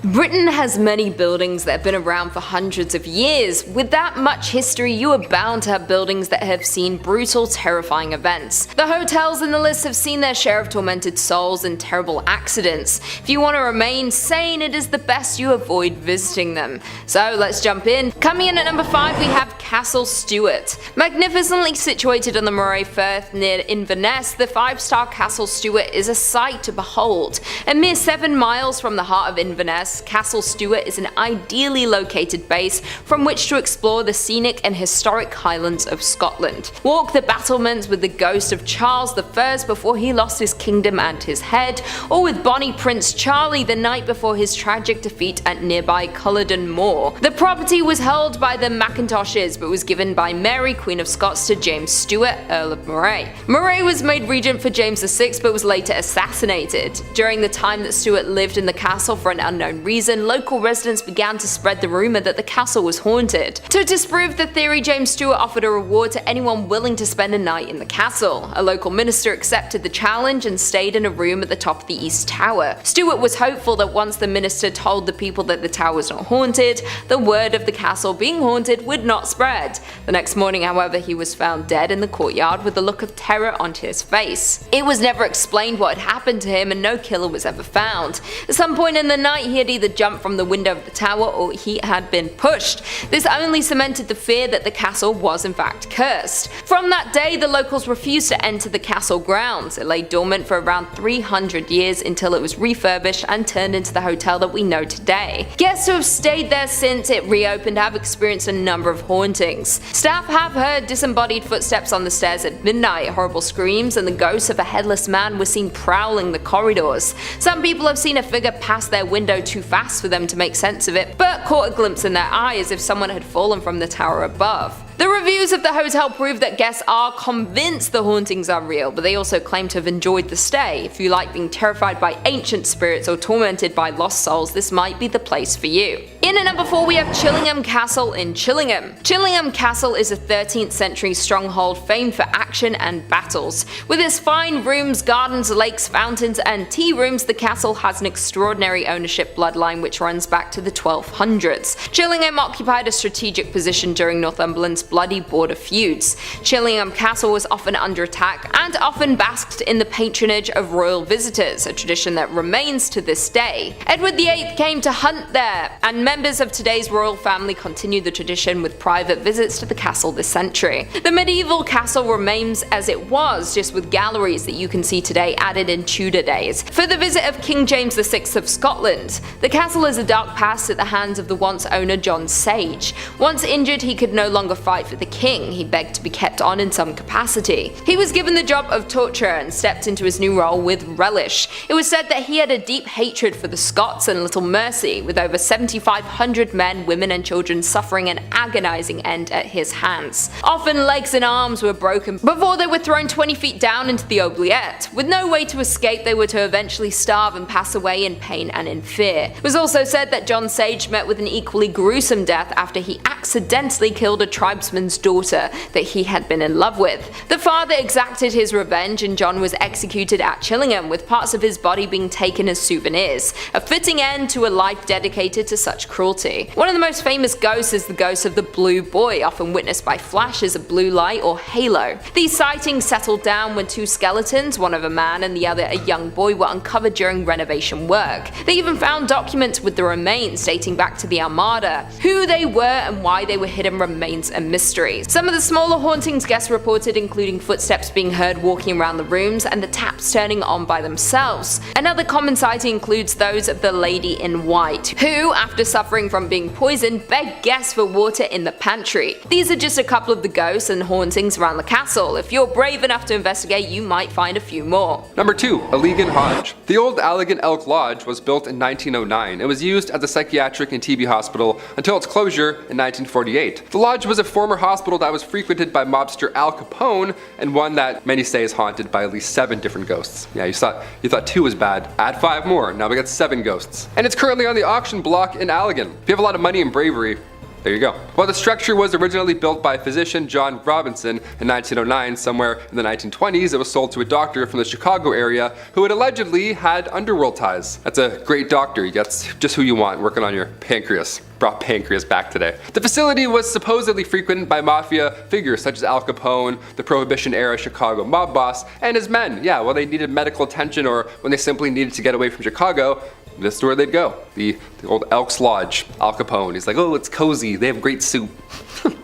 Britain has many buildings that have been around for hundreds of years. With that much history, you are bound to have buildings that have seen brutal, terrifying events. The hotels in the list have seen their share of tormented souls and terrible accidents. If you want to remain sane, it is the best you avoid visiting them. So let's jump in. Coming in at number 5, we have Castle Stuart. Magnificently situated on the Moray Firth near Inverness, the 5-star Castle Stuart is a sight to behold. A mere 7 miles from the heart of Inverness, Castle Stuart is an ideally located base from which to explore the scenic and historic Highlands of Scotland. Walk the battlements with the ghost of Charles I before he lost his kingdom and his head, or with Bonnie Prince Charlie the night before his tragic defeat at nearby Culloden Moor. The property was held by the Mackintoshes but was given by Mary, Queen of Scots, to James Stuart, Earl of Moray. Moray was made regent for James VI but was later assassinated. During the time that Stuart lived in the castle for an unknown reason, local residents began to spread the rumour that the castle was haunted. To disprove the theory, James Stuart offered a reward to anyone willing to spend a night in the castle. A local minister accepted the challenge and stayed in a room at the top of the East Tower. Stuart was hopeful that once the minister told the people that the tower was not haunted, the word of the castle being haunted would not spread. The next morning, however, he was found dead in the courtyard with a look of terror on his face. It was never explained what had happened to him and no killer was ever found. At some point in the night, he had either jumped from the window of the tower or he had been pushed. This only cemented the fear that the castle was in fact cursed. From that day, the locals refused to enter the castle grounds. It lay dormant for around 300 years until it was refurbished and turned into the hotel that we know today. Guests who have stayed there since it reopened have experienced a number of hauntings. Staff have heard disembodied footsteps on the stairs at midnight, horrible screams, and the ghost of a headless man was seen prowling the corridors. Some people have seen a figure pass their window too fast for them to make sense of it, but caught a glimpse in their eye as if someone had fallen from the tower above. The reviews of the hotel prove that guests are convinced the hauntings are real, but they also claim to have enjoyed the stay. If you like being terrified by ancient spirits or tormented by lost souls, this might be the place for you. In at number 4, we have Chillingham Castle in Chillingham. Chillingham Castle is a 13th century stronghold famed for action and battles. With its fine rooms, gardens, lakes, fountains, and tea rooms, the castle has an extraordinary ownership bloodline which runs back to the 1200s. Chillingham occupied a strategic position during Northumberland's bloody border feuds. Chillingham Castle was often under attack and often basked in the patronage of royal visitors, a tradition that remains to this day. Edward VIII came to hunt there, and members of today's royal family continue the tradition with private visits to the castle this century. The medieval castle remains as it was, just with galleries that you can see today added in Tudor days. For the visit of King James VI of Scotland, the castle is a dark past at the hands of the once owner John Sage. Once injured, he could no longer fight for the king. He begged to be kept on in some capacity. He was given the job of torturer and stepped into his new role with relish. It was said that he had a deep hatred for the Scots and little mercy, with over 7,500 men, women and children suffering an agonizing end at his hands. Often legs and arms were broken before they were thrown 20 feet down into the oubliette. With no way to escape, they were to eventually starve and pass away in pain and in fear. It was also said that John Sage met with an equally gruesome death after he accidentally killed a tribesman's daughter that he had been in love with. The father exacted his revenge and John was executed at Chillingham, with parts of his body being taken as souvenirs, a fitting end to a life dedicated to such cruelty. One of the most famous ghosts is the ghost of the Blue Boy, often witnessed by flashes of blue light or halo. These sightings settled down when 2 skeletons, one of a man and the other a young boy, were uncovered during renovation work. They even found documents with the remains dating back to the Armada. Who they were and why they were hidden remains a mystery. Some of the smaller hauntings guests reported including footsteps being heard walking around the rooms and the taps turning on by themselves. Another common sighting includes those of the Lady in White, who, after suffering from being poisoned, begged guests for water in the pantry. These are just a couple of the ghosts and hauntings around the castle. If you're brave enough to investigate, you might find a few more. Number 2. Allegan Lodge. The old Allegan Elk Lodge was built in 1909. It was used as a psychiatric and TB hospital until its closure in 1948. The lodge was a former hospital that was frequented by mobster Al Capone, and one that many say is haunted by at least 7 different ghosts. Yeah, you thought 2 was bad. Add 5 more. Now we got 7 ghosts. And it's currently on the auction block in Allegan. If you have a lot of money and bravery, There you go. While the structure was originally built by physician John Robinson in 1909, somewhere in the 1920s, it was sold to a doctor from the Chicago area who had allegedly had underworld ties. That's a great doctor. That's just who you want working on your pancreas. Brought pancreas back today. The facility was supposedly frequented by mafia figures such as Al Capone, the Prohibition-era Chicago mob boss, and his men. Yeah, when they needed medical attention or when they simply needed to get away from Chicago, this is where they'd go. The old Elks Lodge. Al Capone. He's like, oh, it's cozy. They have great soup.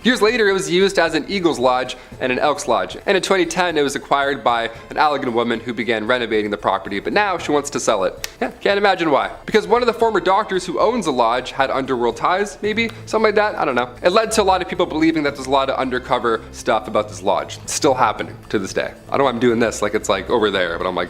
Years later, it was used as an Eagles Lodge and an Elks Lodge. And in 2010, it was acquired by an Allegan woman who began renovating the property, but now she wants to sell it. Yeah, can't imagine why. Because one of the former doctors who owns the lodge had underworld ties, maybe? Something like that? I don't know. It led to a lot of people believing that there's a lot of undercover stuff about this lodge. It's still happening to this day. I don't know why I'm doing this like it's like over there, but I'm like,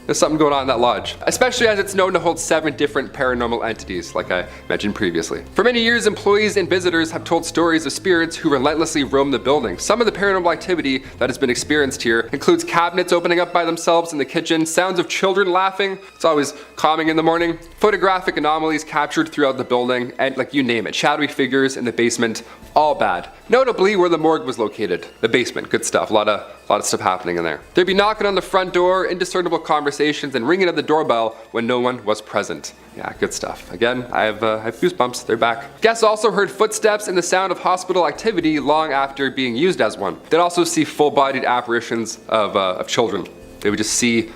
there's something going on in that lodge. Especially as it's known to hold 7 different paranormal entities, like I mentioned previously. For many years, employees and visitors have told stories of spirits who relentlessly roam the building. Some of the paranormal activity that has been experienced here includes cabinets opening up by themselves in the kitchen, sounds of children laughing, it's always calming in the morning, photographic anomalies captured throughout the building, and like you name it, shadowy figures in the basement, all bad. Notably where the morgue was located, the basement, good stuff, a lot of stuff happening in there. They'd be knocking on the front door, indiscernible conversations, and ringing at the doorbell when no one was present. Yeah, good stuff. Again, I have goosebumps, they're back. Guests also heard footsteps and the sound of hospital activity long after being used as one. They'd also see full-bodied apparitions of children. They would just see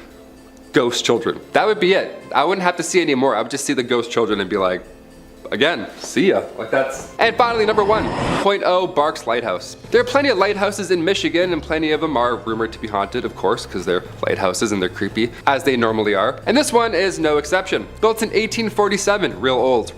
ghost children. That would be it. I wouldn't have to see any more. I would just see the ghost children and be like, again, see ya. Like that's. And finally, number 1, Point O Barks Lighthouse. There are plenty of lighthouses in Michigan, and plenty of them are rumored to be haunted, of course, because they're lighthouses and they're creepy, as they normally are. And this one is no exception. Built in 1847, real old,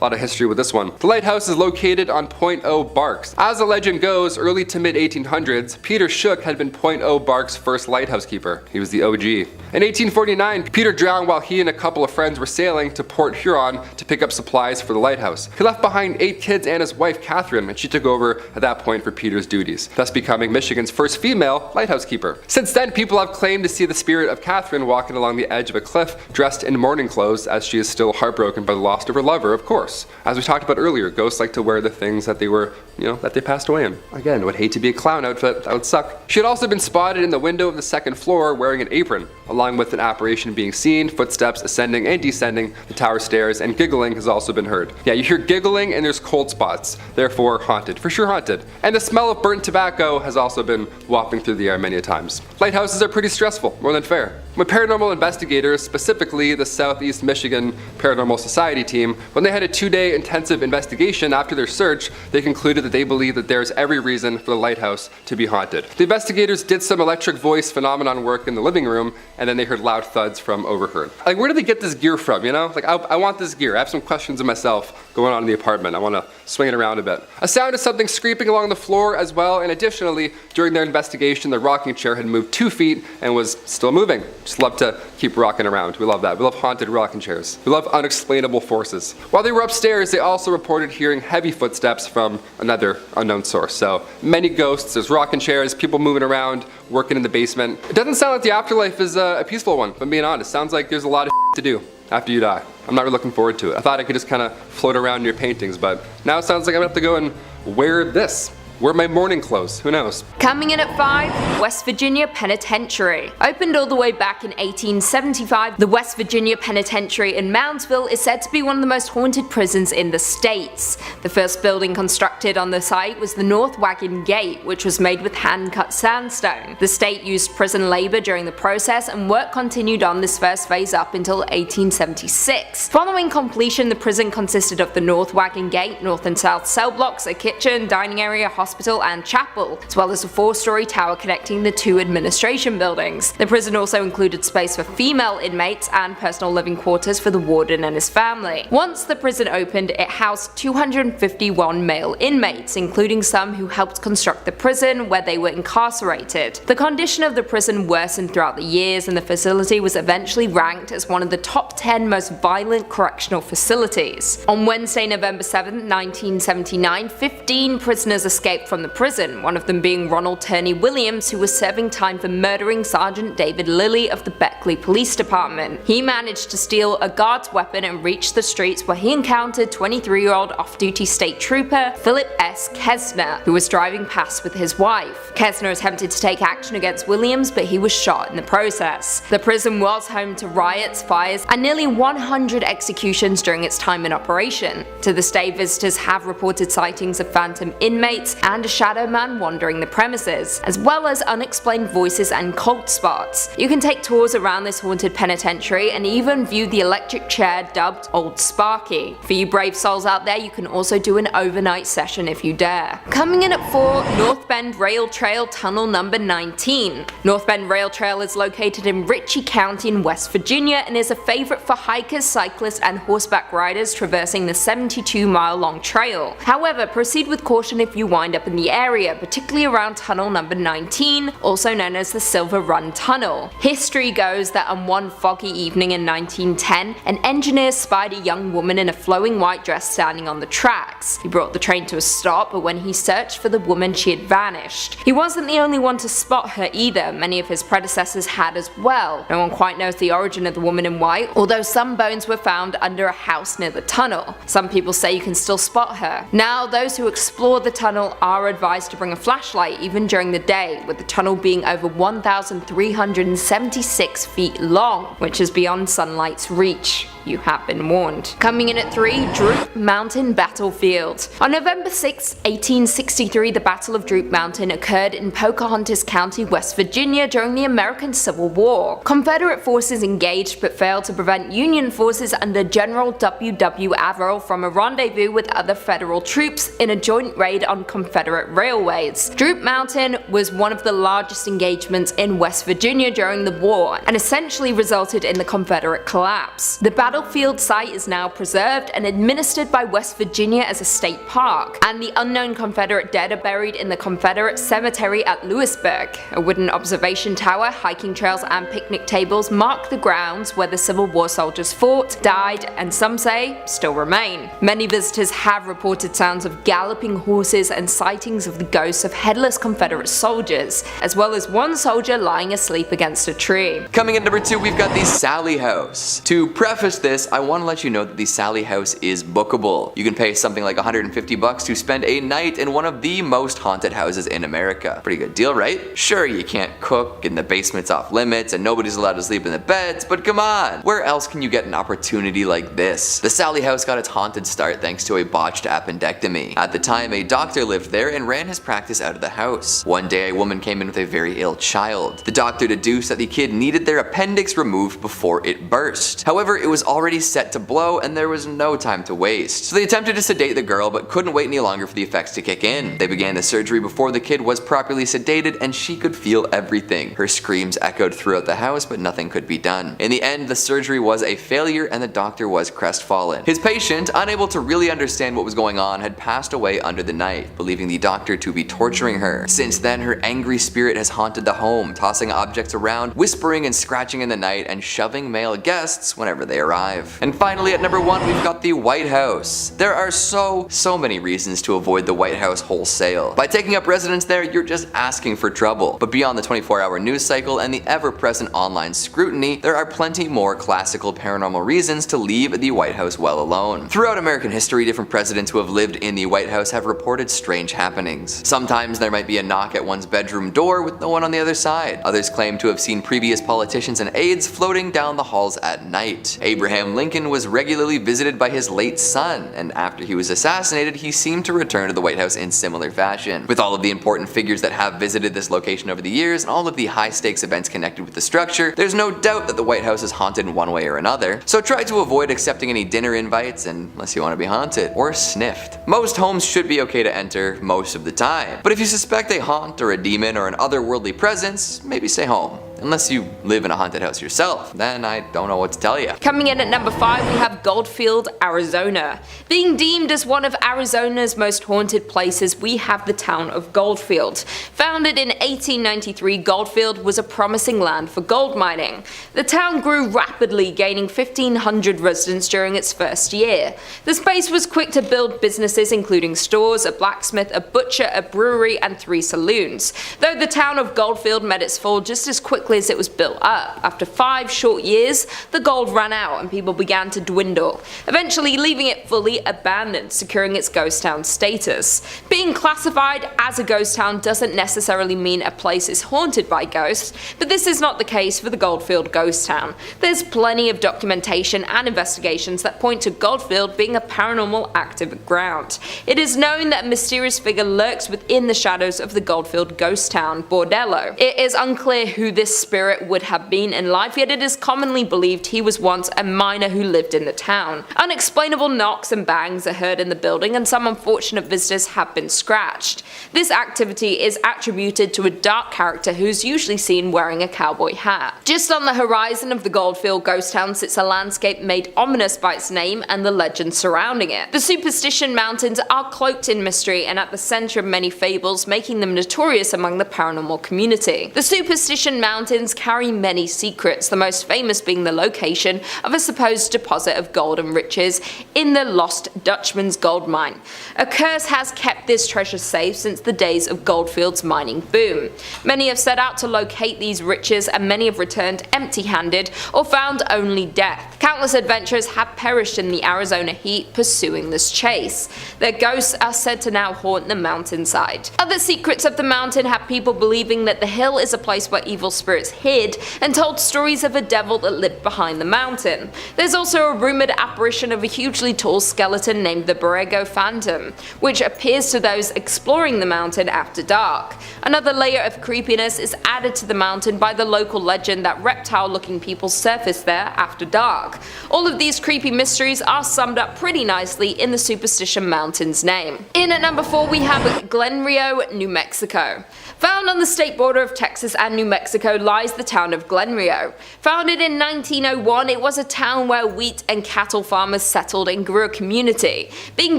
lot of history with this one. The lighthouse is located on Point O Barks. As the legend goes, early to mid 1800s, Peter Shook had been Point O Barks' first lighthouse keeper. He was the OG. In 1849, Peter drowned while he and a couple of friends were sailing to Port Huron to pick up supplies for the lighthouse. He left behind 8 kids and his wife Catherine, and she took over at that point for Peter's duties, thus becoming Michigan's first female lighthouse keeper. Since then, people have claimed to see the spirit of Catherine walking along the edge of a cliff dressed in mourning clothes, as she is still heartbroken by the loss of her lover, of course. As we talked about earlier, ghosts like to wear the things that they were, that they passed away in. Again, would hate to be a clown outfit, that would suck. She had also been spotted in the window of the 2nd floor wearing an apron, along with an apparition being seen, footsteps ascending and descending the tower stairs, and giggling has also been heard. Yeah, you hear giggling and there's cold spots, therefore haunted, for sure haunted. And the smell of burnt tobacco has also been wafting through the air many a times. Lighthouses are pretty stressful, more than fair. When paranormal investigators, specifically the Southeast Michigan Paranormal Society team, when they had a 2-day intensive investigation after their search, they concluded that they believe that there is every reason for the lighthouse to be haunted. The investigators did some electric voice phenomenon work in the living room, and then they heard loud thuds from overheard. Like, where did they get this gear from, Like, I want this gear. I have some questions of myself going on in the apartment. I want to swing it around a bit. A sound of something scraping along the floor as well, and additionally, during their investigation, the rocking chair had moved 2 feet and was still moving. Just love to keep rocking around. We love that. We love haunted rocking chairs. We love unexplainable forces. While they were upstairs, they also reported hearing heavy footsteps from another unknown source. So many ghosts, there's rocking chairs, people moving around, working in the basement. It doesn't sound like the afterlife is a peaceful one, if I'm being honest. Sounds like there's a lot of to do after you die. I'm not really looking forward to it. I thought I could just kind of float around in your paintings, but now it sounds like I'm gonna have to go and wear this. Wear my morning clothes, who knows? Coming in at 5, West Virginia Penitentiary. Opened all the way back in 1875, the West Virginia Penitentiary in Moundsville is said to be one of the most haunted prisons in the states. The first building constructed on the site was the North Wagon Gate, which was made with hand-cut sandstone. The state used prison labor during the process, and work continued on this first phase up until 1876. Following completion, the prison consisted of the North Wagon Gate, north and south cell blocks, a kitchen, dining area, hospital and chapel, as well as a 4-story tower connecting the 2 administration buildings. The prison also included space for female inmates and personal living quarters for the warden and his family. Once the prison opened, it housed 251 male inmates, including some who helped construct the prison where they were incarcerated. The condition of the prison worsened throughout the years, and the facility was eventually ranked as one of the top 10 most violent correctional facilities. On Wednesday, November 7, 1979, 15 prisoners escaped escaped from the prison, one of them being Ronald Turney Williams, who was serving time for murdering Sergeant David Lilly of the Beckley Police Department. He managed to steal a guard's weapon and reach the streets where he encountered 23-year-old off-duty state trooper Philip S. Kesner, who was driving past with his wife. Kesner attempted to take action against Williams, but he was shot in the process. The prison was home to riots, fires, and nearly 100 executions during its time in operation. To this day, visitors have reported sightings of phantom inmates and a shadow man wandering the premises, as well as unexplained voices and cold spots. You can take tours around this haunted penitentiary and even view the electric chair dubbed Old Sparky. For you brave souls out there, you can also do an overnight session if you dare. Coming in at 4, North Bend Rail Trail Tunnel number 19. North Bend Rail Trail is located in Ritchie County in West Virginia and is a favorite for hikers, cyclists, and horseback riders traversing the 72-mile long trail. However, proceed with caution if you wind up in the area, particularly around tunnel number 19, also known as the Silver Run Tunnel. History goes that on one foggy evening in 1910, an engineer spied a young woman in a flowing white dress standing on the tracks. He brought the train to a stop, but when he searched for the woman, she had vanished. He wasn't the only one to spot her either, many of his predecessors had as well. No one quite knows the origin of the woman in white, although some bones were found under a house near the tunnel. Some people say you can still spot her. Now, those who explore the tunnel are advised to bring a flashlight even during the day, with the tunnel being over 1,376 feet long, which is beyond sunlight's reach. You have been warned. Coming in at 3, Droop Mountain Battlefield. On November 6, 1863, the Battle of Droop Mountain occurred in Pocahontas County, West Virginia during the American Civil War. Confederate forces engaged but failed to prevent Union forces under General W. Averill from a rendezvous with other Federal troops in a joint raid on Confederate railways. Droop Mountain was one of the largest engagements in West Virginia during the war and essentially resulted in the Confederate collapse. The battlefield site is now preserved and administered by West Virginia as a state park, and the unknown Confederate dead are buried in the Confederate Cemetery at Lewisburg. A wooden observation tower, hiking trails, and picnic tables mark the grounds where the Civil War soldiers fought, died, and some say still remain. Many visitors have reported sounds of galloping horses and sightings of the ghosts of headless Confederate soldiers, as well as one soldier lying asleep against a tree. Coming in number 2, we've got the Sallie House. To preface this, I want to let you know that the Sallie House is bookable. You can pay something like $150 to spend a night in one of the most haunted houses in America. Pretty good deal, right? Sure, you can't cook, and the basement's off limits, and nobody's allowed to sleep in the beds, but come on! Where else can you get an opportunity like this? The Sallie House got its haunted start thanks to a botched appendectomy. At the time, a doctor lived there and ran his practice out of the house. One day, a woman came in with a very ill child. The doctor deduced that the kid needed their appendix removed before it burst. However, it was already set to blow and there was no time to waste. So they attempted to sedate the girl but couldn't wait any longer for the effects to kick in. They began the surgery before the kid was properly sedated and she could feel everything. Her screams echoed throughout the house but nothing could be done. In the end, the surgery was a failure and the doctor was crestfallen. His patient, unable to really understand what was going on, had passed away under the knife, believing the doctor to be torturing her. Since then, her angry spirit has haunted the home, tossing objects around, whispering and scratching in the night, and shoving male guests whenever they arrive. And finally, at number 1, we've got the White House. There are so many reasons to avoid the White House wholesale. By taking up residence there, you're just asking for trouble. But beyond the 24-hour news cycle and the ever-present online scrutiny, there are plenty more classical paranormal reasons to leave the White House well alone. Throughout American history, different presidents who have lived in the White House have reported strange happenings. Sometimes there might be a knock at one's bedroom door with no one on the other side. Others claim to have seen previous politicians and aides floating down the halls at night. Abraham Lincoln was regularly visited by his late son, and after he was assassinated, he seemed to return to the White House in similar fashion. With all of the important figures that have visited this location over the years and all of the high-stakes events connected with the structure, there's no doubt that the White House is haunted in one way or another. So try to avoid accepting any dinner invites unless you want to be haunted or sniffed. Most homes should be okay to enter most of the time, but if you suspect a haunt or a demon or an otherworldly presence, maybe stay home. Unless you live in a haunted house yourself, then I don't know what to tell you. Coming in at number 5 we have Goldfield, Arizona. Being deemed as one of Arizona's most haunted places, we have the town of Goldfield. Founded in 1893, Goldfield was a promising land for gold mining. The town grew rapidly, gaining 1,500 residents during its first year. The space was quick to build businesses including stores, a blacksmith, a butcher, a brewery, and 3 saloons. Though the town of Goldfield met its fall just as quickly as it was built up. After 5 short years, the gold ran out and people began to dwindle, eventually leaving it fully abandoned, securing its ghost town status. Being classified as a ghost town doesn't necessarily mean a place is haunted by ghosts, but this is not the case for the Goldfield ghost town. There's plenty of documentation and investigations that point to Goldfield being a paranormal active ground. It is known that a mysterious figure lurks within the shadows of the Goldfield ghost town, Bordello. It is unclear who this spirit would have been in life, yet it is commonly believed he was once a miner who lived in the town. Unexplainable knocks and bangs are heard in the building, and some unfortunate visitors have been scratched. This activity is attributed to a dark character who's usually seen wearing a cowboy hat. Just on the horizon of the Goldfield ghost town sits a landscape made ominous by its name and the legend surrounding it. The Superstition Mountains are cloaked in mystery and at the center of many fables, making them notorious among the paranormal community. The Superstition Mountains carry many secrets, the most famous being the location of a supposed deposit of gold and riches in the Lost Dutchman's gold mine. A curse has kept this treasure safe since the days of Goldfield's mining boom. Many have set out to locate these riches, and many have returned empty-handed or found only death. Countless adventurers have perished in the Arizona heat pursuing this chase. Their ghosts are said to now haunt the mountainside. Other secrets of the mountain have people believing that the hill is a place where evil spirits hid and told stories of a devil that lived behind the mountain. There's also a rumored apparition of a hugely tall skeleton named the Borrego Phantom, which appears to those exploring the mountain after dark. Another layer of creepiness is added to the mountain by the local legend that reptile-looking people surface there after dark. All of these creepy mysteries are summed up pretty nicely in the Superstition Mountain's name. In at number 4 we have Glenrio, New Mexico. Found on the state border of Texas and New Mexico lies the town of Glenrio. Founded in 1901, it was a town where wheat and cattle farmers settled and grew a community. Being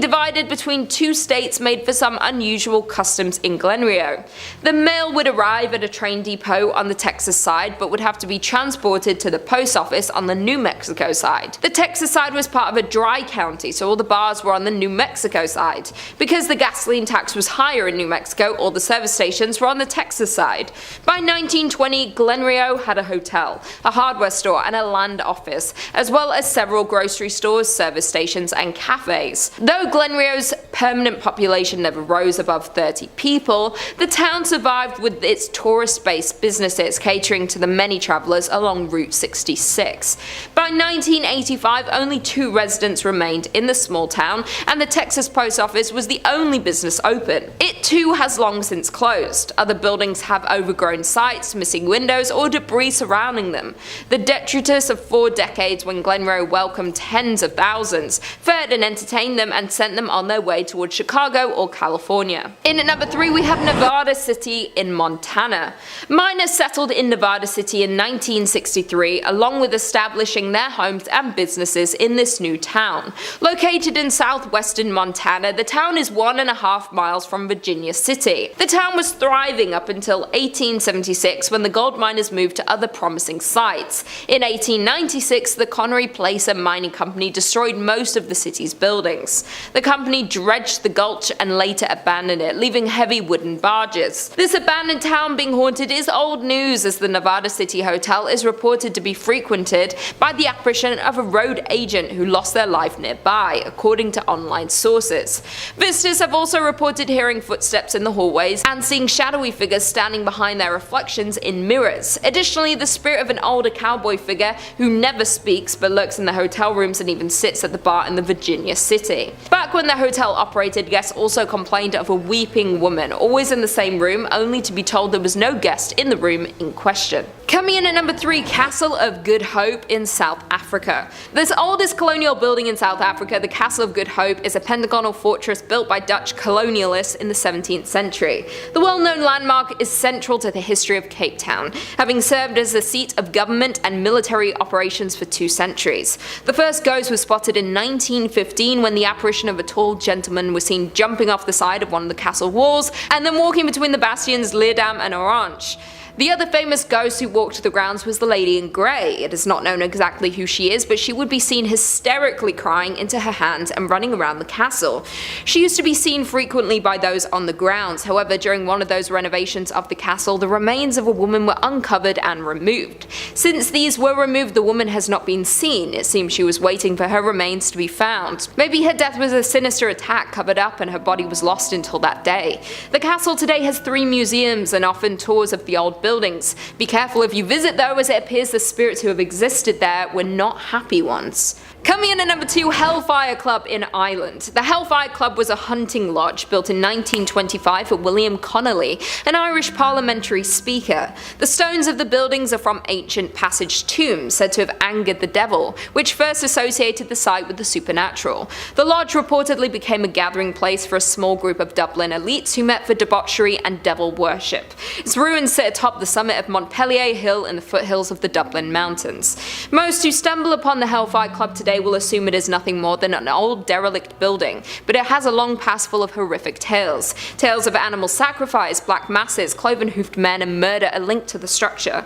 divided between 2 states made for some unusual customs in Glenrio. The mail would arrive at a train depot on the Texas side, but would have to be transported to the post office on the New Mexico side. The Texas side was part of a dry county, so all the bars were on the New Mexico side. Because the gasoline tax was higher in New Mexico, all the service stations were on the Texas side. By 1920, Glenrio had a hotel, a hardware store, and a land office, as well as several grocery stores, service stations, and cafes. Though Glenrio's permanent population never rose above 30 people, the town survived with its tourist-based businesses catering to the many travelers along Route 66. By 1985, only 2 residents remained in the small town, and the Texas post office was the only business open. It too has long since closed. Other buildings have overgrown sites, missing windows, or debris surrounding them. The detritus of 4 decades when Glenrio welcomed tens of thousands, fed and entertained them, and sent them on their way towards Chicago or California. In at number 3 we have Nevada City in Montana. Miners settled in Nevada City in 1963, along with establishing their homes and businesses in this new town. Located in southwestern Montana, the town is 1.5 miles from Virginia City. The town was thriving up until 1876 when the gold miners moved to other promising sites. In 1896, the Connery Placer Mining Company destroyed most of the city's buildings. The company dredged the gulch and later abandoned it, leaving heavy wooden barges. This abandoned town being haunted is old news, as the Nevada City Hotel is reported to be frequented by the apparition of a road agent who lost their life nearby, according to online sources. Visitors have also reported hearing footsteps in the hallways and seeing shadowy figures standing behind their reflections in mirrors. Additionally, the spirit of an older cowboy figure who never speaks but lurks in the hotel rooms and even sits at the bar in the Virginia City. Back when the hotel operated, guests also complained of a weeping woman, always in the same room, only to be told there was no guest in the room in question. Coming in at number 3, Castle of Good Hope in South Africa. This oldest colonial building in South Africa, the Castle of Good Hope, is a pentagonal fortress built by Dutch colonialists in the 17th century. The well-known landmark is central to the history of Cape Town, having served as the seat of government and military operations for 2 centuries. The first ghost was spotted in 1915 when the apparition of a tall gentleman was seen jumping off the side of one of the castle walls and then walking between the bastions Leerdam and Orange. The other famous ghost who walked the grounds was the Lady in Grey. It is not known exactly who she is, but she would be seen hysterically crying into her hands and running around the castle. She used to be seen frequently by those on the grounds. However, during one of those renovations of the castle, the remains of a woman were uncovered and removed. Since these were removed, the woman has not been seen. It seems she was waiting for her remains to be found. Maybe her death was a sinister attack covered up and her body was lost until that day. The castle today has 3 museums and often tours of the old buildings. Be careful if you visit though, as it appears the spirits who have existed there were not happy ones. Coming in at number 2, Hellfire Club in Ireland. The Hellfire Club was a hunting lodge built in 1925 for William Connolly, an Irish parliamentary speaker. The stones of the buildings are from ancient passage tombs said to have angered the devil, which first associated the site with the supernatural. The lodge reportedly became a gathering place for a small group of Dublin elites who met for debauchery and devil worship. Its ruins sit atop the summit of Montpellier Hill in the foothills of the Dublin Mountains. Most who stumble upon the Hellfire Club today will assume it is nothing more than an old derelict building, but it has a long past full of horrific tales. Tales of animal sacrifice, black masses, cloven-hoofed men and murder are linked to the structure.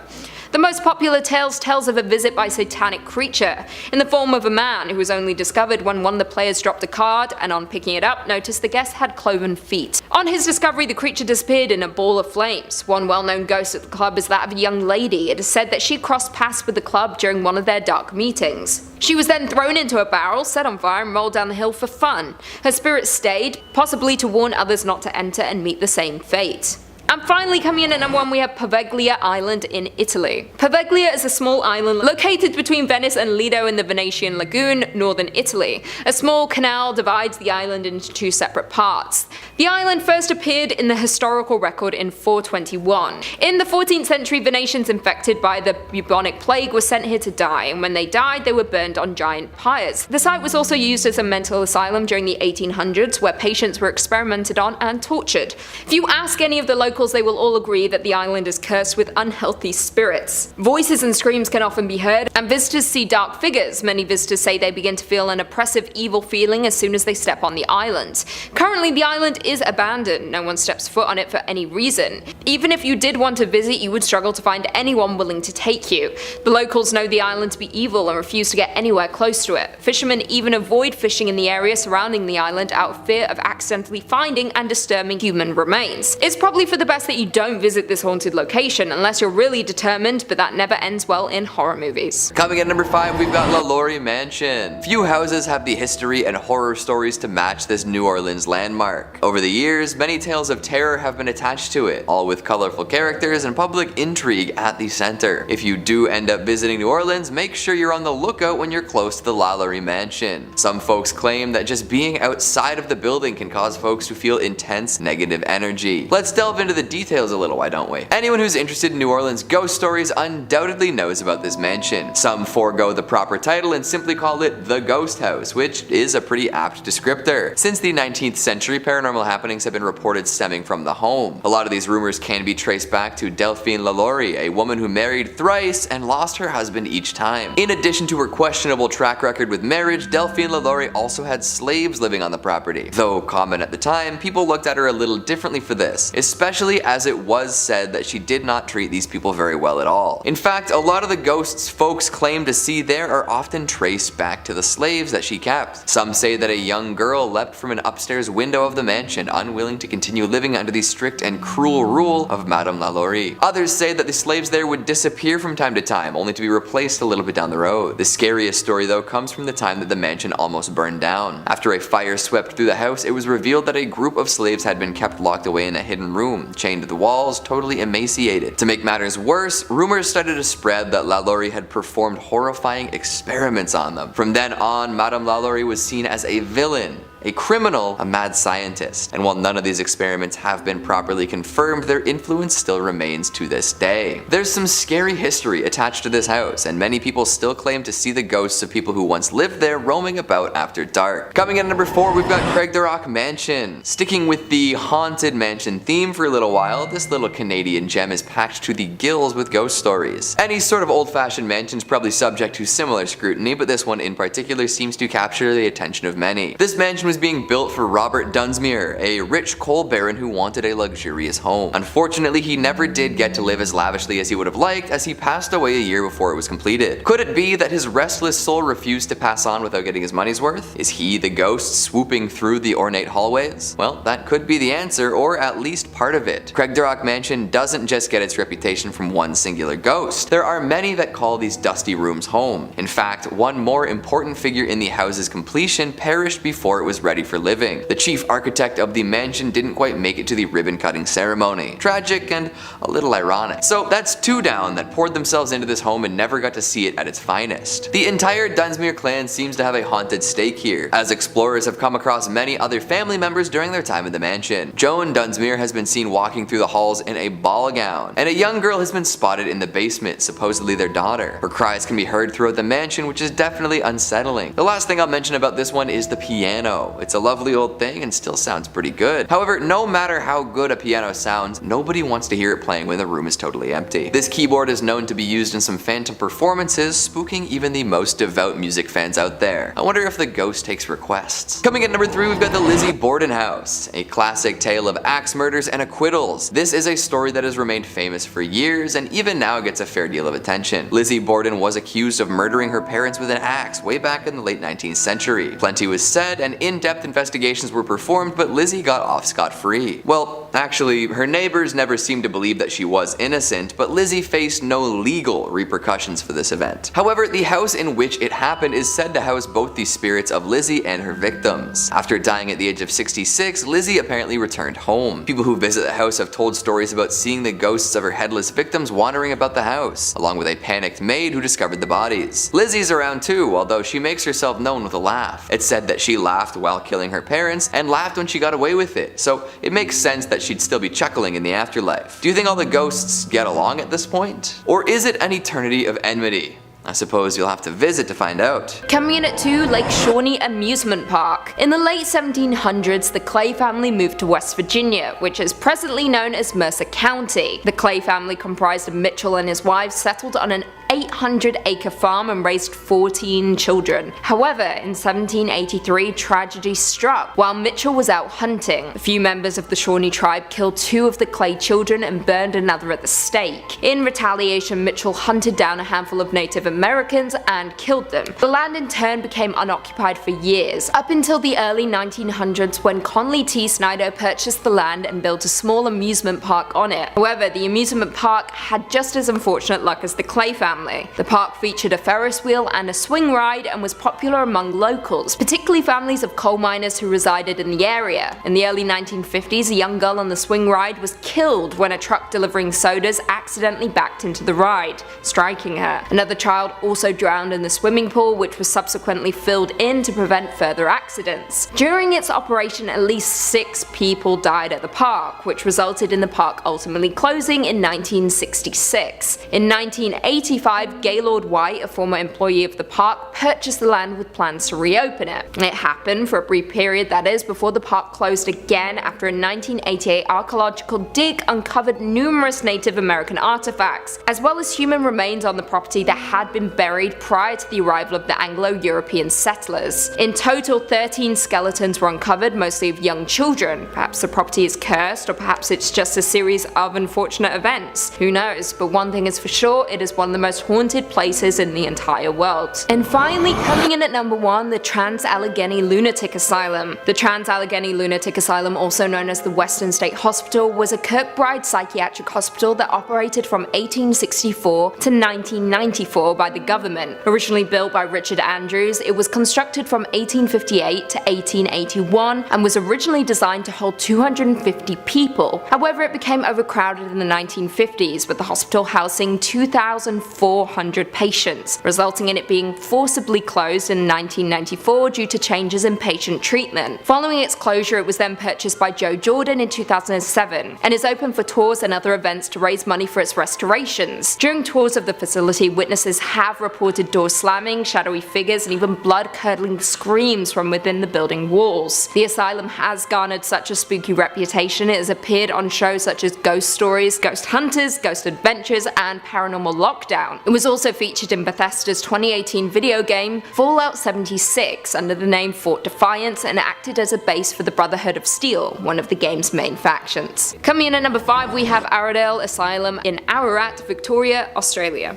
The most popular tales tells of a visit by satanic creature, in the form of a man who was only discovered when one of the players dropped a card and on picking it up noticed the guest had cloven feet. On his discovery, the creature disappeared in a ball of flames. One well-known ghost at the club is that of a young lady. It is said that she crossed paths with the club during one of their dark meetings. She was then thrown into a barrel, set on fire and rolled down the hill for fun. Her spirit stayed, possibly to warn others not to enter and meet the same fate. And finally, coming in at number 1, we have Poveglia Island in Italy. Poveglia is a small island located between Venice and Lido in the Venetian Lagoon, northern Italy. A small canal divides the island into 2 separate parts. The island first appeared in the historical record in 421. In the 14th century, Venetians infected by the bubonic plague were sent here to die, and when they died, they were burned on giant pyres. The site was also used as a mental asylum during the 1800s, where patients were experimented on and tortured. If you ask any of the locals, they will all agree that the island is cursed with unhealthy spirits. Voices and screams can often be heard, and visitors see dark figures. Many visitors say they begin to feel an oppressive evil feeling as soon as they step on the island. Currently, the island is abandoned. No one steps foot on it for any reason. Even if you did want to visit, you would struggle to find anyone willing to take you. The locals know the island to be evil and refuse to get anywhere close to it. Fishermen even avoid fishing in the area surrounding the island out of fear of accidentally finding and disturbing human remains. It's probably for the best that you don't visit this haunted location unless you're really determined, but that never ends well in horror movies. Coming at number 5, we've got LaLaurie Mansion. Few houses have the history and horror stories to match this New Orleans landmark. Over the years, many tales of terror have been attached to it, all with colorful characters and public intrigue at the center. If you do end up visiting New Orleans, make sure you're on the lookout when you're close to the LaLaurie Mansion. Some folks claim that just being outside of the building can cause folks to feel intense negative energy. Let's delve into the details a little, why don't we? Anyone who's interested in New Orleans ghost stories undoubtedly knows about this mansion. Some forego the proper title and simply call it the Ghost House, which is a pretty apt descriptor. Since the 19th century, paranormal happenings have been reported stemming from the home. A lot of these rumors can be traced back to Delphine LaLaurie, a woman who married thrice and lost her husband each time. In addition to her questionable track record with marriage, Delphine LaLaurie also had slaves living on the property. Though common at the time, people looked at her a little differently for this, especially as it was said that she did not treat these people very well at all. In fact, a lot of the ghosts folks claim to see there are often traced back to the slaves that she kept. Some say that a young girl leapt from an upstairs window of the mansion, unwilling to continue living under the strict and cruel rule of Madame LaLaurie. Others say that the slaves there would disappear from time to time, only to be replaced a little bit down the road. The scariest story though comes from the time that the mansion almost burned down. After a fire swept through the house, it was revealed that a group of slaves had been kept locked away in a hidden room, chained to the walls, totally emaciated. To make matters worse, rumors started to spread that LaLaurie had performed horrifying experiments on them. From then on, Madame LaLaurie was seen as a villain, a criminal, a mad scientist. And while none of these experiments have been properly confirmed, their influence still remains to this day. There's some scary history attached to this house, and many people still claim to see the ghosts of people who once lived there roaming about after dark. Coming in at number 4, we've got Craigdarroch Mansion. Sticking with the haunted mansion theme for a little while, this little Canadian gem is packed to the gills with ghost stories. Any sort of old-fashioned mansion is probably subject to similar scrutiny, but this one in particular seems to capture the attention of many. This mansion was being built for Robert Dunsmuir, a rich coal baron who wanted a luxurious home. Unfortunately, he never did get to live as lavishly as he would have liked, as he passed away a year before it was completed. Could it be that his restless soul refused to pass on without getting his money's worth? Is he the ghost swooping through the ornate hallways? Well, that could be the answer, or at least part of it. Craigdarroch Mansion doesn't just get its reputation from one singular ghost. There are many that call these dusty rooms home. In fact, one more important figure in the house's completion perished before it was ready for living. The chief architect of the mansion didn't quite make it to the ribbon-cutting ceremony. Tragic and a little ironic. So that's 2 down that poured themselves into this home and never got to see it at its finest. The entire Dunsmuir clan seems to have a haunted stake here, as explorers have come across many other family members during their time in the mansion. Joan Dunsmuir has been seen walking through the halls in a ball gown, and a young girl has been spotted in the basement, supposedly their daughter. Her cries can be heard throughout the mansion, which is definitely unsettling. The last thing I'll mention about this one is the piano. It's a lovely old thing and still sounds pretty good. However, no matter how good a piano sounds, nobody wants to hear it playing when the room is totally empty. This keyboard is known to be used in some phantom performances, spooking even the most devout music fans out there. I wonder if the ghost takes requests. Coming at number 3, we've got the Lizzie Borden House, a classic tale of axe murders and acquittals. This is a story that has remained famous for years and even now gets a fair deal of attention. Lizzie Borden was accused of murdering her parents with an axe way back in the late 19th century. Plenty was said and in-depth investigations were performed, but Lizzie got off scot-free. Well, actually, her neighbors never seemed to believe that she was innocent, but Lizzie faced no legal repercussions for this event. However, the house in which it happened is said to house both the spirits of Lizzie and her victims. After dying at the age of 66, Lizzie apparently returned home. People who visit the house have told stories about seeing the ghosts of her headless victims wandering about the house, along with a panicked maid who discovered the bodies. Lizzie's around too, although she makes herself known with a laugh. It's said that she laughed while killing her parents and laughed when she got away with it, so it makes sense that she'd still be chuckling in the afterlife. Do you think all the ghosts get along at this point? Or is it an eternity of enmity? I suppose you'll have to visit to find out. Coming in at 2, Lake Shawnee Amusement Park. In the late 1700s, the Clay family moved to West Virginia, which is presently known as Mercer County. The Clay family, comprised of Mitchell and his wife, settled on an 800-acre farm and raised 14 children. However, in 1783, tragedy struck. While Mitchell was out hunting, a few members of the Shawnee tribe killed 2 of the Clay children and burned another at the stake. In retaliation, Mitchell hunted down a handful of Native Americans and killed them. The land in turn became unoccupied for years, up until the early 1900s when Conley T. Snyder purchased the land and built a small amusement park on it. However, the amusement park had just as unfortunate luck as the Clay family. The park featured a Ferris wheel and a swing ride and was popular among locals, particularly families of coal miners who resided in the area. In the early 1950s, a young girl on the swing ride was killed when a truck delivering sodas accidentally backed into the ride, striking her. Another child also drowned in the swimming pool, which was subsequently filled in to prevent further accidents. During its operation, at least 6 people died at the park, which resulted in the park ultimately closing in 1966. In 1985, Gaylord White, a former employee of the park, purchased the land with plans to reopen it. It happened for a brief period, that is, before the park closed again after a 1988 archaeological dig uncovered numerous Native American artifacts, as well as human remains on the property that had been buried prior to the arrival of the Anglo-European settlers. In total, 13 skeletons were uncovered, mostly of young children. Perhaps the property is cursed, or perhaps it's just a series of unfortunate events. Who knows? But one thing is for sure, it is one of the most haunted places in the entire world. And finally, coming in at number 1, the Trans-Allegheny Lunatic Asylum. The Trans-Allegheny Lunatic Asylum, also known as the Western State Hospital, was a Kirkbride psychiatric hospital that operated from 1864 to 1994 by the government. Originally built by Richard Andrews, it was constructed from 1858 to 1881 and was originally designed to hold 250 people. However, it became overcrowded in the 1950s, with the hospital housing 2,400 400 patients, resulting in it being forcibly closed in 1994 due to changes in patient treatment. Following its closure, it was then purchased by Joe Jordan in 2007 and is open for tours and other events to raise money for its restorations. During tours of the facility, witnesses have reported doors slamming, shadowy figures, and even blood-curdling screams from within the building walls. The asylum has garnered such a spooky reputation it has appeared on shows such as Ghost Stories, Ghost Hunters, Ghost Adventures, and Paranormal Lockdown. It was also featured in Bethesda's 2018 video game Fallout 76 under the name Fort Defiance and acted as a base for the Brotherhood of Steel, one of the game's main factions. Coming in at number 5, we have Aradale Asylum in Ararat, Victoria, Australia.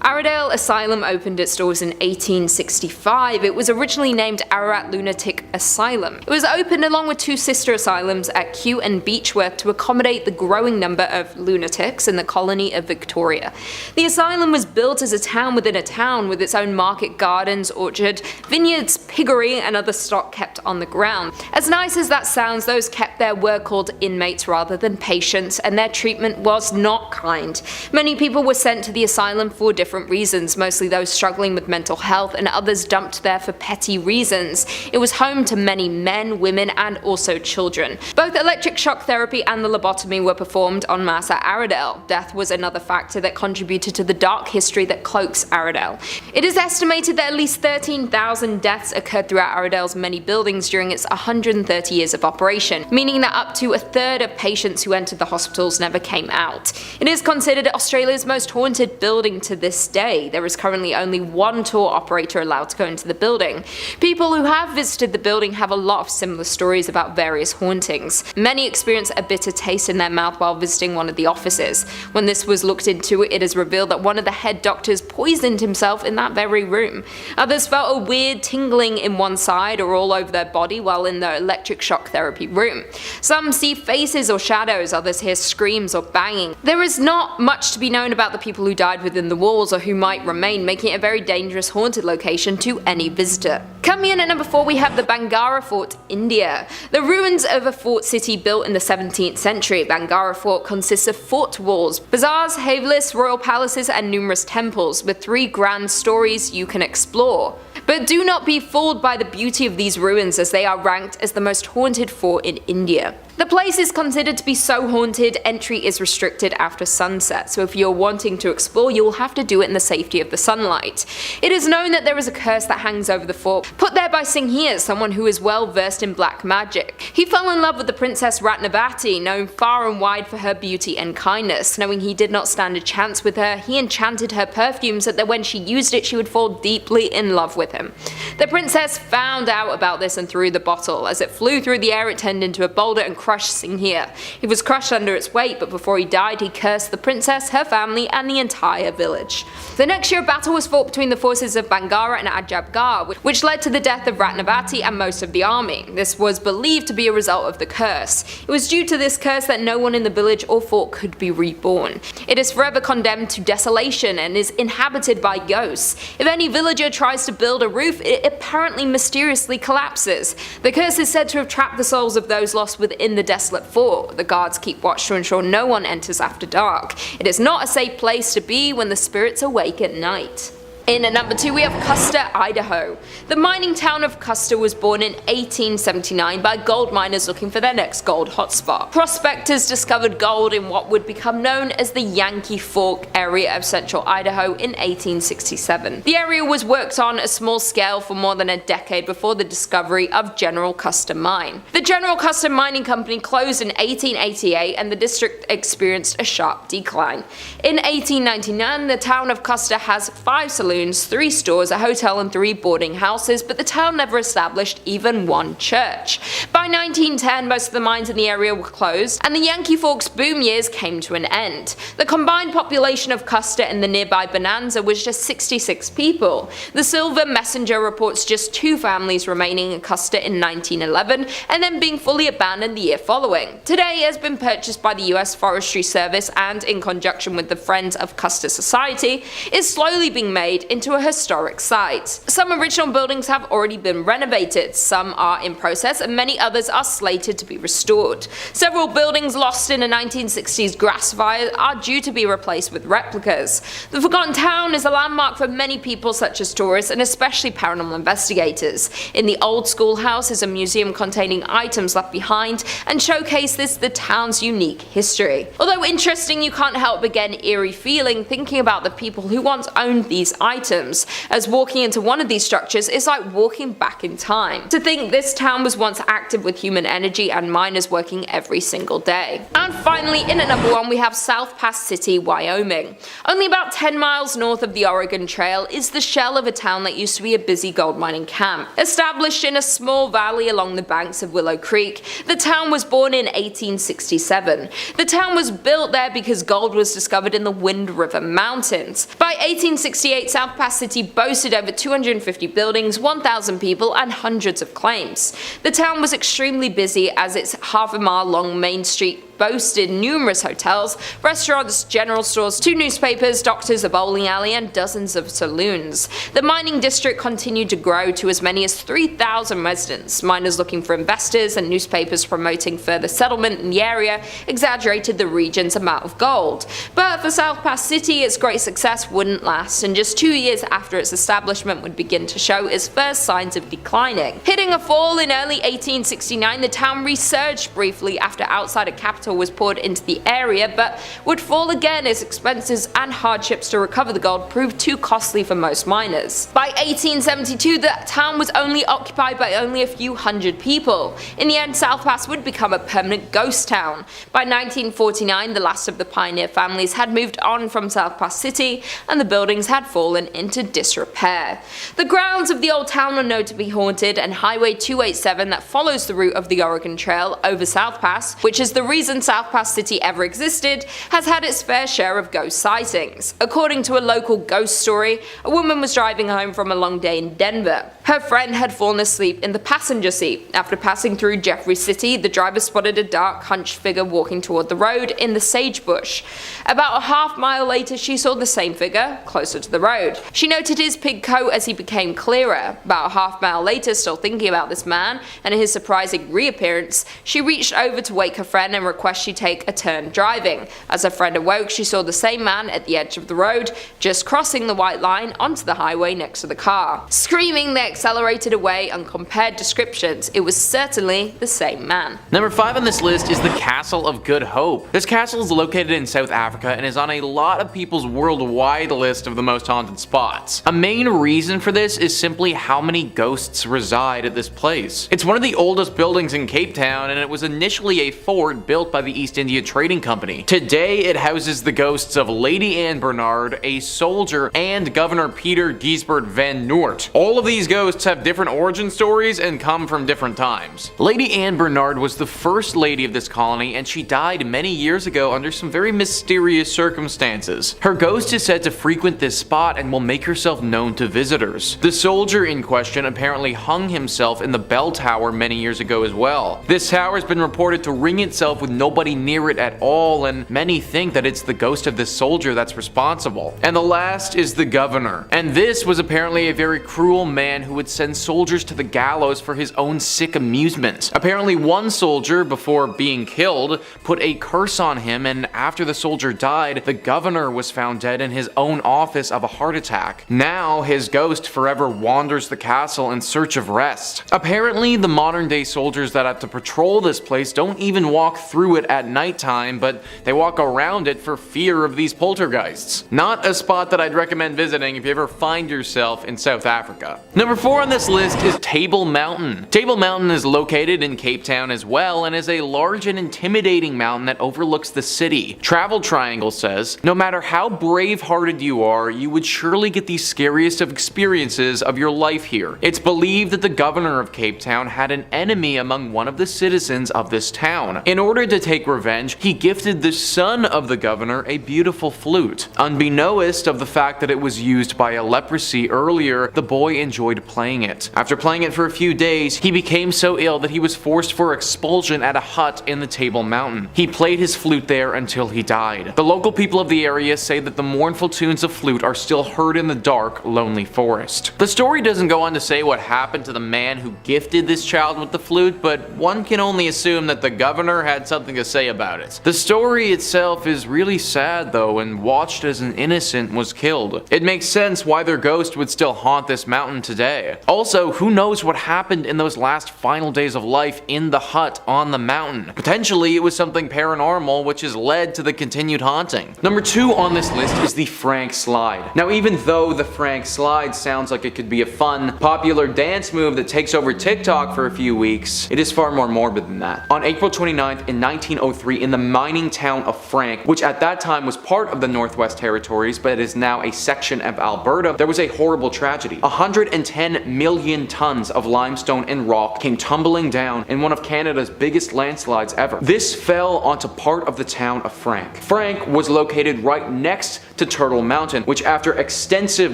Aradale Asylum opened its doors in 1865. It was originally named Ararat Lunatic Asylum. It was opened along with two sister asylums at Kew and Beechworth to accommodate the growing number of lunatics in the colony of Victoria. The asylum was built as a town within a town, with its own market gardens, orchard, vineyards, piggery, and other stock kept on the ground. As nice as that sounds, those kept there were called inmates rather than patients, and their treatment was not kind. Many people were sent to the asylum for different reasons, mostly those struggling with mental health, and others dumped there for petty reasons. It was home to many men, women, and also children. Both electric shock therapy and the lobotomy were performed en masse at Aradale. Death was another factor that contributed to the dark history that cloaks Aradale. It is estimated that at least 13,000 deaths occurred throughout Aradale's many buildings during its 130 years of operation, meaning that up to a third of patients who entered the hospitals never came out. It is considered Australia's most haunted building to this day. There is currently only one tour operator allowed to go into the building. People who have visited the building have a lot of similar stories about various hauntings. Many experience a bitter taste in their mouth while visiting one of the offices. When this was looked into, it is revealed that one of the head doctors poisoned himself in that very room. Others felt a weird tingling in one side or all over their body while in the electric shock therapy room. Some see faces or shadows, others hear screams or banging. There is not much to be known about the people who died within the walls or who might remain, making it a very dangerous haunted location to any visitor. Coming in at number 4, we have the Bangara Fort, India. The ruins of a fort city built in the 17th century. Bangara Fort consists of fort walls, bazaars, havelis, royal palaces, and numerous temples, with 3 grand stories you can explore. But do not be fooled by the beauty of these ruins, as they are ranked as the most haunted fort in India. The place is considered to be so haunted, entry is restricted after sunset, so if you're wanting to explore, you will have to do it in the safety of the sunlight. It is known that there is a curse that hangs over the fort, put there by Singhir, someone who is well versed in black magic. He fell in love with the Princess Ratnavati, known far and wide for her beauty and kindness. Knowing he did not stand a chance with her, he enchanted her perfume so that when she used it, she would fall deeply in love with him. The princess found out about this and threw the bottle. As it flew through the air, it turned into a boulder and crushed Singhir. He was crushed under its weight, but before he died, he cursed the princess, her family, and the entire village. The next year, a battle was fought between the forces of Bangara and Ajabgarh, which led to the death of Ratnavati and most of the army. This was believed to be a result of the curse. It was due to this curse that no one in the village or fort could be reborn. It is forever condemned to desolation and is inhabited by ghosts. If any villager tries to build a roof, it apparently mysteriously collapses. The curse is said to have trapped the souls of those lost within the desolate fort. The guards keep watch to ensure no one enters after dark. It is not a safe place to be when the spirits awake at night. In at number 2, we have Custer, Idaho. The mining town of Custer was born in 1879 by gold miners looking for their next gold hotspot. Prospectors discovered gold in what would become known as the Yankee Fork area of central Idaho in 1867. The area was worked on a small scale for more than a decade before the discovery of General Custer Mine. The General Custer Mining Company closed in 1888 and the district experienced a sharp decline. In 1899, the town of Custer has 5 saloons, 3 stores, a hotel, and 3 boarding houses, but the town never established even one church. By 1910, most of the mines in the area were closed, and the Yankee Fork's boom years came to an end. The combined population of Custer and the nearby Bonanza was just 66 people. The Silver Messenger reports just 2 families remaining in Custer in 1911, and then being fully abandoned the year following. Today, it has been purchased by the US Forestry Service and, in conjunction with the Friends of Custer Society, is slowly being made into a historic site. Some original buildings have already been renovated, some are in process, and many others are slated to be restored. Several buildings lost in a 1960s grass fire are due to be replaced with replicas. The Forgotten Town is a landmark for many people such as tourists and especially paranormal investigators. In the old schoolhouse is a museum containing items left behind and showcases the town's unique history. Although interesting, you can't help but get an eerie feeling thinking about the people who once owned these items, as walking into one of these structures is like walking back in time. To think this town was once active with human energy and miners working every single day. And finally, in at number 1 we have South Pass City, Wyoming. Only about 10 miles north of the Oregon Trail is the shell of a town that used to be a busy gold mining camp. Established in a small valley along the banks of Willow Creek, the town was born in 1867. The town was built there because gold was discovered in the Wind River Mountains. By 1868, South Pass City boasted over 250 buildings, 1,000 people, and hundreds of claims. The town was extremely busy as its half-a-mile-long main street boasted numerous hotels, restaurants, general stores, 2 newspapers, doctors, a bowling alley, and dozens of saloons. The mining district continued to grow to as many as 3,000 residents. Miners looking for investors and newspapers promoting further settlement in the area exaggerated the region's amount of gold. But for South Pass City, its great success wouldn't last, and just 2 years after its establishment would begin to show its first signs of declining. Hitting a fall in early 1869, the town resurged briefly after outsider capital was poured into the area, but would fall again as expenses and hardships to recover the gold proved too costly for most miners. By 1872, the town was only occupied by only a few hundred people. In the end, South Pass would become a permanent ghost town. By 1949, the last of the pioneer families had moved on from South Pass City, and the buildings had fallen into disrepair. The grounds of the old town are known to be haunted, and Highway 287 that follows the route of the Oregon Trail over South Pass, which is the reason South Pass City ever existed, has had its fair share of ghost sightings. According to a local ghost story, a woman was driving home from a long day in Denver. Her friend had fallen asleep in the passenger seat. After passing through Jeffrey City, the driver spotted a dark, hunched figure walking toward the road in the sagebrush. About a half-mile later, she saw the same figure closer to the road. She noted his pig coat as he became clearer. About a half-mile later, still thinking about this man and his surprising reappearance, she reached over to wake her friend and request she take a turn driving. As her friend awoke, she saw the same man at the edge of the road, just crossing the white line onto the highway next to the car. Screaming, they accelerated away and compared descriptions. It was certainly the same man. Number 5 on this list is the Castle of Good Hope. This castle is located in South Africa and is on a lot of people's worldwide list of the most haunted spots. A main reason for this is simply how many ghosts reside at this place. It's one of the oldest buildings in Cape Town, and it was initially a fort built by the East India Trading Company. Today it houses the ghosts of Lady Anne Bernard, a soldier, and Governor Peter Gisbert van Noort. All of these ghosts have different origin stories and come from different times. Lady Anne Bernard was the first lady of this colony, and she died many years ago under some very mysterious circumstances. Her ghost is said to frequent this spot and will make herself known to visitors. The soldier in question apparently hung himself in the bell tower many years ago as well. This tower has been reported to ring itself with nobody near it at all, and many think that it's the ghost of this soldier that's responsible. And the last is the governor. And this was apparently a very cruel man who would send soldiers to the gallows for his own sick amusement. Apparently one soldier, before being killed, put a curse on him, and after the soldier died, the governor was found dead in his own office of a heart attack. Now his ghost forever wanders the castle in search of rest. Apparently the modern day soldiers that have to patrol this place don't even walk through it at nighttime, but they walk around it for fear of these poltergeists. Not a spot that I'd recommend visiting if you ever find yourself in South Africa. Number 4 on this list is Table Mountain. Table Mountain is located in Cape Town as well, and is a large and intimidating mountain that overlooks the city. Travel Triangle says, no matter how brave-hearted you are, you would surely get the scariest of experiences of your life here. It's believed that the governor of Cape Town had an enemy among one of the citizens of this town. In order to to take revenge, he gifted the son of the governor a beautiful flute. Unbeknownst of the fact that it was used by a leprosy earlier, the boy enjoyed playing it. After playing it for a few days, he became so ill that he was forced for expulsion at a hut in the Table Mountain. He played his flute there until he died. The local people of the area say that the mournful tunes of flute are still heard in the dark, lonely forest. The story doesn't go on to say what happened to the man who gifted this child with the flute, but one can only assume that the governor had something to say about it. The story itself is really sad though, and watched as an innocent was killed. It makes sense why their ghost would still haunt this mountain today. Also, who knows what happened in those last final days of life in the hut on the mountain. Potentially it was something paranormal which has led to the continued haunting. Number 2 on this list is the Frank Slide. Now, even though the Frank Slide sounds like it could be a fun, popular dance move that takes over TikTok for a few weeks, it is far more morbid than that. On April 29th in 1903 in the mining town of Frank, which at that time was part of the Northwest Territories but is now a section of Alberta, there was a horrible tragedy. 110 million tons of limestone and rock came tumbling down in one of Canada's biggest landslides ever. This fell onto part of the town of Frank. Frank was located right next to Turtle Mountain, which after extensive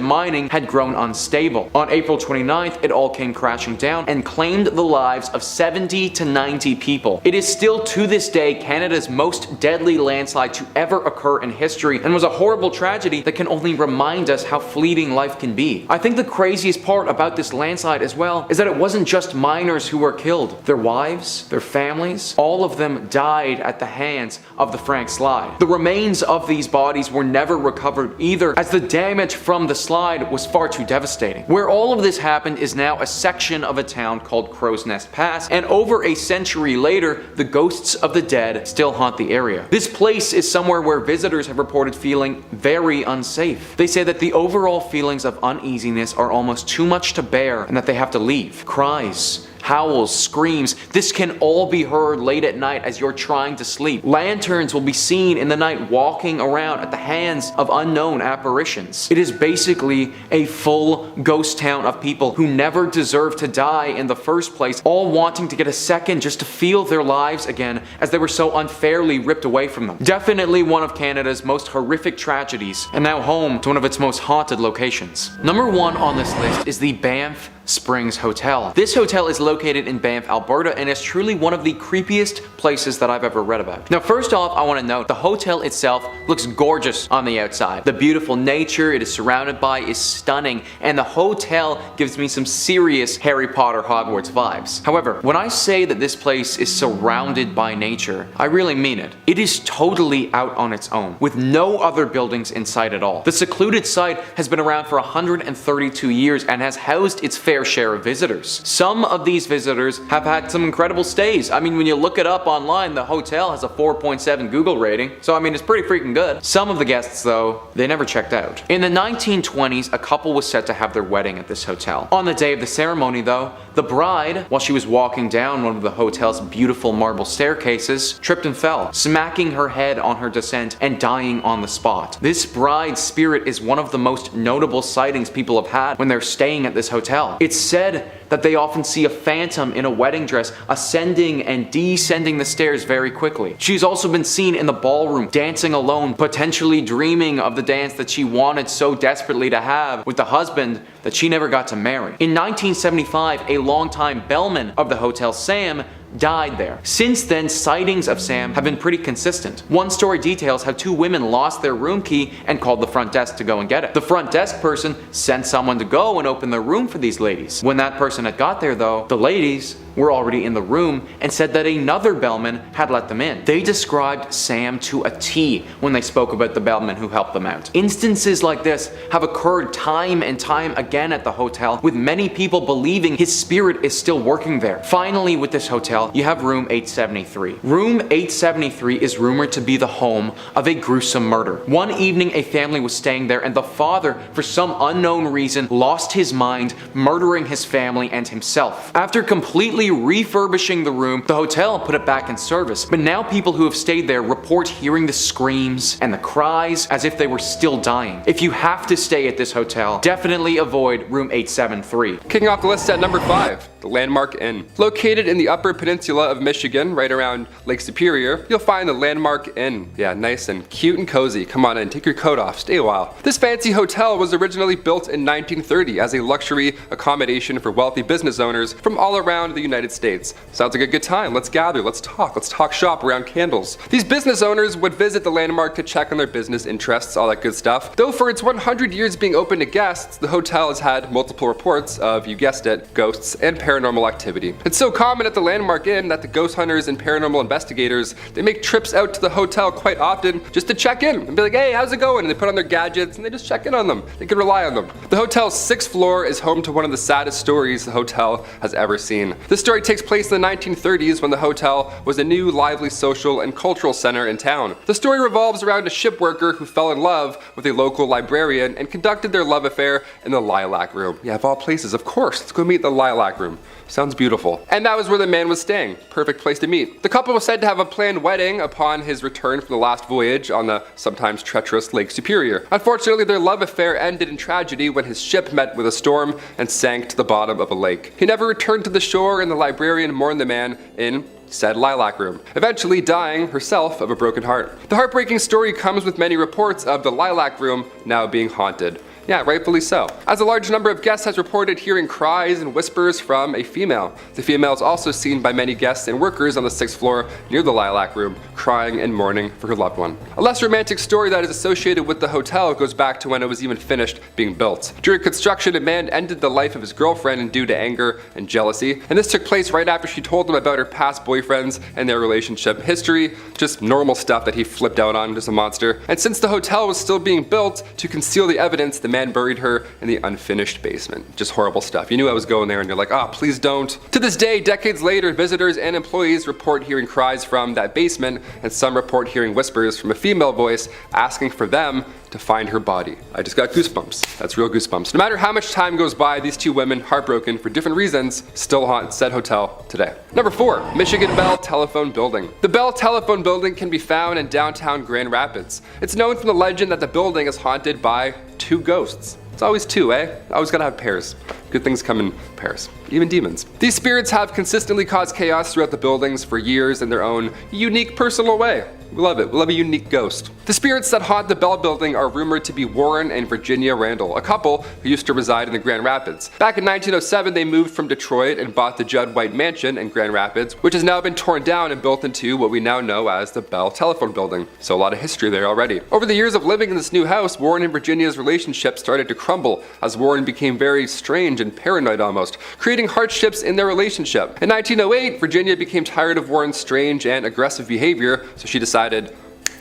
mining had grown unstable. On April 29th, it all came crashing down and claimed the lives of 70 to 90 people. It is still to this day Canada's most deadly landslide to ever occur in history, and was a horrible tragedy that can only remind us how fleeting life can be. I think the craziest part about this landslide as well is that it wasn't just miners who were killed. Their wives, their families, all of them died at the hands of the Frank Slide. The remains of these bodies were never recovered either, as the damage from the slide was far too devastating. Where all of this happened is now a section of a town called Crow's Nest Pass, and over a century later, the ghosts of the dead still haunt the area. This place is somewhere where visitors have reported feeling very unsafe. They say that the overall feelings of uneasiness are almost too much to bear and that they have to leave. Cries, howls, screams, this can all be heard late at night as you're trying to sleep. Lanterns will be seen in the night walking around at the hands of unknown apparitions. It is basically a full ghost town of people who never deserved to die in the first place, all wanting to get a second just to feel their lives again as they were so unfairly ripped away from them. Definitely one of Canada's most horrific tragedies, and now home to one of its most haunted locations. Number 1 on this list is the Banff Springs Hotel. This hotel is located in Banff, Alberta, and is truly one of the creepiest places that I've ever read about. Now, first off, I want to note the hotel itself looks gorgeous on the outside. The beautiful nature it is surrounded by is stunning, and the hotel gives me some serious Harry Potter Hogwarts vibes. However, when I say that this place is surrounded by nature, I really mean it. It is totally out on its own, with no other buildings in sight at all. The secluded site has been around for 132 years and has housed its fair share of visitors. Some of these visitors have had some incredible stays. I mean, when you look it up online, the hotel has a 4.7 Google rating, so I mean, it's pretty freaking good. Some of the guests, though, they never checked out. In the 1920s, a couple was set to have their wedding at this hotel. On the day of the ceremony, though, the bride, while she was walking down one of the hotel's beautiful marble staircases, tripped and fell, smacking her head on her descent and dying on the spot. This bride's spirit is one of the most notable sightings people have had when they're staying at this hotel. It's said that they often see a phantom in a wedding dress ascending and descending the stairs very quickly. She's also been seen in the ballroom dancing alone, potentially dreaming of the dance that she wanted so desperately to have with the husband that she never got to marry. In 1975, a longtime bellman of the hotel, Sam, died there. Since then, sightings of Sam have been pretty consistent. One story details how 2 women lost their room key and called the front desk to go and get it. The front desk person sent someone to go and open their room for these ladies. When that person had got there, though, the ladies were already in the room and said that another bellman had let them in. They described Sam to a T when they spoke about the bellman who helped them out. Instances like this have occurred time and time again at the hotel, with many people believing his spirit is still working there. Finally, with this hotel, you have room 873. Room 873 is rumored to be the home of a gruesome murder. One evening, a family was staying there, and the father, for some unknown reason, lost his mind, murdering his family and himself. After completely refurbishing the room, the hotel put it back in service, but now people who have stayed there report hearing the screams and the cries as if they were still dying. If you have to stay at this hotel, definitely avoid room 873. Kicking off the list at number 5, the Landmark Inn. Located in the Upper Peninsula of Michigan, right around Lake Superior, you'll find the Landmark Inn. Yeah, nice and cute and cozy. Come on in, take your coat off, stay a while. This fancy hotel was originally built in 1930 as a luxury accommodation for wealthy business owners from all around the United States. Sounds like a good time. Let's gather, let's talk shop around candles. These business owners would visit the Landmark to check on their business interests, all that good stuff. Though for its 100 years being open to guests, the hotel has had multiple reports of, you guessed it, ghosts and paranormal activity. It's so common at the Landmark Inn that the ghost hunters and paranormal investigators, they make trips out to the hotel quite often just to check in and be like, hey, how's it going? And they put on their gadgets and they just check in on them. They can rely on them. The hotel's 6th floor is home to one of the saddest stories the hotel has ever seen. This story takes place in the 1930s when the hotel was a new, lively social and cultural center in town. The story revolves around a ship worker who fell in love with a local librarian and conducted their love affair in the Lilac Room. Yeah, of all places, of course, let's go meet the Lilac Room. Sounds beautiful. And that was where the man was staying. Perfect place to meet. The couple was said to have a planned wedding upon his return from the last voyage on the sometimes treacherous Lake Superior. Unfortunately, their love affair ended in tragedy when his ship met with a storm and sank to the bottom of a lake. He never returned to the shore, and the librarian mourned the man in said Lilac Room, eventually dying herself of a broken heart. The heartbreaking story comes with many reports of the Lilac Room now being haunted. Yeah, rightfully so, as a large number of guests has reported hearing cries and whispers from a female. The female is also seen by many guests and workers on the 6th floor near the Lilac Room, crying and mourning for her loved one. A less romantic story that is associated with the hotel goes back to when it was even finished being built. During construction, a man ended the life of his girlfriend due to anger and jealousy, and this took place right after she told him about her past boyfriends and their relationship history, just normal stuff that he flipped out on, just a monster. And since the hotel was still being built, to conceal the evidence, the man buried her in the unfinished basement. Just horrible stuff. You knew I was going there and you're like, ah, please don't. To this day, decades later, visitors and employees report hearing cries from that basement, and some report hearing whispers from a female voice asking for them to find her body. I just got goosebumps. That's real goosebumps. No matter how much time goes by, these two women, heartbroken for different reasons, still haunt said hotel today. Number 4, Michigan Bell Telephone Building. The Bell Telephone Building can be found in downtown Grand Rapids. It's known from the legend that the building is haunted by 2 ghosts. It's always 2, eh? Always gotta have pairs. Good things come in pairs. Even demons. These spirits have consistently caused chaos throughout the buildings for years in their own unique personal way. We love it. We love a unique ghost. The spirits that haunt the Bell Building are rumored to be Warren and Virginia Randall, a couple who used to reside in the Grand Rapids. Back in 1907, they moved from Detroit and bought the Judd White Mansion in Grand Rapids, which has now been torn down and built into what we now know as the Bell Telephone Building. So a lot of history there already. Over the years of living in this new house, Warren and Virginia's relationship started to crumble as Warren became very strange and paranoid almost, creating hardships in their relationship. In 1908, Virginia became tired of Warren's strange and aggressive behavior, so she decided,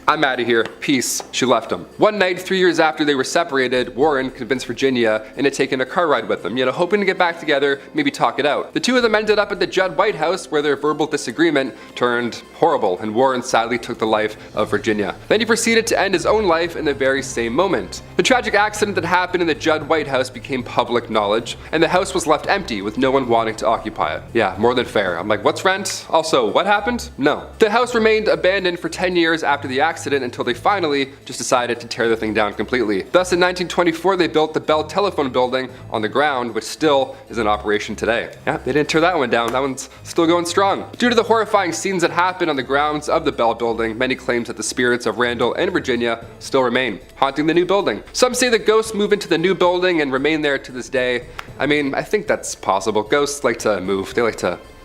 I'm out of here, peace. She left him. One night, 3 years after they were separated, Warren convinced Virginia into taking a car ride with them, hoping to get back together, maybe talk it out. The two of them ended up at the Judd White house where their verbal disagreement turned horrible, and Warren sadly took the life of Virginia. Then he proceeded to end his own life in the very same moment. The tragic accident that happened in the Judd White house became public knowledge, and the house was left empty with no one wanting to occupy it. Yeah, more than fair. I'm like, what's rent? Also, what happened? No. The house remained abandoned for 10 years after the accident until they finally just decided to tear the thing down completely. Thus, in 1924, they built the Bell Telephone Building on the ground, which still is in operation today. Yeah, they didn't tear that one down. That one's still going strong. Due to the horrifying scenes that happened on the grounds of the Bell Building, many claim that the spirits of Randall and Virginia still remain, haunting the new building. Some say that ghosts move into the new building and remain there to this day. I mean, I think that's possible. Ghosts like to move.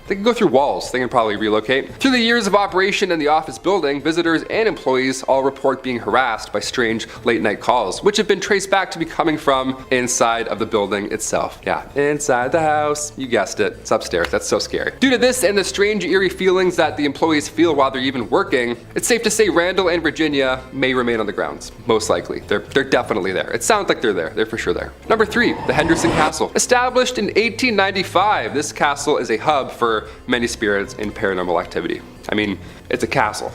They can go through walls, they can probably relocate. Through the years of operation in the office building, visitors and employees all report being harassed by strange late night calls, which have been traced back to be coming from inside of the building itself. Yeah, inside the house. You guessed it, it's upstairs. That's so scary. Due to this and the strange eerie feelings that the employees feel while they're even working, it's safe to say Randall and Virginia may remain on the grounds. Most likely. They're definitely there. It sounds like they're there. They're for sure there. Number 3, the Henderson Castle. Established in 1895, this castle is a hub for many spirits and paranormal activity. I mean, it's a castle.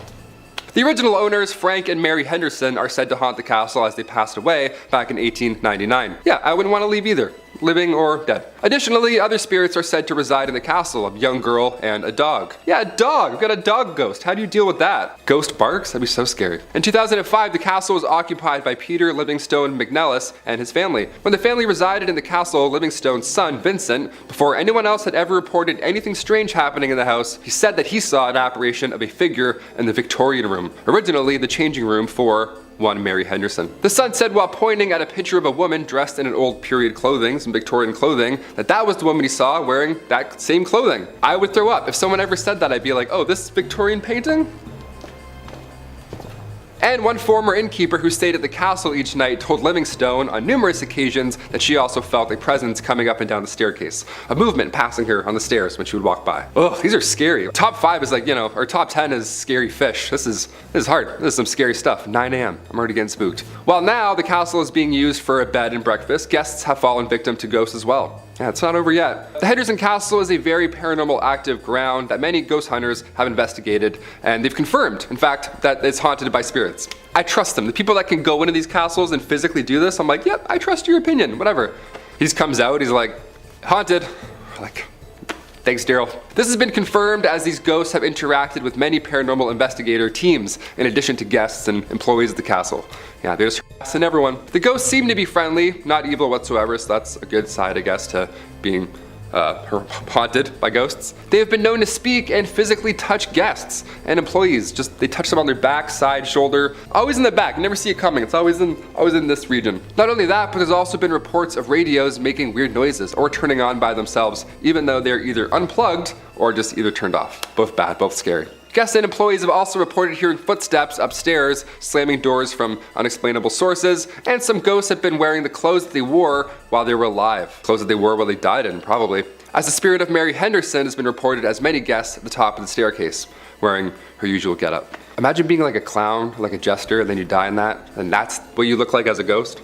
The original owners, Frank and Mary Henderson, are said to haunt the castle as they passed away back in 1899. Yeah, I wouldn't want to leave either. living or dead. Additionally, other spirits are said to reside in the castle, a young girl and a dog. Yeah, a dog! We've got a dog ghost. How do you deal with that? Ghost barks? That'd be so scary. In 2005, the castle was occupied by Peter Livingstone McNellis and his family. When the family resided in the castle, Livingstone's son, Vincent, before anyone else had ever reported anything strange happening in the house, he said that he saw an apparition of a figure in the Victorian room, originally the changing room for one Mary Henderson. The son said while pointing at a picture of a woman dressed in an old period clothing, some Victorian clothing, that was the woman he saw wearing that same clothing. I would throw up. If someone ever said that, I'd be like, oh, this Victorian painting? And one former innkeeper who stayed at the castle each night told Livingstone on numerous occasions that she also felt a presence coming up and down the staircase, a movement passing her on the stairs when she would walk by. Ugh, these are scary. Top 5 is like, or top 10 is scary fish. This is hard. This is some scary stuff. 9 a.m. I'm already getting spooked. While now the castle is being used for a bed and breakfast, guests have fallen victim to ghosts as well. Yeah, it's not over yet. The Henderson Castle is a very paranormal active ground that many ghost hunters have investigated, and they've confirmed, in fact, that it's haunted by spirits. I trust them. The people that can go into these castles and physically do this, I'm like, yep, I trust your opinion, whatever. He just comes out, he's like, haunted. We're like, thanks, Daryl. This has been confirmed as these ghosts have interacted with many paranormal investigator teams, in addition to guests and employees of the castle. Yeah, they're just harassing everyone. The ghosts seem to be friendly, not evil whatsoever, so that's a good side, I guess, to being haunted by ghosts. They have been known to speak and physically touch guests and employees. They touch them on their back, side, shoulder, always in the back. You never see it coming. It's always in this region. Not only that, but there's also been reports of radios making weird noises or turning on by themselves, even though they're either unplugged or just either turned off. Both bad, both scary. Guests and employees have also reported hearing footsteps upstairs, slamming doors from unexplainable sources, and some ghosts have been wearing the clothes that they wore while they were alive. Clothes that they wore while they died in, probably. As the spirit of Mary Henderson has been reported as many guests at the top of the staircase, wearing her usual getup. Imagine being like a clown, like a jester, and then you die in that, and that's what you look like as a ghost.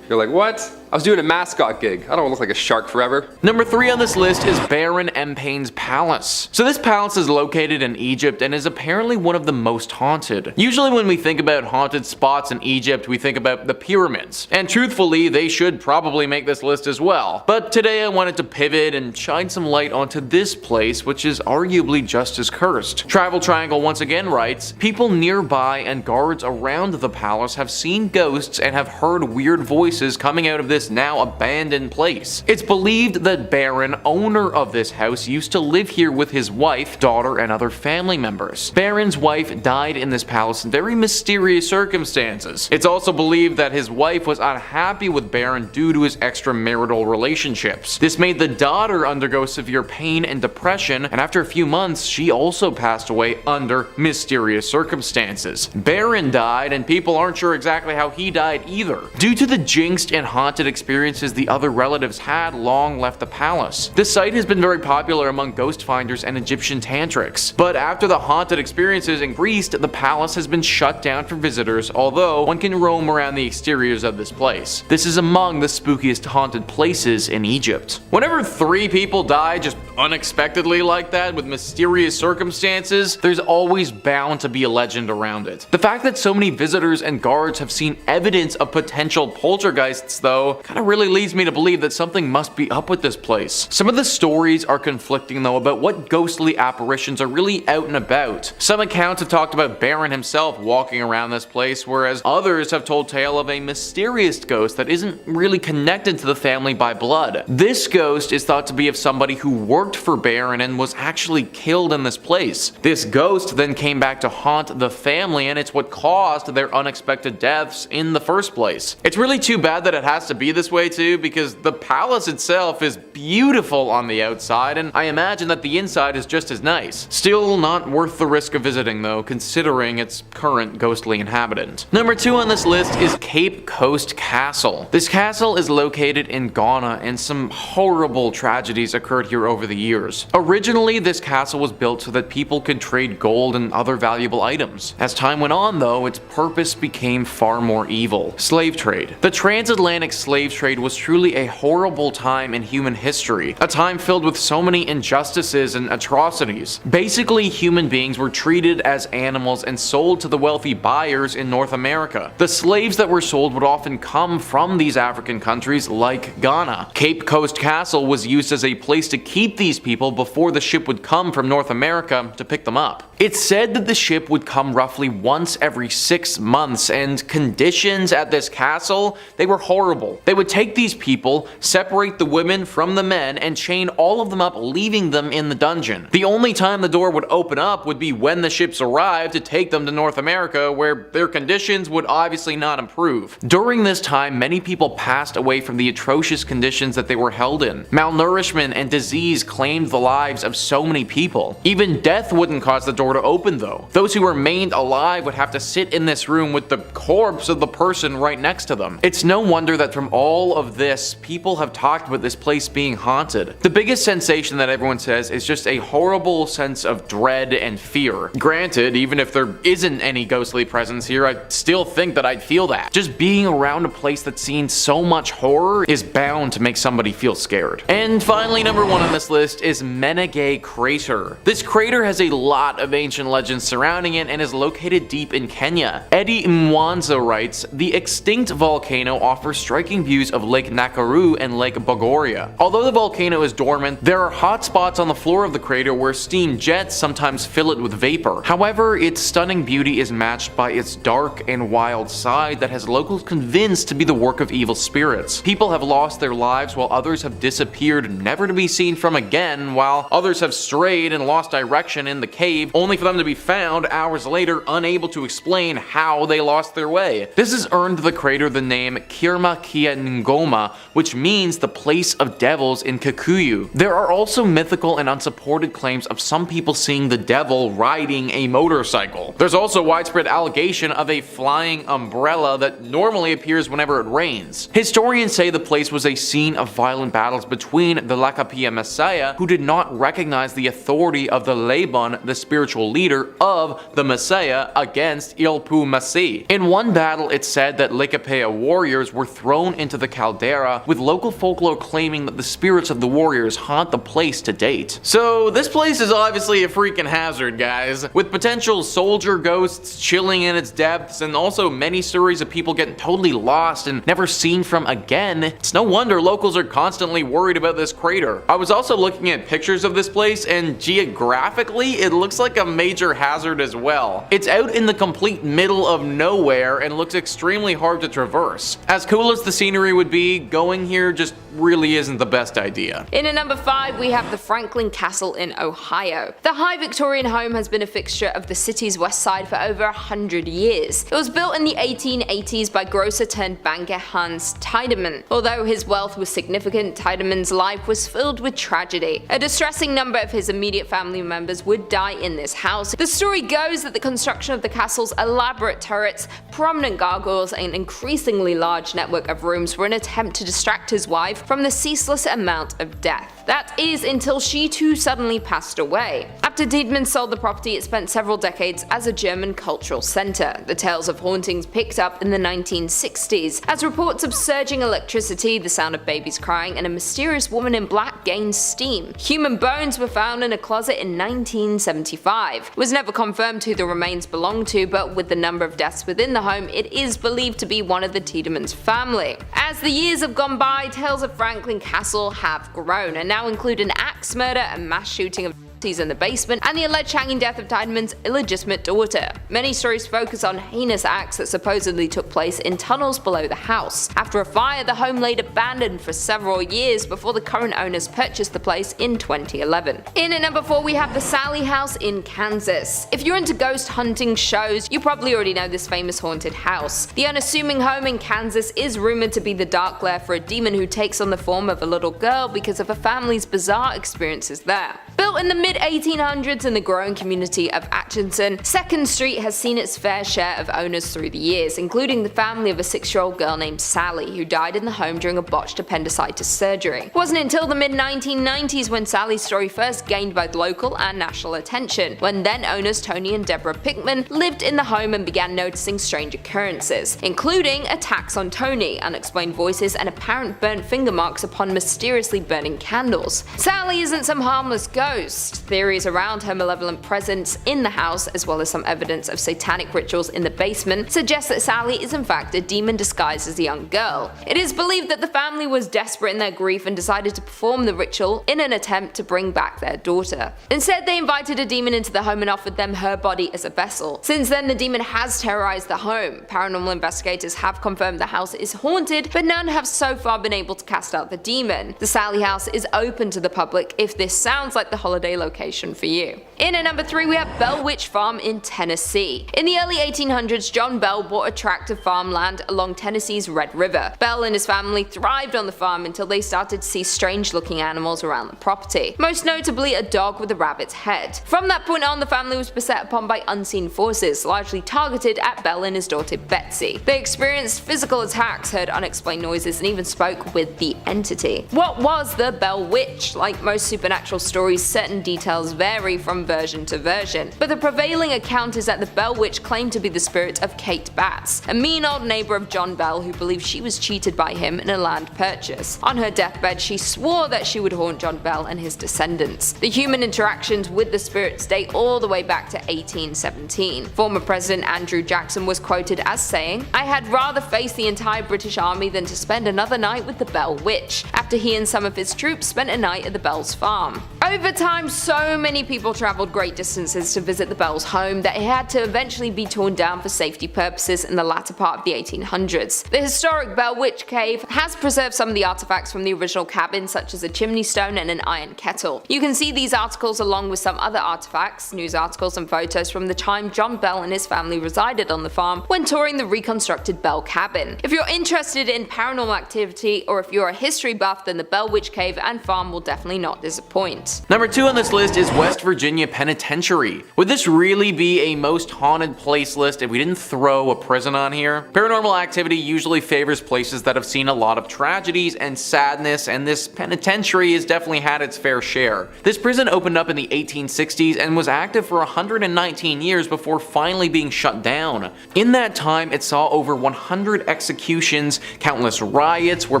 You're like, what? I was doing a mascot gig. I don't look like a shark forever. Number 3 on this list is Baron Mpaine's Palace. So this palace is located in Egypt and is apparently one of the most haunted. Usually when we think about haunted spots in Egypt, we think about the pyramids. And truthfully, they should probably make this list as well. But today I wanted to pivot and shine some light onto this place, which is arguably just as cursed. Travel Triangle once again writes, people nearby and guards around the palace have seen ghosts and have heard weird voices coming out of this now abandoned place. It's believed that Baron, owner of this house, used to live here with his wife, daughter, and other family members. Baron's wife died in this palace in very mysterious circumstances. It's also believed that his wife was unhappy with Baron due to his extramarital relationships. This made the daughter undergo severe pain and depression, and after a few months, she also passed away under mysterious circumstances. Baron died, and people aren't sure exactly how he died either. Due to the jinxed and haunted experiences the other relatives had long left the palace. This site has been very popular among ghost finders and Egyptian tantrics, but after the haunted experiences increased, the palace has been shut down for visitors, although one can roam around the exteriors of this place. This is among the spookiest haunted places in Egypt. Whenever 3 people die just unexpectedly like that with mysterious circumstances, there's always bound to be a legend around it. The fact that so many visitors and guards have seen evidence of potential poltergeists, though, kind of really leads me to believe that something must be up with this place. Some of the stories are conflicting though about what ghostly apparitions are really out and about. Some accounts have talked about Baron himself walking around this place, whereas others have told tale of a mysterious ghost that isn't really connected to the family by blood. This ghost is thought to be of somebody who worked for Baron and was actually killed in this place. This ghost then came back to haunt the family, and it's what caused their unexpected deaths in the first place. It's really too bad that it has to be this way too, because the palace itself is beautiful on the outside, and I imagine that the inside is just as nice. Still not worth the risk of visiting though, considering its current ghostly inhabitant. Number 2 on this list is Cape Coast Castle. This castle is located in Ghana, and some horrible tragedies occurred here over the the years. Originally, this castle was built so that people could trade gold and other valuable items. As time went on though, its purpose became far more evil. Slave trade. The transatlantic slave trade was truly a horrible time in human history, a time filled with so many injustices and atrocities. Basically, human beings were treated as animals and sold to the wealthy buyers in North America. The slaves that were sold would often come from these African countries like Ghana. Cape Coast Castle was used as a place to keep these people before the ship would come from North America to pick them up. It's said that the ship would come roughly once every 6 months, and conditions at this castle, they were horrible. They would take these people, separate the women from the men, and chain all of them up, leaving them in the dungeon. The only time the door would open up would be when the ships arrived to take them to North America, where their conditions would obviously not improve. During this time, many people passed away from the atrocious conditions that they were held in. Malnourishment and disease claimed the lives of so many people. Even death wouldn't cause the door to open though. Those who remained alive would have to sit in this room with the corpse of the person right next to them. It's no wonder that from all of this, people have talked about this place being haunted. The biggest sensation that everyone says is just a horrible sense of dread and fear. Granted, even if there isn't any ghostly presence here, I still think that I'd feel that. Just being around a place that's seen so much horror is bound to make somebody feel scared. And finally, number 1 on this list is Menengai Crater. This crater has a lot of ancient legends surrounding it and is located deep in Kenya. Eddie Mwanza writes, "The extinct volcano offers striking views of Lake Nakuru and Lake Bogoria. Although the volcano is dormant, there are hot spots on the floor of the crater where steam jets sometimes fill it with vapor. However, its stunning beauty is matched by its dark and wild side that has locals convinced to be the work of evil spirits. People have lost their lives while others have disappeared, never to be seen from again, while others have strayed and lost direction in the cave, only for them to be found hours later unable to explain how they lost their way. This has earned the crater the name Kirma Kia Ngoma, which means the place of devils in Kikuyu. There are also mythical and unsupported claims of some people seeing the devil riding a motorcycle. There's also widespread allegation of a flying umbrella that normally appears whenever it rains. Historians say the place was a scene of violent battles between the Lakapia Messiah, who did not recognize the authority of the Laban, the spiritual leader of the Messiah, against Ilpu Masi. In one battle, it's said that Lakapia warriors were thrown into the caldera, with local folklore claiming that the spirits of the warriors haunt the place to date. So this place is obviously a freaking hazard, guys, with potential soldier ghosts chilling in its depths, and also many stories of people getting totally lost and never seen from again. It's no wonder locals are constantly worried about this crater. I was also looking at pictures of this place, and geographically it looks like a major hazard as well. It's out in the complete middle of nowhere and looks extremely hard to traverse. As cool as the scenery would be, going here just really isn't the best idea. In at number 5, we have the Franklin Castle in Ohio. The high Victorian home has been a fixture of the city's west side for over 100 years. It was built in the 1880s by grocer turned banker Hans Tiedemann. Although his wealth was significant, Tiedemann's life was filled with tragedy. A distressing number of his immediate family members would die in this house. The story goes that the construction of the castle's elaborate turrets, prominent gargoyles, and increasingly large network of rooms were an attempt to distract his wife from the ceaseless amount of death. That is, until she too suddenly passed away. After Tiedemann sold the property, it spent several decades as a German cultural center. The tales of hauntings picked up in the 1960s, as reports of surging electricity, the sound of babies crying, and a mysterious woman in black gained steam. Human bones were found in a closet in 1975. It was never confirmed who the remains belonged to, but with the number of deaths within the home, it is believed to be one of the Tiedemann's family. As the years have gone by, tales of Franklin Castle have grown, and now include an axe murder, a mass shooting of in the basement, and the alleged hanging death of Tiedemann's illegitimate daughter. Many stories focus on heinous acts that supposedly took place in tunnels below the house. After a fire, the home laid abandoned for several years before the current owners purchased the place in 2011. In at number 4, we have the Sallie House in Kansas. If you're into ghost hunting shows, you probably already know this famous haunted house. The unassuming home in Kansas is rumored to be the dark lair for a demon who takes on the form of a little girl because of a family's bizarre experiences there. Built in the mid-1800s in the growing community of Atchison, 2nd Street has seen its fair share of owners through the years, including the family of a 6-year-old girl named Sallie, who died in the home during a botched appendicitis surgery. It wasn't until the mid-1990s when Sallie's story first gained both local and national attention, when then owners Tony and Deborah Pickman lived in the home and began noticing strange occurrences, including attacks on Tony, unexplained voices, and apparent burnt finger marks upon mysteriously burning candles. Sallie isn't some harmless ghost. Theories around her malevolent presence in the house, as well as some evidence of satanic rituals in the basement, suggest that Sallie is in fact a demon disguised as a young girl. It is believed that the family was desperate in their grief and decided to perform the ritual in an attempt to bring back their daughter. Instead, they invited a demon into the home and offered them her body as a vessel. Since then, the demon has terrorized the home. Paranormal investigators have confirmed the house is haunted, but none have so far been able to cast out the demon. The Sallie House is open to the public if this sounds like the holiday location for you. In at number 3, we have Bell Witch Farm in Tennessee. In the early 1800s, John Bell bought a tract of farmland along Tennessee's Red River. Bell and his family thrived on the farm until they started to see strange-looking animals around the property, most notably a dog with a rabbit's head. From that point on, the family was beset upon by unseen forces, largely targeted at Bell and his daughter Betsy. They experienced physical attacks, heard unexplained noises, and even spoke with the entity. What was the Bell Witch? Like most supernatural stories, certain details vary from version to version, but the prevailing account is that the Bell Witch claimed to be the spirit of Kate Batts, a mean old neighbor of John Bell who believed she was cheated by him in a land purchase. On her deathbed, she swore that she would haunt John Bell and his descendants. The human interactions with the spirits date all the way back to 1817. Former President Andrew Jackson was quoted as saying, "I had rather face the entire British army than to spend another night with the Bell Witch," after he and some of his troops spent a night at the Bell's farm. Over time, so many people traveled great distances to visit the Bell's home that it had to eventually be torn down for safety purposes in the latter part of the 1800s. The historic Bell Witch Cave has preserved some of the artifacts from the original cabin, such as a chimney stone and an iron kettle. You can see these articles along with some other artifacts, news articles and photos from the time John Bell and his family resided on the farm when touring the reconstructed Bell cabin. If you're interested in paranormal activity, or if you're a history buff, then the Bell Witch Cave and farm will definitely not disappoint. Number 2 on this list is West Virginia Penitentiary. Would this really be a most haunted place list if we didn't throw a prison on here? Paranormal activity usually favors places that have seen a lot of tragedies and sadness, and this penitentiary has definitely had its fair share. This prison opened up in the 1860s and was active for 119 years before finally being shut down. In that time, it saw over 100 executions, countless riots where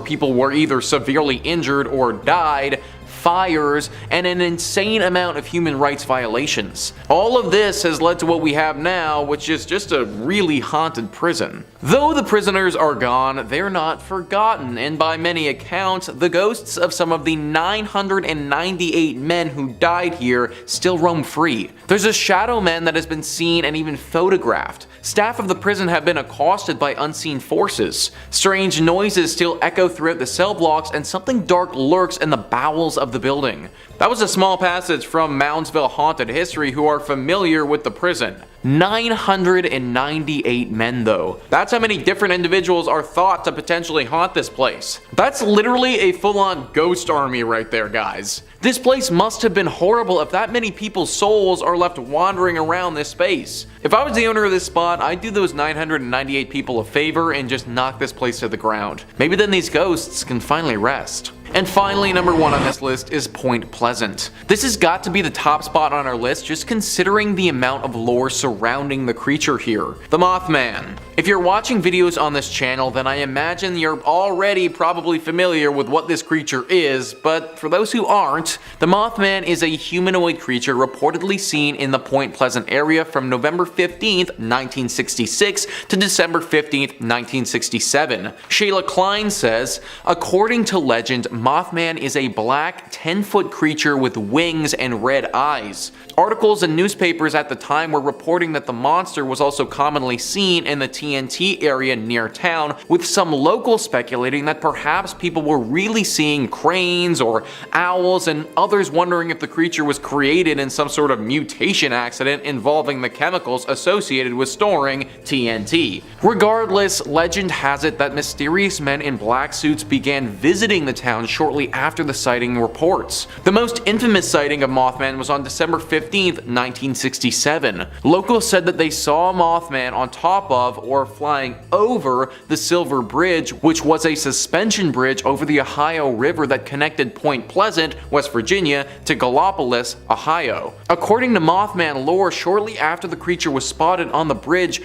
people were either severely injured or died, fires, and an insane amount of human rights violations. All of this has led to what we have now, which is just a really haunted prison. Though the prisoners are gone, they're not forgotten, and by many accounts, the ghosts of some of the 998 men who died here still roam free. There's a shadow man that has been seen and even photographed. Staff of the prison have been accosted by unseen forces. Strange noises still echo throughout the cell blocks, and something dark lurks in the bowels of the building. That was a small passage from Moundsville Haunted History, who are familiar with the prison. 998 men though. That's how many different individuals are thought to potentially haunt this place. That's literally a full-on ghost army right there, guys. This place must have been horrible if that many people's souls are left wandering around this space. If I was the owner of this spot, I'd do those 998 people a favor and just knock this place to the ground. Maybe then these ghosts can finally rest. And finally, number 1 on this list is Point Pleasant. This has got to be the top spot on our list just considering the amount of lore surrounding the creature here. The Mothman. If you're watching videos on this channel, then I imagine you're already probably familiar with what this creature is, but for those who aren't, the Mothman is a humanoid creature reportedly seen in the Point Pleasant area from November 15th, 1966 to December 15th, 1967. Shayla Klein says, according to legend, Mothman is a black 10-foot creature with wings and red eyes. Articles and newspapers at the time were reporting that the monster was also commonly seen in the TNT area near town, with some locals speculating that perhaps people were really seeing cranes or owls, and others wondering if the creature was created in some sort of mutation accident involving the chemicals associated with storing TNT. Regardless, legend has it that mysterious men in black suits began visiting the town shortly after the sighting reports. The most infamous sighting of Mothman was on December 15th, 1967. Locals said that they saw Mothman on top of or flying over the Silver Bridge, which was a suspension bridge over the Ohio River that connected Point Pleasant, West Virginia, to Gallipolis, Ohio. According to Mothman lore, shortly after the creature was spotted on the bridge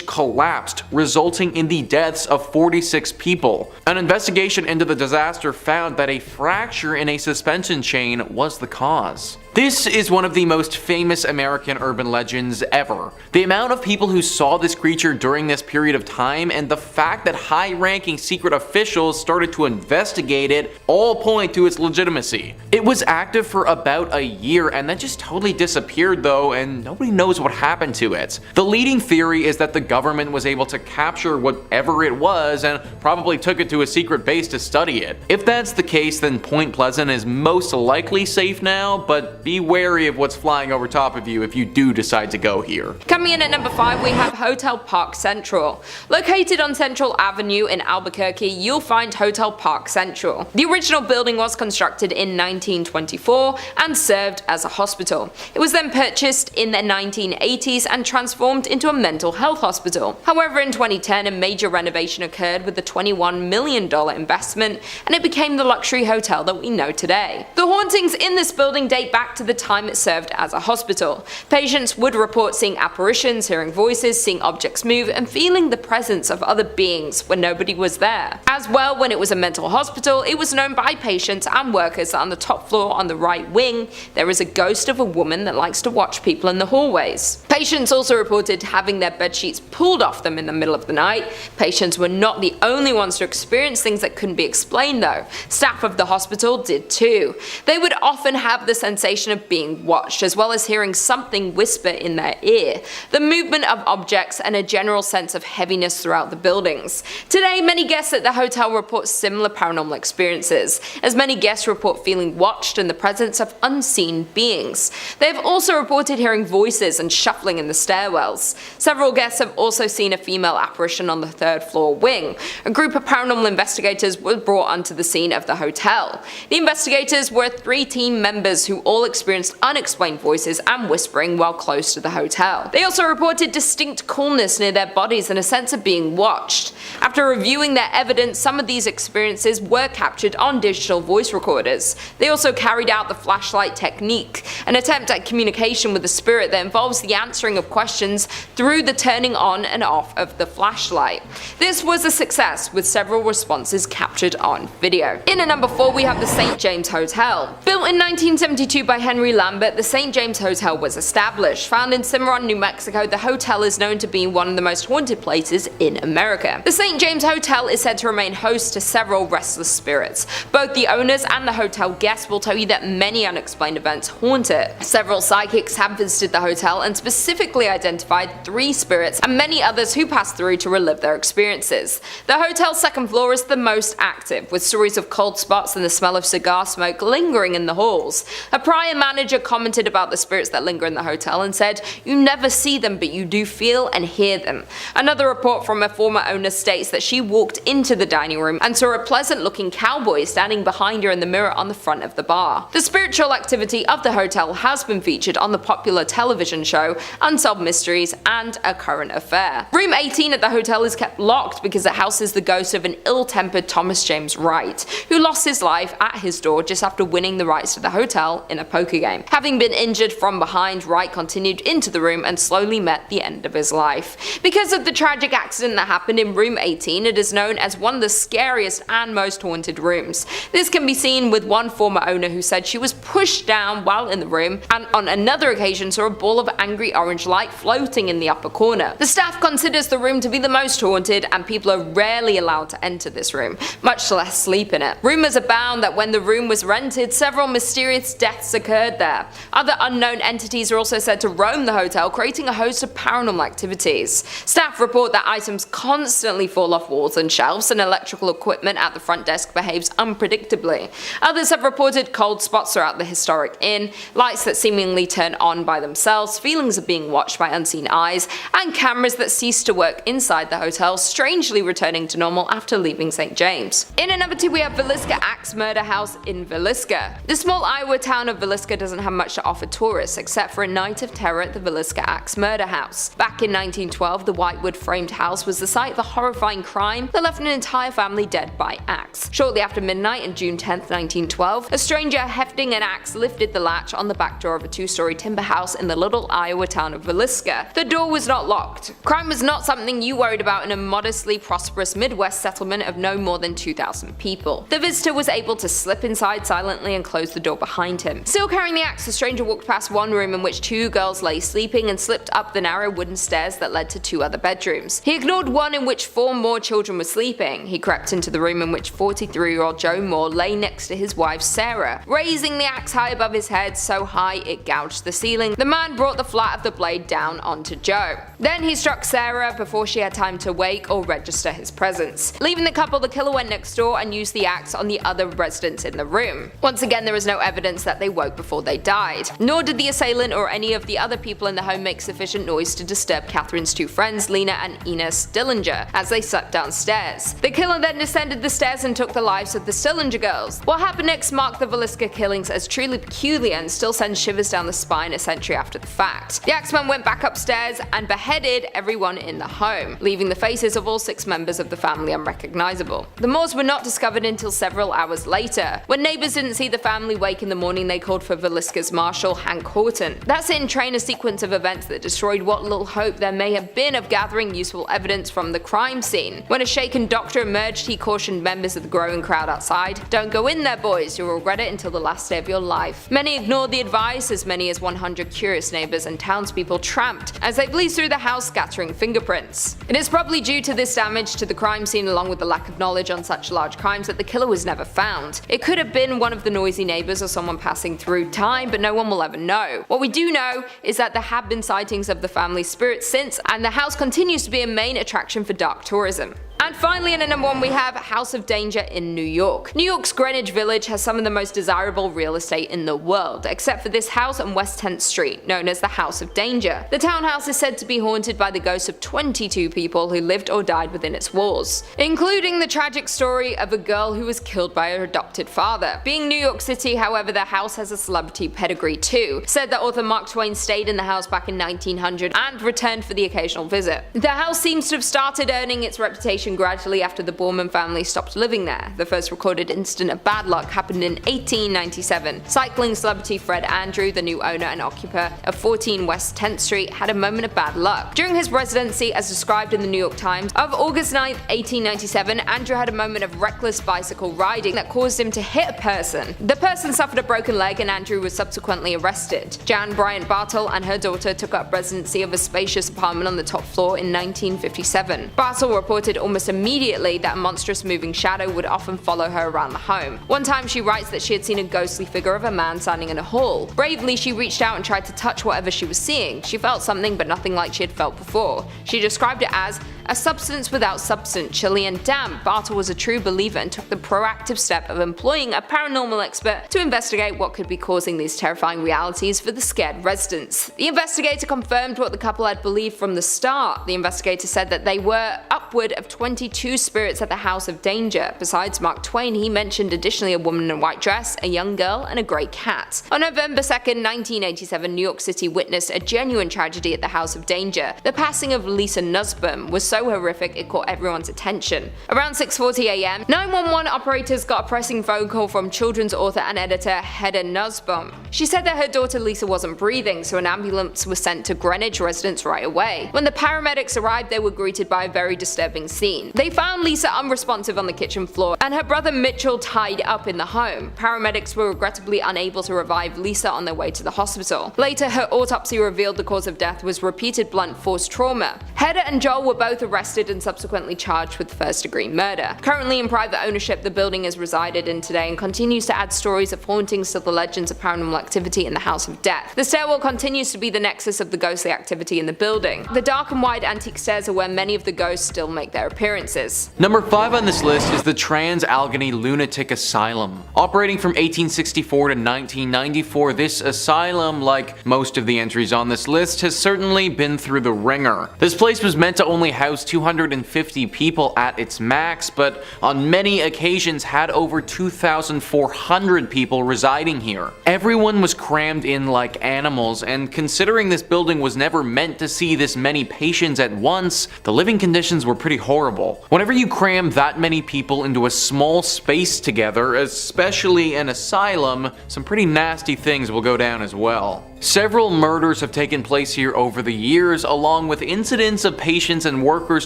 collapsed, resulting in the deaths of 46 people. An investigation into the disaster found that a fracture in a suspension chain was the cause. This is one of the most famous American urban legends ever. The amount of people who saw this creature during this period of time and the fact that high-ranking secret officials started to investigate it all point to its legitimacy. It was active for about a year and then just totally disappeared though, and nobody knows what happened to it. The leading theory is that the government was able to capture whatever it was and probably took it to a secret base to study it. If that's the case, then Point Pleasant is most likely safe now, but be wary of what's flying over top of you if you do decide to go here. Coming in at number 5, we have Hotel Park Central. Located on Central Avenue in Albuquerque, you'll find Hotel Park Central. The original building was constructed in 1924 and served as a hospital. It was then purchased in the 1980s and transformed into a mental health hospital. However, in 2010, a major renovation occurred with a $21 million investment, and it became the luxury hotel that we know today. The hauntings in this building date back to the time it served as a hospital. Patients would report seeing apparitions, hearing voices, seeing objects move, and feeling the presence of other beings when nobody was there. As well, when it was a mental hospital, it was known by patients and workers that on the top floor on the right wing, there is a ghost of a woman that likes to watch people in the hallways. Patients also reported having their bedsheets pulled off them in the middle of the night. Patients were not the only ones to experience things that couldn't be explained though. Staff of the hospital did too. They would often have the sensation of being watched, as well as hearing something whisper in their ear, the movement of objects, and a general sense of heaviness throughout the buildings. Today, many guests at the hotel report similar paranormal experiences, as many guests report feeling watched and the presence of unseen beings. They have also reported hearing voices and shuffling in the stairwells. Several guests have also seen a female apparition on the third floor wing. A group of paranormal investigators were brought onto the scene of the hotel. The investigators were 3 team members who all experienced unexplained voices and whispering while close to the hotel. They also reported distinct coolness near their bodies and a sense of being watched. After reviewing their evidence, some of these experiences were captured on digital voice recorders. They also carried out the flashlight technique, an attempt at communication with the spirit that involves the answering of questions through the turning on and off of the flashlight. This was a success, with several responses captured on video. In at number 4, we have the St. James Hotel. Built in 1972 by Henry Lambert, the St. James Hotel was established. Found in Cimarron, New Mexico, the hotel is known to be one of the most haunted places in America. The St. James Hotel is said to remain host to several restless spirits. Both the owners and the hotel guests will tell you that many unexplained events haunt it. Several psychics have visited the hotel and specifically identified 3 spirits and many others who passed through to relive their experiences. The hotel's second floor is the most active, with stories of cold spots and the smell of cigar smoke lingering in the halls. A prior manager commented about the spirits that linger in the hotel and said, "You never see them, but you do feel and hear them." Another report from a former owner states that she walked into the dining room and saw a pleasant-looking cowboy standing behind her in the mirror on the front of the bar. The spiritual activity of the hotel has been featured on the popular television show Unsolved Mysteries and A Current Affair. Room 18 at the hotel is kept locked because it houses the ghost of an ill-tempered Thomas James Wright, who lost his life at his door just after winning the rights to the hotel in a poker game. Having been injured from behind, Wright continued into the room and slowly met the end of his life. Because of the tragic accident that happened in room 18, it is known as one of the scariest and most haunted rooms. This can be seen with one former owner who said she was pushed down while in the room, and on another occasion saw a ball of angry orange light floating in the upper corner. The staff considers the room to be the most haunted, and people are rarely allowed to enter this room, much less sleep in it. Rumors abound that when the room was rented, several mysterious deaths occurred occurred there. Other unknown entities are also said to roam the hotel, creating a host of paranormal activities. Staff report that items constantly fall off walls and shelves, and electrical equipment at the front desk behaves unpredictably. Others have reported cold spots throughout the historic inn, lights that seemingly turn on by themselves, feelings of being watched by unseen eyes, and cameras that cease to work inside the hotel, strangely returning to normal after leaving St. James. In at number 2 we have Villisca Axe Murder House in Villisca. The small Iowa town of Villisca doesn't have much to offer tourists except for a night of terror at the Villisca Axe Murder House. Back in 1912, the whitewood framed house was the site of a horrifying crime that left an entire family dead by axe. Shortly after midnight on June 10, 1912, a stranger hefting an axe lifted the latch on the back door of a 2-story timber house in the little Iowa town of Villisca. The door was not locked. Crime was not something you worried about in a modestly prosperous Midwest settlement of no more than 2,000 people. The visitor was able to slip inside silently and close the door behind him. Still carrying the axe, the stranger walked past one room in which 2 girls lay sleeping and slipped up the narrow wooden stairs that led to 2 other bedrooms. He ignored one in which 4 more children were sleeping. He crept into the room in which 43-year-old Joe Moore lay next to his wife Sarah, raising the axe high above his head so high it gouged the ceiling. The man brought the flat of the blade down onto Joe. Then he struck Sarah before she had time to wake or register his presence. Leaving the couple, the killer went next door and used the axe on the other residents in the room. Once again, there is no evidence that they woke before they died, nor did the assailant or any of the other people in the home make sufficient noise to disturb Catherine's 2 friends, Lena and Ines Stillinger, as they slept downstairs. The killer then descended the stairs and took the lives of the Stillinger girls. What happened next marked the Villisca killings as truly peculiar and still sends shivers down the spine a century after the fact. The axeman went back upstairs and beheaded everyone in the home, leaving the faces of all 6 members of the family unrecognizable. The Moors were not discovered until several hours later. When neighbors didn't see the family wake in the morning, they called for Villisca's marshal, Hank Horton. That set in train a sequence of events that destroyed what little hope there may have been of gathering useful evidence from the crime scene. When a shaken doctor emerged, he cautioned members of the growing crowd outside, "Don't go in there, boys, you'll regret it until the last day of your life." Many ignored the advice, as many as 100 curious neighbors and townspeople tramped as they flew through the house scattering fingerprints. It is probably due to this damage to the crime scene, along with the lack of knowledge on such large crimes, that the killer was never found. It could have been one of the noisy neighbors or someone passing through time, but no one will ever know. What we do know is that there have been sightings of the family's spirits since, and the house continues to be a main attraction for dark tourism. And finally, in at number 1 we have House of Danger in New York. New York's Greenwich Village has some of the most desirable real estate in the world, except for this house on West 10th Street, known as the House of Danger. The townhouse is said to be haunted by the ghosts of 22 people who lived or died within its walls, including the tragic story of a girl who was killed by her adopted father. Being New York City, however, the house has a celebrity pedigree too. Said that author Mark Twain stayed in the house back in 1900 and returned for the occasional visit. The house seems to have started earning its reputation gradually after the Borman family stopped living there. The first recorded incident of bad luck happened in 1897. Cycling celebrity Fred Andrew, the new owner and occupier of 14 West 10th Street, had a moment of bad luck. During his residency, as described in the New York Times, of August 9, 1897, Andrew had a moment of reckless bicycle riding that caused him to hit a person. The person suffered a broken leg and Andrew was subsequently arrested. Jan Bryant Bartle and her daughter took up residency of a spacious apartment on the top floor in 1957. Bartle reported almost immediately that a monstrous moving shadow would often follow her around the home. One time she writes that she had seen a ghostly figure of a man standing in a hall. Bravely, she reached out and tried to touch whatever she was seeing. She felt something, but nothing like she had felt before. She described it as a substance without substance, chilly and damp. Bartle was a true believer and took the proactive step of employing a paranormal expert to investigate what could be causing these terrifying realities for the scared residents. The investigator confirmed what the couple had believed from the start. The investigator said that they were upward of 22 spirits at the House of Danger. Besides Mark Twain, he mentioned additionally a woman in a white dress, a young girl, and a grey cat. On November 2nd, 1987, New York City witnessed a genuine tragedy at the House of Danger. The passing of Lisa Nussbaum was so horrific it caught everyone's attention. Around 6:40 a.m., 911 operators got a pressing phone call from children's author and editor Hedda Nussbaum. She said that her daughter Lisa wasn't breathing, so an ambulance was sent to Greenwich residents right away. When the paramedics arrived, they were greeted by a very disturbing disturbing scene. They found Lisa unresponsive on the kitchen floor and her brother Mitchell tied up in the home. Paramedics were regrettably unable to revive Lisa on their way to the hospital. Later, her autopsy revealed the cause of death was repeated blunt force trauma. Hedda and Joel were both arrested and subsequently charged with first-degree murder. Currently in private ownership, the building is resided in today and continues to add stories of hauntings to the legends of paranormal activity in the House of Death. The stairwell continues to be the nexus of the ghostly activity in the building. The dark and wide antique stairs are where many of the ghosts still make their appearances. Number 5 on this list is the Trans-Allegheny Lunatic Asylum. Operating from 1864 to 1994, this asylum, like most of the entries on this list, has certainly been through the ringer. This place was meant to only house 250 people at its max, but on many occasions had over 2,400 people residing here. Everyone was crammed in like animals, and considering this building was never meant to see this many patients at once, the living conditions were pretty horrible. Whenever you cram that many people into a small space together, especially an asylum, some pretty nasty things will go down as well. Several murders have taken place here over the years, along with incidents of patients and workers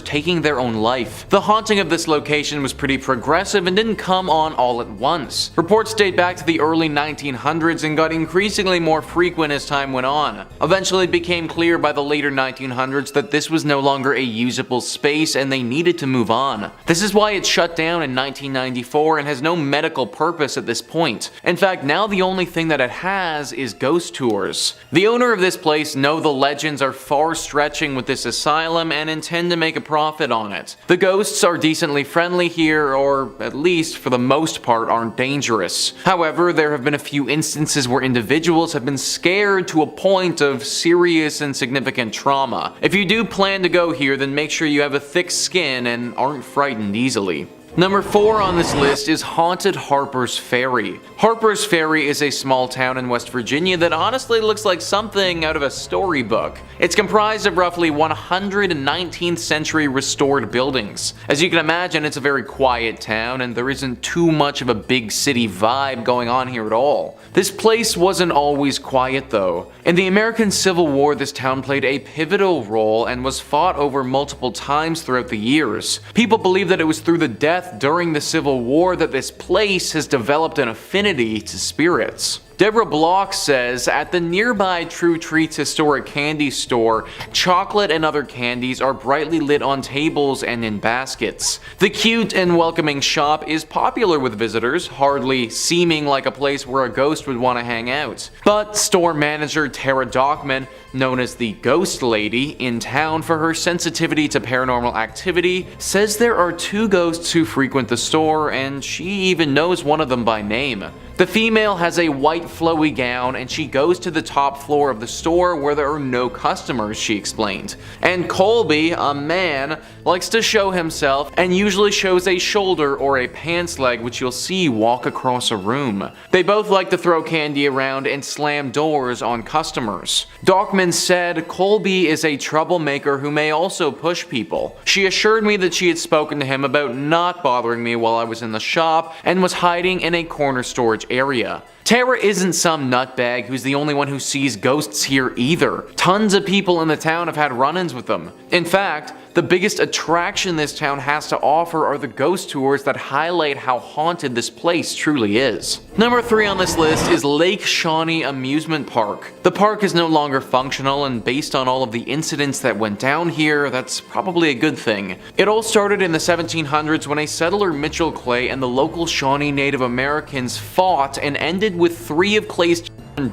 taking their own life. The haunting of this location was pretty progressive and didn't come on all at once. Reports date back to the early 1900s and got increasingly more frequent as time went on. Eventually it became clear by the later 1900s that this was no longer a usable space and they needed to move on. This is why it shut down in 1994 and has no medical purpose at this point. In fact, now the only thing that it has is ghost tours. The owner of this place know the legends are far stretching with this asylum and intend to make a profit on it. The ghosts are decently friendly here, or at least for the most part aren't dangerous. However, there have been a few instances where individuals have been scared to a point of serious and significant trauma. If you do plan to go here, then make sure you have a thick skin and aren't frightened easily. Number 4 on this list is Haunted Harper's Ferry. Harper's Ferry is a small town in West Virginia that honestly looks like something out of a storybook. It's comprised of roughly 119th century restored buildings. As you can imagine, it's a very quiet town and there isn't too much of a big city vibe going on here at all. This place wasn't always quiet though. In the American Civil War, this town played a pivotal role and was fought over multiple times throughout the years. People believe that it was through the death during the Civil War that this place has developed an affinity to spirits. Deborah Block says, at the nearby True Treats historic candy store, chocolate and other candies are brightly lit on tables and in baskets. The cute and welcoming shop is popular with visitors, hardly seeming like a place where a ghost would want to hang out. But store manager Tara Dockman, known as the Ghost Lady, in town for her sensitivity to paranormal activity, says there are 2 ghosts who frequent the store, and she even knows one of them by name. The female has a white flowy gown and she goes to the top floor of the store where there are no customers, she explained. And Colby, a man, likes to show himself and usually shows a shoulder or a pants leg which you'll see walk across a room. They both like to throw candy around and slam doors on customers. Dockman said Colby is a troublemaker who may also push people. She assured me that she had spoken to him about not bothering me while I was in the shop and was hiding in a corner storage area. Tara isn't some nutbag who's the only one who sees ghosts here either. Tons of people in the town have had run-ins with them. In fact, the biggest attraction this town has to offer are the ghost tours that highlight how haunted this place truly is. Number 3 on this list is Lake Shawnee Amusement Park. The park is no longer functional, and based on all of the incidents that went down here, that's probably a good thing. It all started in the 1700s when a settler, Mitchell Clay, and the local Shawnee Native Americans fought and ended with 3 of Clay's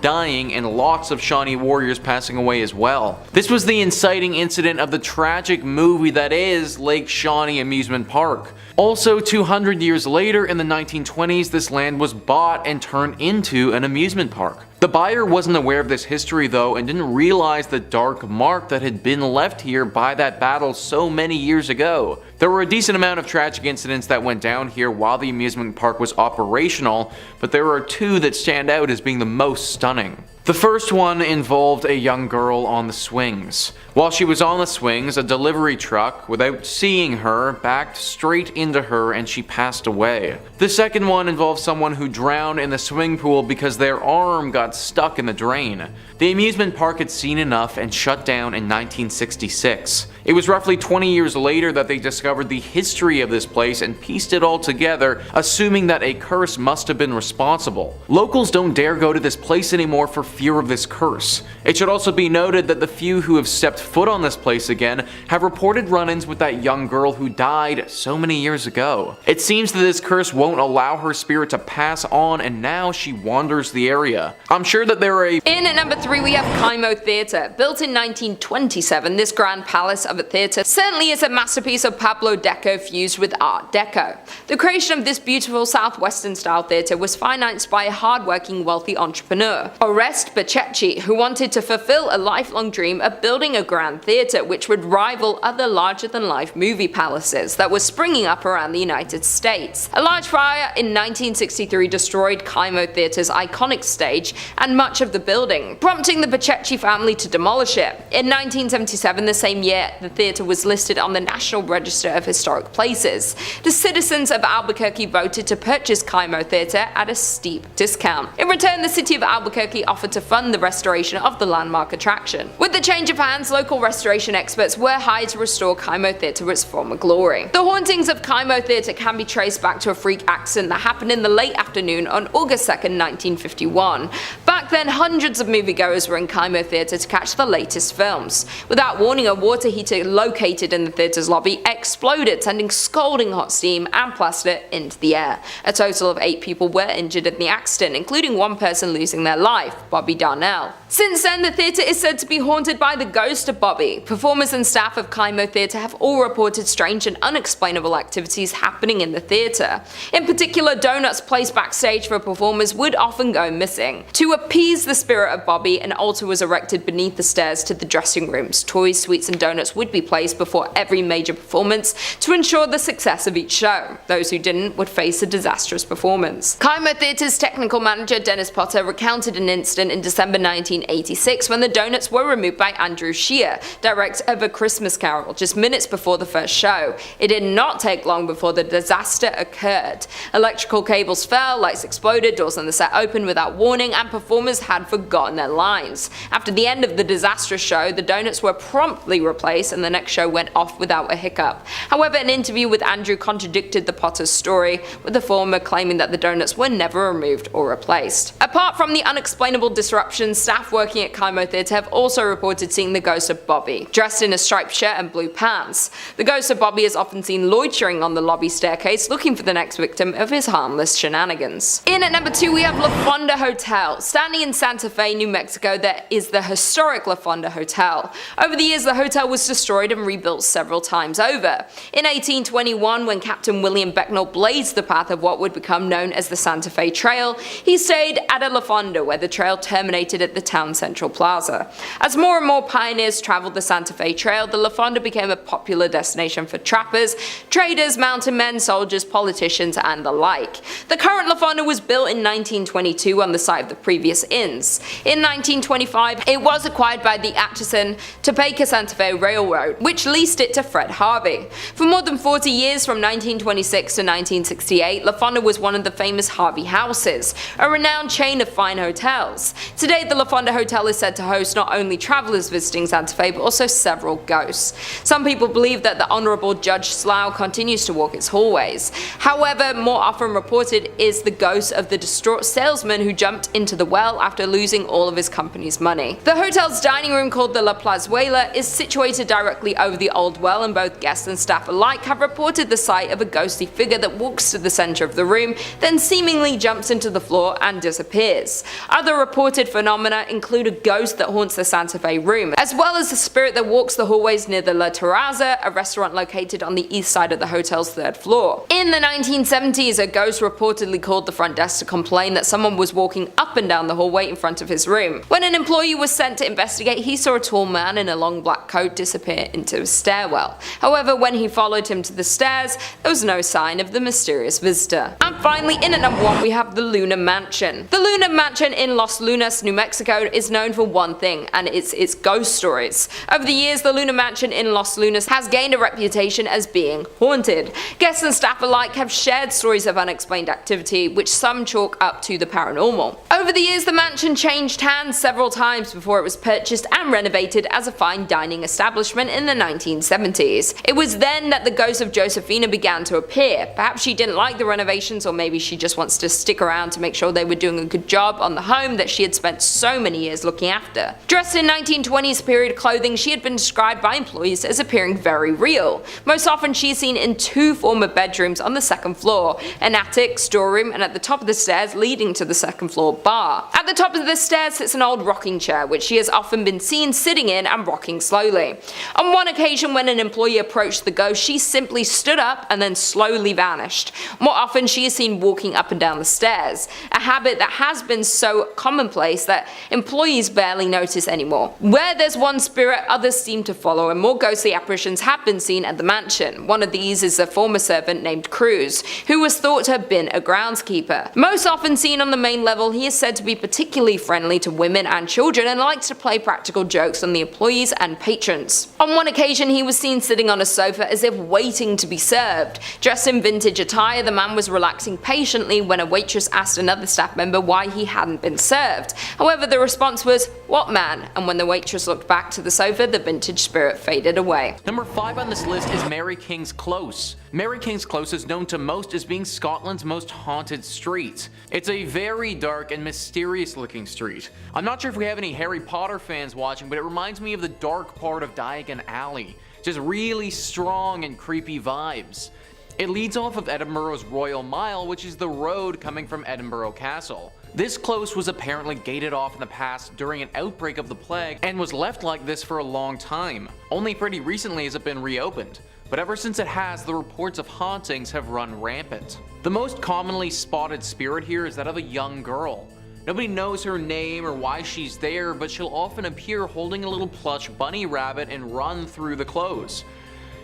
dying and lots of Shawnee warriors passing away as well. This was the inciting incident of the tragic movie that is Lake Shawnee Amusement Park. Also, 200 years later in the 1920s, this land was bought and turned into an amusement park. The buyer wasn't aware of this history though and didn't realize the dark mark that had been left here by that battle so many years ago. There were a decent amount of tragic incidents that went down here while the amusement park was operational, but there are 2 that stand out as being the most stunning. The first one involved a young girl on the swings. While she was on the swings, a delivery truck, without seeing her, backed straight into her and she passed away. The second one involved someone who drowned in the swimming pool because their arm got stuck in the drain. The amusement park had seen enough and shut down in 1966. It was roughly 20 years later that they discovered the history of this place and pieced it all together, assuming that a curse must have been responsible. Locals don't dare go to this place anymore for fear of this curse. It should also be noted that the few who have stepped foot on this place again have reported run-ins with that young girl who died so many years ago. It seems that this curse won't allow her spirit to pass on, and now she wanders the area. I'm sure that there are In at number 3 we have Kimo Theater. Built in 1927, this grand palace of a theater certainly is a masterpiece of Pablo Deco fused with Art Deco. The creation of this beautiful southwestern style theater was financed by a hard-working wealthy entrepreneur, Orest Bacecci, who wanted to fulfill a lifelong dream of building a grand theater which would rival other larger-than-life movie palaces that were springing up around the United States. A large fire in 1963 destroyed Kimo Theater's iconic stage and much of the building, prompting the Bacecci family to demolish it. In 1977, the same year, the theater was listed on the National Register of Historic Places. The citizens of Albuquerque voted to purchase Kimo Theater at a steep discount. In return, the city of Albuquerque offered to fund the restoration of the landmark attraction. With the change of hands, local restoration experts were hired to restore Kimo Theater to its former glory. The hauntings of Kimo Theater can be traced back to a freak accident that happened in the late afternoon on August 2nd, 1951. Back then, hundreds of moviegoers were in Kimo Theater to catch the latest films. Without warning, a water heater located in the theater's lobby exploded, sending scalding hot steam and plaster into the air. A total of 8 people were injured in the accident, including one person losing their life, Bobby Darnell. Since then, the theater is said to be haunted by the ghost of Bobby. Performers and staff of Kimo Theater have all reported strange and unexplainable activities happening in the theater. In particular, donuts placed backstage for performers would often go missing. To appease the spirit of Bobby, an altar was erected beneath the stairs to the dressing rooms. Toys, sweets and donuts would be placed before every major performance to ensure the success of each show. Those who didn't would face a disastrous performance. Kimo Theater's technical manager Dennis Potter recounted an incident in December 1986 when the donuts were removed by Andrew Shear, director of A Christmas Carol, just minutes before the first show. It did not take long before the disaster occurred. Electrical cables fell, lights exploded, doors on the set opened without warning, and performers had forgotten their lines. After the end of the disastrous show, the donuts were promptly replaced and the next show went off without a hiccup. However, an interview with Andrew contradicted the Potter's story, with the former claiming that the donuts were never removed or replaced. Apart from the unexplainable disruptions, staff working at Kimo Theater have also reported seeing the ghost of Bobby, dressed in a striped shirt and blue pants. The ghost of Bobby is often seen loitering on the lobby staircase looking for the next victim of his harmless shenanigans. In at number 2 we have La Fonda Hotel. Standing in Santa Fe, New Mexico, there is the historic La Fonda Hotel. Over the years, the hotel was destroyed and rebuilt several times over. In 1821, when Captain William Becknell blazed the path of what would become known as the Santa Fe Trail, he stayed at a La Fonda where the trail terminated at the town central plaza. As more and more pioneers traveled the Santa Fe Trail, the La Fonda became a popular destination for trappers, traders, mountain men, soldiers, politicians, and the like. The current La Fonda was built in 1922 on the site of the previous inns. In 1925, it was acquired by the Atchison, Topeka Santa Fe Railroad, which leased it to Fred Harvey. For more than 40 years, from 1926 to 1968, La Fonda was one of the famous Harvey houses, a renowned chain of fine hotels. Today, the La Fonda Hotel is said to host not only travelers visiting Santa Fe, but also several ghosts. Some people believe that the Honorable Judge Slough continues to walk its hallways. However, more often reported is the ghost of the distraught salesman who jumped into the well after losing all of his company's money. The hotel's dining room, called the La Plazuela, is situated directly over the old well, and both guests and staff alike have reported the sight of a ghostly figure that walks to the center of the room, then seemingly jumps into the floor and disappears. Other reported phenomena include a ghost that haunts the Santa Fe room, as well as a spirit that walks the hallways near the La Terraza, a restaurant located on the east side of the hotel's 3rd floor. In the 1970s, a ghost reportedly called the front desk to complain that someone was walking up and down the hallway in front of his room. When an employee was sent to investigate, he saw a tall man in a long black coat disappear into a stairwell. However, when he followed him to the stairs, there was no sign of the mysterious visitor. And finally, in at number 1, we have the Luna Mansion. The Luna Mansion in Los Lunas, New Mexico is known for one thing, and it's its ghost stories. Over the years, the Luna Mansion in Los Lunas has gained a reputation as being haunted. Guests and staff alike have shared stories of unexplained activity, which some chalk up to the paranormal. Over the years, the mansion changed hands several times before it was purchased and renovated as a fine dining establishment in the 1970s. It was then that the ghost of Josephina began to appear. Perhaps she didn't like the renovations, or maybe she just wants to stick around to make sure they were doing a good job on the home that she had spent so many years looking after. Dressed in 1920s period clothing, she had been described by employees as appearing very real. Most often she is seen in 2 former bedrooms on the 2nd floor, an attic, storeroom, and at the top of the stairs leading to the 2nd floor bar. At the top of the stairs sits an old rocking chair, which she has often been seen sitting in and rocking slowly. On one occasion, when an employee approached the ghost, she simply stood up and then slowly vanished. More often she is seen walking up and down the stairs, a habit that has been so commonplace that employees barely notice anymore. Where there's one spirit, others seem to follow, and more ghostly apparitions have been seen at the mansion. One of these is a former servant named Cruz, who was thought to have been a groundskeeper. Most often seen on the main level, he is said to be particularly friendly to women and children and likes to play practical jokes on the employees and patrons. On one occasion, he was seen sitting on a sofa as if waiting to be served. Dressed in vintage attire, the man was relaxing patiently when a waitress asked another staff member why he hadn't been served. However, the response was, "What man?" And when the waitress looked back to the sofa, the vintage spirit faded away. Number 5 on this list is Mary King's Close. Mary King's Close is known to most as being Scotland's most haunted street. It's a very dark and mysterious looking street. I'm not sure if we have any Harry Potter fans watching, but it reminds me of the dark part of Diagon Alley. Just really strong and creepy vibes. It leads off of Edinburgh's Royal Mile, which is the road coming from Edinburgh Castle. This close was apparently gated off in the past during an outbreak of the plague and was left like this for a long time. Only pretty recently has it been reopened. But ever since it has, the reports of hauntings have run rampant. The most commonly spotted spirit here is that of a young girl. Nobody knows her name or why she's there, but she'll often appear holding a little plush bunny rabbit and run through the close.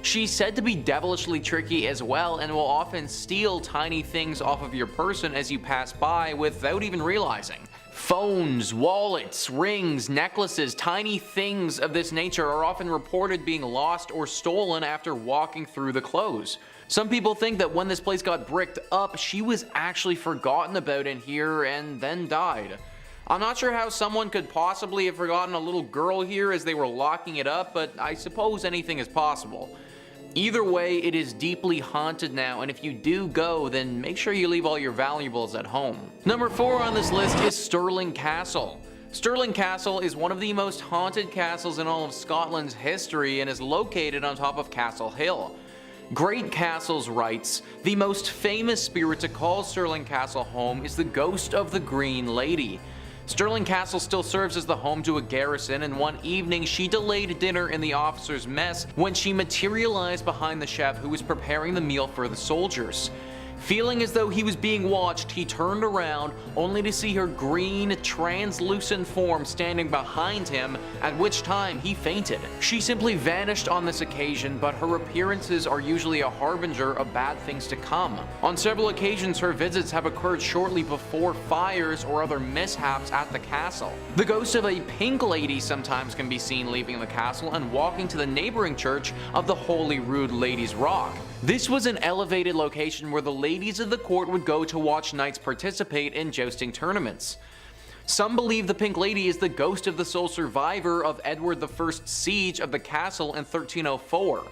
She's said to be devilishly tricky as well and will often steal tiny things off of your person as you pass by without even realizing. Phones, wallets, rings, necklaces, tiny things of this nature are often reported being lost or stolen after walking through the close. Some people think that when this place got bricked up, she was actually forgotten about in here and then died. I'm not sure how someone could possibly have forgotten a little girl here as they were locking it up, but I suppose anything is possible. Either way, it is deeply haunted now, and if you do go, then make sure you leave all your valuables at home. Number 4 on this list is Stirling Castle. Stirling Castle is one of the most haunted castles in all of Scotland's history and is located on top of Castle Hill. Great Castles writes, "The most famous spirit to call Stirling Castle home is the ghost of the Green Lady. Stirling Castle still serves as the home to a garrison, and one evening she delayed dinner in the officers' mess when she materialized behind the chef who was preparing the meal for the soldiers. Feeling as though he was being watched, he turned around only to see her green, translucent form standing behind him, at which time he fainted. She simply vanished on this occasion, but her appearances are usually a harbinger of bad things to come. On several occasions, her visits have occurred shortly before fires or other mishaps at the castle. The ghost of a pink lady sometimes can be seen leaving the castle and walking to the neighboring church of the Holy Rood Ladies' Rock. This was an elevated location where the ladies of the court would go to watch knights participate in jousting tournaments. Some believe the Pink Lady is the ghost of the sole survivor of Edward I's siege of the castle in 1304.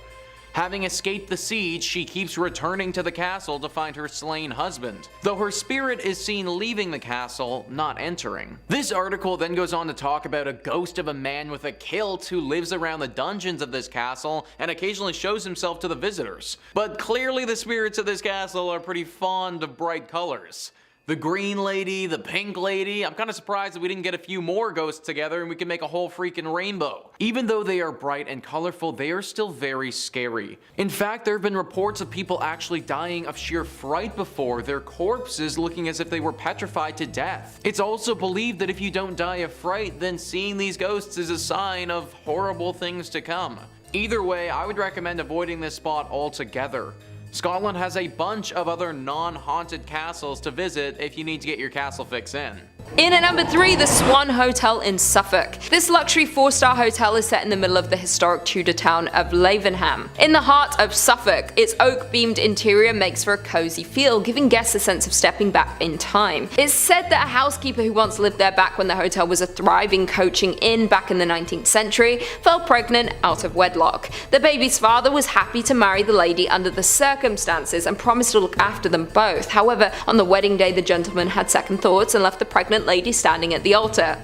Having escaped the siege, she keeps returning to the castle to find her slain husband, though her spirit is seen leaving the castle, not entering. This article then goes on to talk about a ghost of a man with a kilt who lives around the dungeons of this castle and occasionally shows himself to the visitors. But clearly the spirits of this castle are pretty fond of bright colors. The Green Lady, the Pink Lady, I'm kind of surprised that we didn't get a few more ghosts together and we can make a whole freaking rainbow. Even though they are bright and colorful, they are still very scary. In fact, there have been reports of people actually dying of sheer fright before, their corpses looking as if they were petrified to death. It's also believed that if you don't die of fright, then seeing these ghosts is a sign of horrible things to come. Either way, I would recommend avoiding this spot altogether. Scotland has a bunch of other non-haunted castles to visit if you need to get your castle fix in. In at number 3, the Swan Hotel in Suffolk. This luxury 4-star hotel is set in the middle of the historic Tudor town of Lavenham. In the heart of Suffolk, its oak-beamed interior makes for a cozy feel, giving guests a sense of stepping back in time. It's said that a housekeeper who once lived there back when the hotel was a thriving coaching inn back in the 19th century fell pregnant out of wedlock. The baby's father was happy to marry the lady under the circumstances and promised to look after them both. However, on the wedding day the gentleman had second thoughts and left the pregnant lady standing at the altar.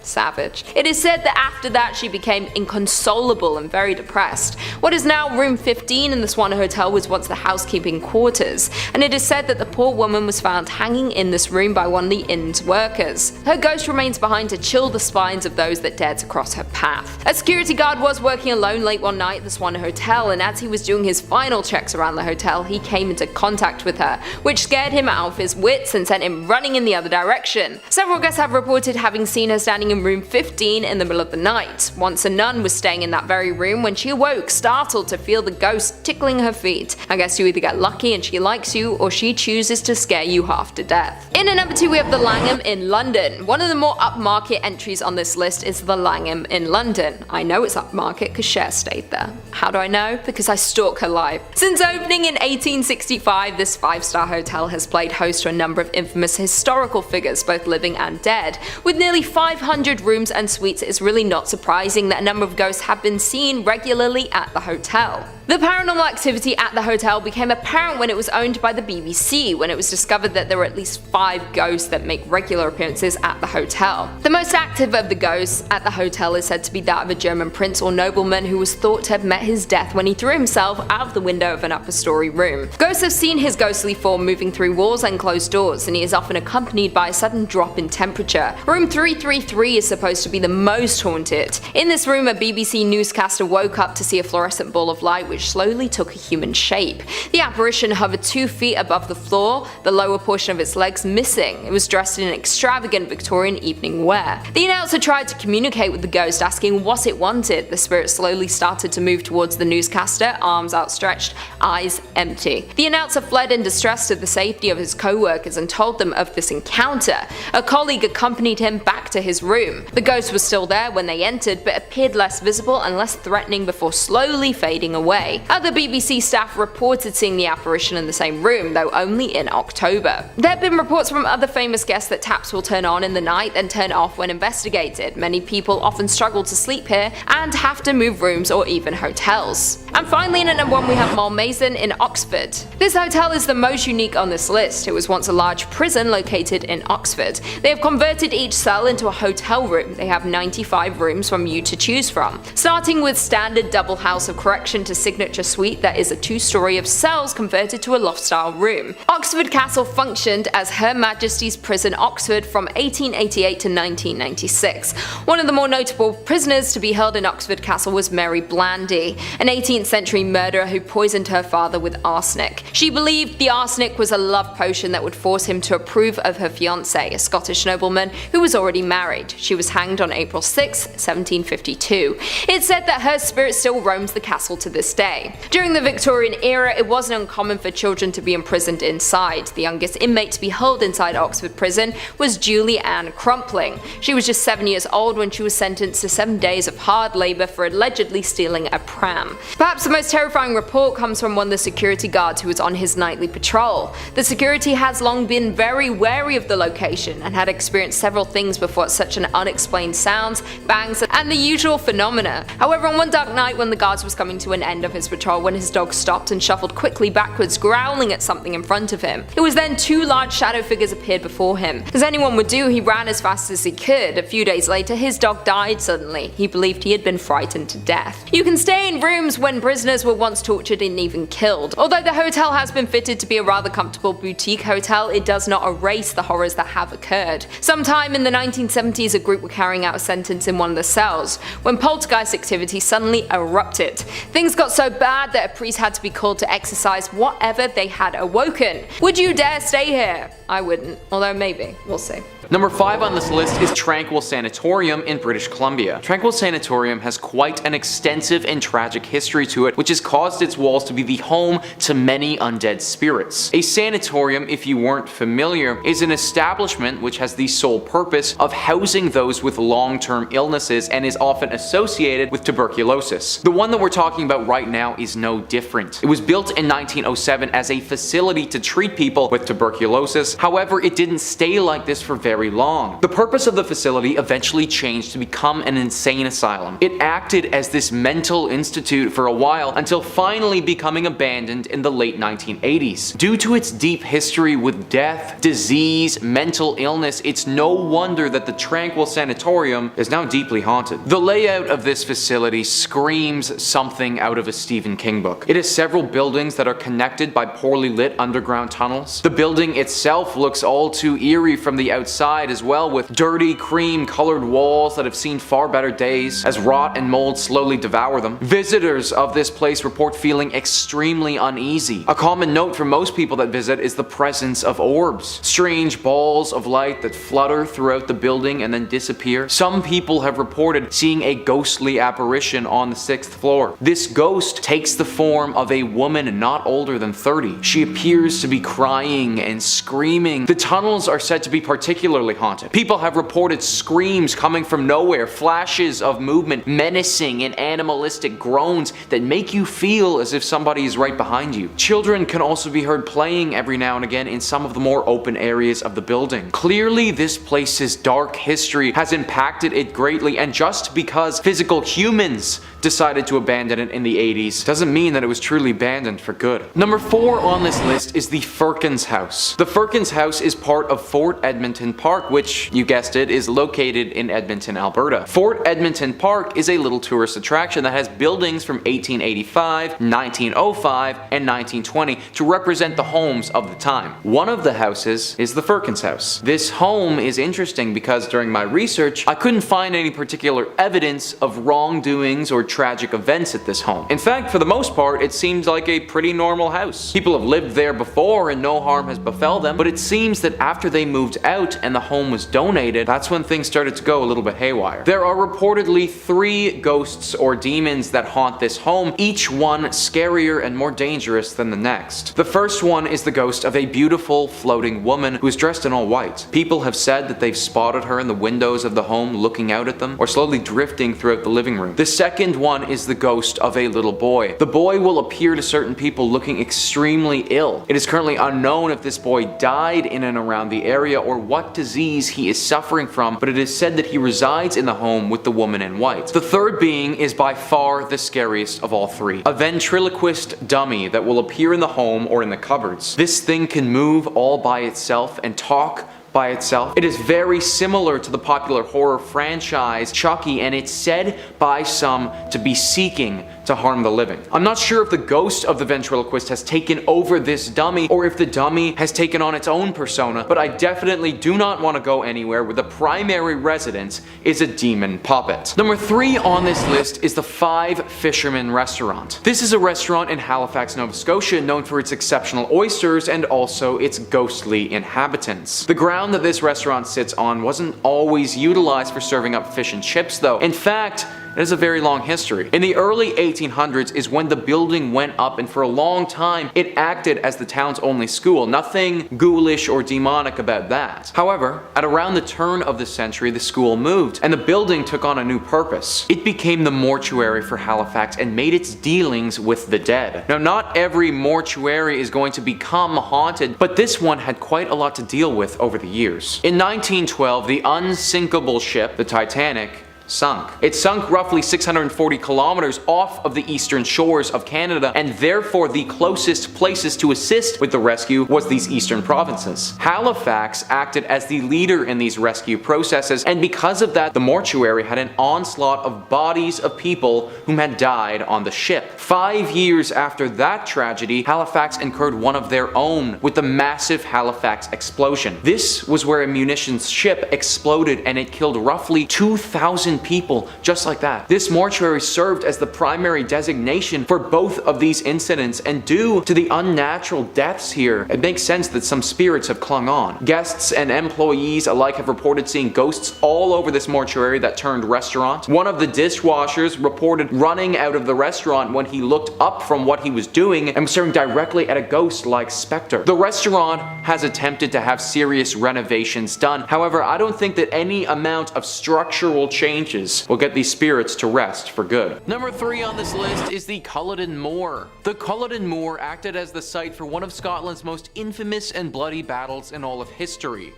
Savage. It is said that after that she became inconsolable and very depressed. What is now room 15 in the Swan Hotel was once the housekeeping quarters, and it is said that the poor woman was found hanging in this room by one of the inn's workers. Her ghost remains behind to chill the spines of those that dared to cross her path. A security guard was working alone late one night at the Swan Hotel, and as he was doing his final checks around the hotel, he came into contact with her, which scared him out of his wits and sent him running in the other direction. Several guests have reported having seen her standing in room 15 in the middle of the night. Once a nun was staying in that very room when she awoke, startled to feel the ghost tickling her feet. I guess you either get lucky and she likes you, or she chooses to scare you half to death. In at number 2 we have the Langham in London. One of the more upmarket entries on this list is the Langham in London. I know it's upmarket because Cher stayed there. How do I know? Because I stalk her live. Since opening in 1865, this 5-star hotel has played host to a number of infamous historical figures, both living and dead. With nearly 500 rooms and suites, it's really not surprising that a number of ghosts have been seen regularly at the hotel. The paranormal activity at the hotel became apparent when it was owned by the BBC, when it was discovered that there were at least 5 ghosts that make regular appearances at the hotel. The most active of the ghosts at the hotel is said to be that of a German prince or nobleman who was thought to have met his death when he threw himself out of the window of an upper story room. Ghosts have seen his ghostly form moving through walls and closed doors, and he is often accompanied by a sudden drop in temperature. Room 333 is supposed to be the most haunted. In this room, a BBC newscaster woke up to see a fluorescent ball of light which slowly took a human shape. The apparition hovered 2 feet above the floor, the lower portion of its legs missing. It was dressed in extravagant Victorian evening wear. The announcer tried to communicate with the ghost, asking what it wanted. The spirit slowly started to move towards the newscaster, arms outstretched, eyes empty. The announcer fled in distress to the safety of his co-workers and told them of this encounter. A colleague accompanied him back to his room. The ghost was still there when they entered, but appeared less visible and less threatening before slowly fading away. Other BBC staff reported seeing the apparition in the same room, though only in October. There have been reports from other famous guests that taps will turn on in the night and turn off when investigated. Many people often struggle to sleep here and have to move rooms or even hotels. And finally, in at number 1 we have Malmaison in Oxford. This hotel is the most unique on this list. It was once a large prison located in Oxford. They have converted each cell into a hotel room. They have 95 rooms from you to choose from, starting with standard double house of correction to signature suite that is a 2-story of cells converted to a loft-style room. Oxford Castle functioned as Her Majesty's Prison Oxford from 1888 to 1996. One of the more notable prisoners to be held in Oxford Castle was Mary Blandy, an 18th century murderer who poisoned her father with arsenic. She believed the arsenic was a love potion that would force him to approve of her fiancé, a Scottish nobleman who was already married. She was hanged on April 6, 1752. It's said that her spirit still roams the castle to this day. During the Victorian era, it wasn't uncommon for children to be imprisoned inside. The youngest inmate to be held inside Oxford Prison was Julie Ann Crumpling. She was just 7 years old when she was sentenced to 7 days of hard labour for allegedly stealing a pram. Perhaps the most terrifying report comes from one of the security guards who was on his nightly patrol. The security has long been very wary of the location and had experienced several things before such an unexplained sounds, bangs, and the usual phenomena. However, on one dark night when the guards was coming to an end of his patrol, when his dog stopped and shuffled quickly backwards, growling at something in front of him. It was then 2 large shadow figures appeared before him. As anyone would do, he ran as fast as he could. A few days later, his dog died suddenly. He believed he had been frightened to death. You can stay in rooms when prisoners were once tortured and even killed. Although the hotel has been fitted to be a rather comfortable boutique hotel, it does not erase the horrors that have occurred. Sometime in the 1970s, a group were carrying out a sentence in one of the cells when poltergeist activity suddenly erupted. Things got so bad that a priest had to be called to exorcise whatever they had awoken. Would you dare stay here? I wouldn't, although maybe, we'll see. Number 5 on this list is Tranquille Sanatorium in British Columbia. Tranquille Sanatorium has quite an extensive and tragic history to it, which has caused its walls to be the home to many undead spirits. A sanatorium, if you weren't familiar, is an establishment which has the sole purpose of housing those with long-term illnesses and is often associated with tuberculosis. The one that we're talking about right now is no different. It was built in 1907 as a facility to treat people with tuberculosis. However, it didn't stay like this for very long. The purpose of the facility eventually changed to become an insane asylum. It acted as this mental institute for a while until finally becoming abandoned in the late 1980s. Due to its deep history with death, disease, mental illness, it's no wonder that the Tranquille Sanatorium is now deeply haunted. The layout of this facility screams something out of a Stephen King book. It has several buildings that are connected by poorly lit underground tunnels. The building itself looks all too eerie from the outside as well, with dirty cream colored walls that have seen far better days as rot and mold slowly devour them. Visitors of this place report feeling extremely uneasy. A common note for most people that visit is the presence of orbs, strange balls of light that flutter throughout the building and then disappear. Some people have reported seeing a ghostly apparition on the 6th floor. This ghost takes the form of a woman not older than 30. She appears to be crying and screaming. The tunnels are said to be particularly haunted. People have reported screams coming from nowhere, flashes of movement, menacing and animalistic groans that make you feel as if somebody is right behind you. Children can also be heard playing every now and again in some of the more open areas of the building. Clearly, this place's dark history has impacted it greatly, and just because physical humans decided to abandon it in the 80s doesn't mean that it was truly abandoned for good. Number 4 on this list is the Firkins House. The Firkins House is part of Fort Edmonton Park, which, you guessed it, is located in Edmonton, Alberta. Fort Edmonton Park is a little tourist attraction that has buildings from 1885, 1905, and 1920 to represent the homes of the time. One of the houses is the Firkins House. This home is interesting because during my research, I couldn't find any particular evidence of wrongdoings or tragic events at this home. In fact, for the most part, it seems like a pretty normal house. People have lived there before and no harm has befell them, but it seems that after they moved out and the home was donated, that's when things started to go a little bit haywire. There are reportedly 3 ghosts or demons that haunt this home, each one scarier and more dangerous than the next. The first one is the ghost of a beautiful floating woman who is dressed in all white. People have said that they've spotted her in the windows of the home looking out at them or slowly drifting throughout the living room. The second one is the ghost of a little boy. The boy will appear to certain people looking extremely ill. It is currently unknown if this boy died in and around the area or what disease he is suffering from, but it is said that he resides in the home with the woman in white. The third being is by far the scariest of all 3. A ventriloquist dummy that will appear in the home or in the cupboards. This thing can move all by itself and talk by itself. It is very similar to the popular horror franchise Chucky, and it's said by some to be seeking to harm the living. I'm not sure if the ghost of the ventriloquist has taken over this dummy or if the dummy has taken on its own persona, but I definitely do not want to go anywhere where the primary residence is a demon puppet. Number 3 on this list is the 5 Fishermen Restaurant. This is a restaurant in Halifax, Nova Scotia, known for its exceptional oysters and also its ghostly inhabitants. The ground that this restaurant sits on wasn't always utilized for serving up fish and chips though. In fact, it has a very long history. In the early 1800s is when the building went up, and for a long time it acted as the town's only school. Nothing ghoulish or demonic about that. However, at around the turn of the century, the school moved and the building took on a new purpose. It became the mortuary for Halifax and made its dealings with the dead. Now, not every mortuary is going to become haunted, but this one had quite a lot to deal with over the years. In 1912, the unsinkable ship, the Titanic, sunk. It sunk roughly 640 kilometers off of the eastern shores of Canada, and therefore the closest places to assist with the rescue was these eastern provinces. Halifax acted as the leader in these rescue processes, and because of that, the mortuary had an onslaught of bodies of people whom had died on the ship. 5 years after that tragedy, Halifax incurred one of their own with the massive Halifax explosion. This was where a munitions ship exploded and it killed roughly 2,000 1,000 people, just like that. This mortuary served as the primary designation for both of these incidents, and due to the unnatural deaths here, it makes sense that some spirits have clung on. Guests and employees alike have reported seeing ghosts all over this mortuary that turned restaurant. One of the dishwashers reported running out of the restaurant when he looked up from what he was doing and was staring directly at a ghost-like specter. The restaurant has attempted to have serious renovations done. However, I don't think that any amount of structural changes will get these spirits to rest for good. Number 3 on this list is the Culloden Moor. The Culloden Moor acted as the site for one of Scotland's most infamous and bloody battles in all of history.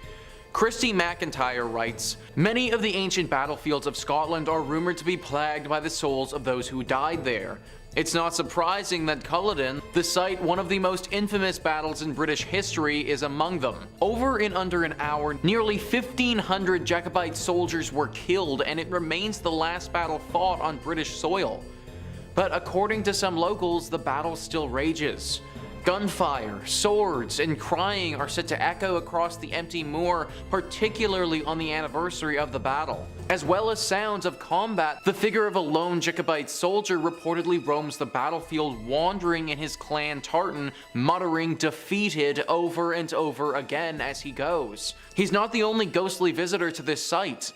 Christy McIntyre writes, "Many of the ancient battlefields of Scotland are rumored to be plagued by the souls of those who died there. It's not surprising that Culloden, the site one of the most infamous battles in British history, is among them. Over in under an hour, nearly 1,500 Jacobite soldiers were killed, and it remains the last battle fought on British soil. But according to some locals, the battle still rages. Gunfire, swords, and crying are said to echo across the empty moor, particularly on the anniversary of the battle. As well as sounds of combat, the figure of a lone Jacobite soldier reportedly roams the battlefield, wandering in his clan tartan, muttering 'defeated' over and over again as he goes. He's not the only ghostly visitor to this site.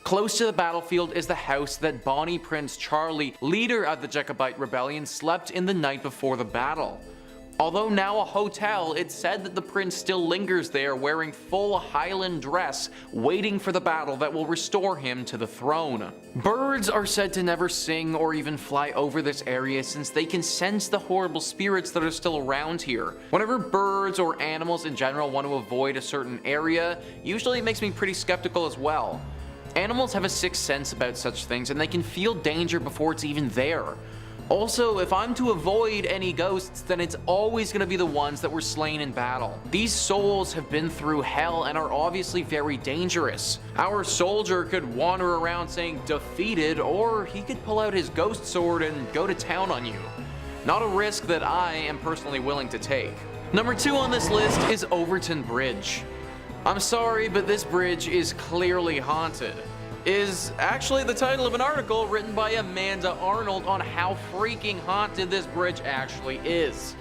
Close to the battlefield is the house that Bonnie Prince Charlie, leader of the Jacobite rebellion, slept in the night before the battle. Although now a hotel, it's said that the prince still lingers there wearing full Highland dress, waiting for the battle that will restore him to the throne. Birds are said to never sing or even fly over this area, since they can sense the horrible spirits that are still around here. Whenever birds or animals in general want to avoid a certain area, usually it makes me pretty skeptical as well. Animals have a sixth sense about such things, and they can feel danger before it's even there. Also, if I'm to avoid any ghosts, then it's always going to be the ones that were slain in battle. These souls have been through hell and are obviously very dangerous. Our soldier could wander around saying 'defeated', or he could pull out his ghost sword and go to town on you. Not a risk that I am personally willing to take. Number 2 on this list is Overtoun Bridge. I'm sorry, but this bridge is clearly haunted. Is actually the title of an article written by Amanda Arnold on how freaking haunted this bridge actually is.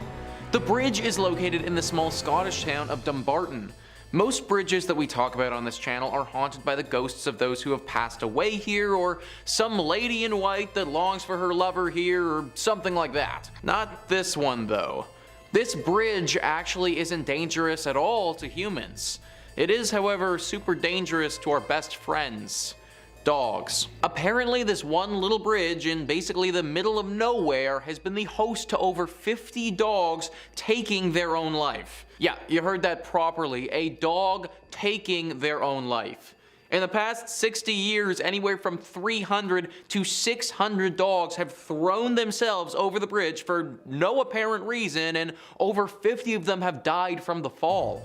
The bridge is located in the small Scottish town of Dumbarton. Most bridges that we talk about on this channel are haunted by the ghosts of those who have passed away here, or some lady in white that longs for her lover here, or something like that. Not this one though. This bridge actually isn't dangerous at all to humans. It is, however, super dangerous to our best friends. Dogs. Apparently this one little bridge in basically the middle of nowhere has been the host to over 50 dogs taking their own life. Yeah, you heard that properly, a dog taking their own life. In the past 60 years, anywhere from 300 to 600 dogs have thrown themselves over the bridge for no apparent reason, and over 50 of them have died from the fall.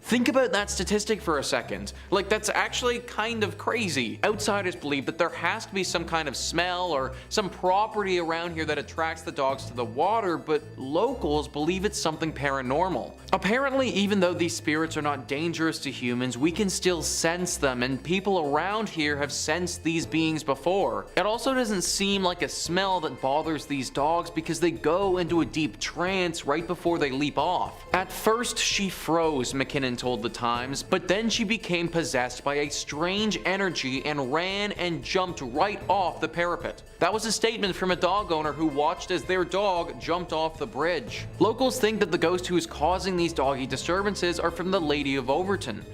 Think about that statistic for a second. Like, that's actually kind of crazy. Outsiders believe that there has to be some kind of smell or some property around here that attracts the dogs to the water, but locals believe it's something paranormal. Apparently, even though these spirits are not dangerous to humans, we can still sense them, and people around here have sensed these beings before. It also doesn't seem like a smell that bothers these dogs, because they go into a deep trance right before they leap off. At first, she froze, McKinnon told the Times, but then she became possessed by a strange energy and ran and jumped right off the parapet. That was a statement from a dog owner who watched as their dog jumped off the bridge. Locals think that the ghost who is causing these doggy disturbances are from the Lady of Overtoun.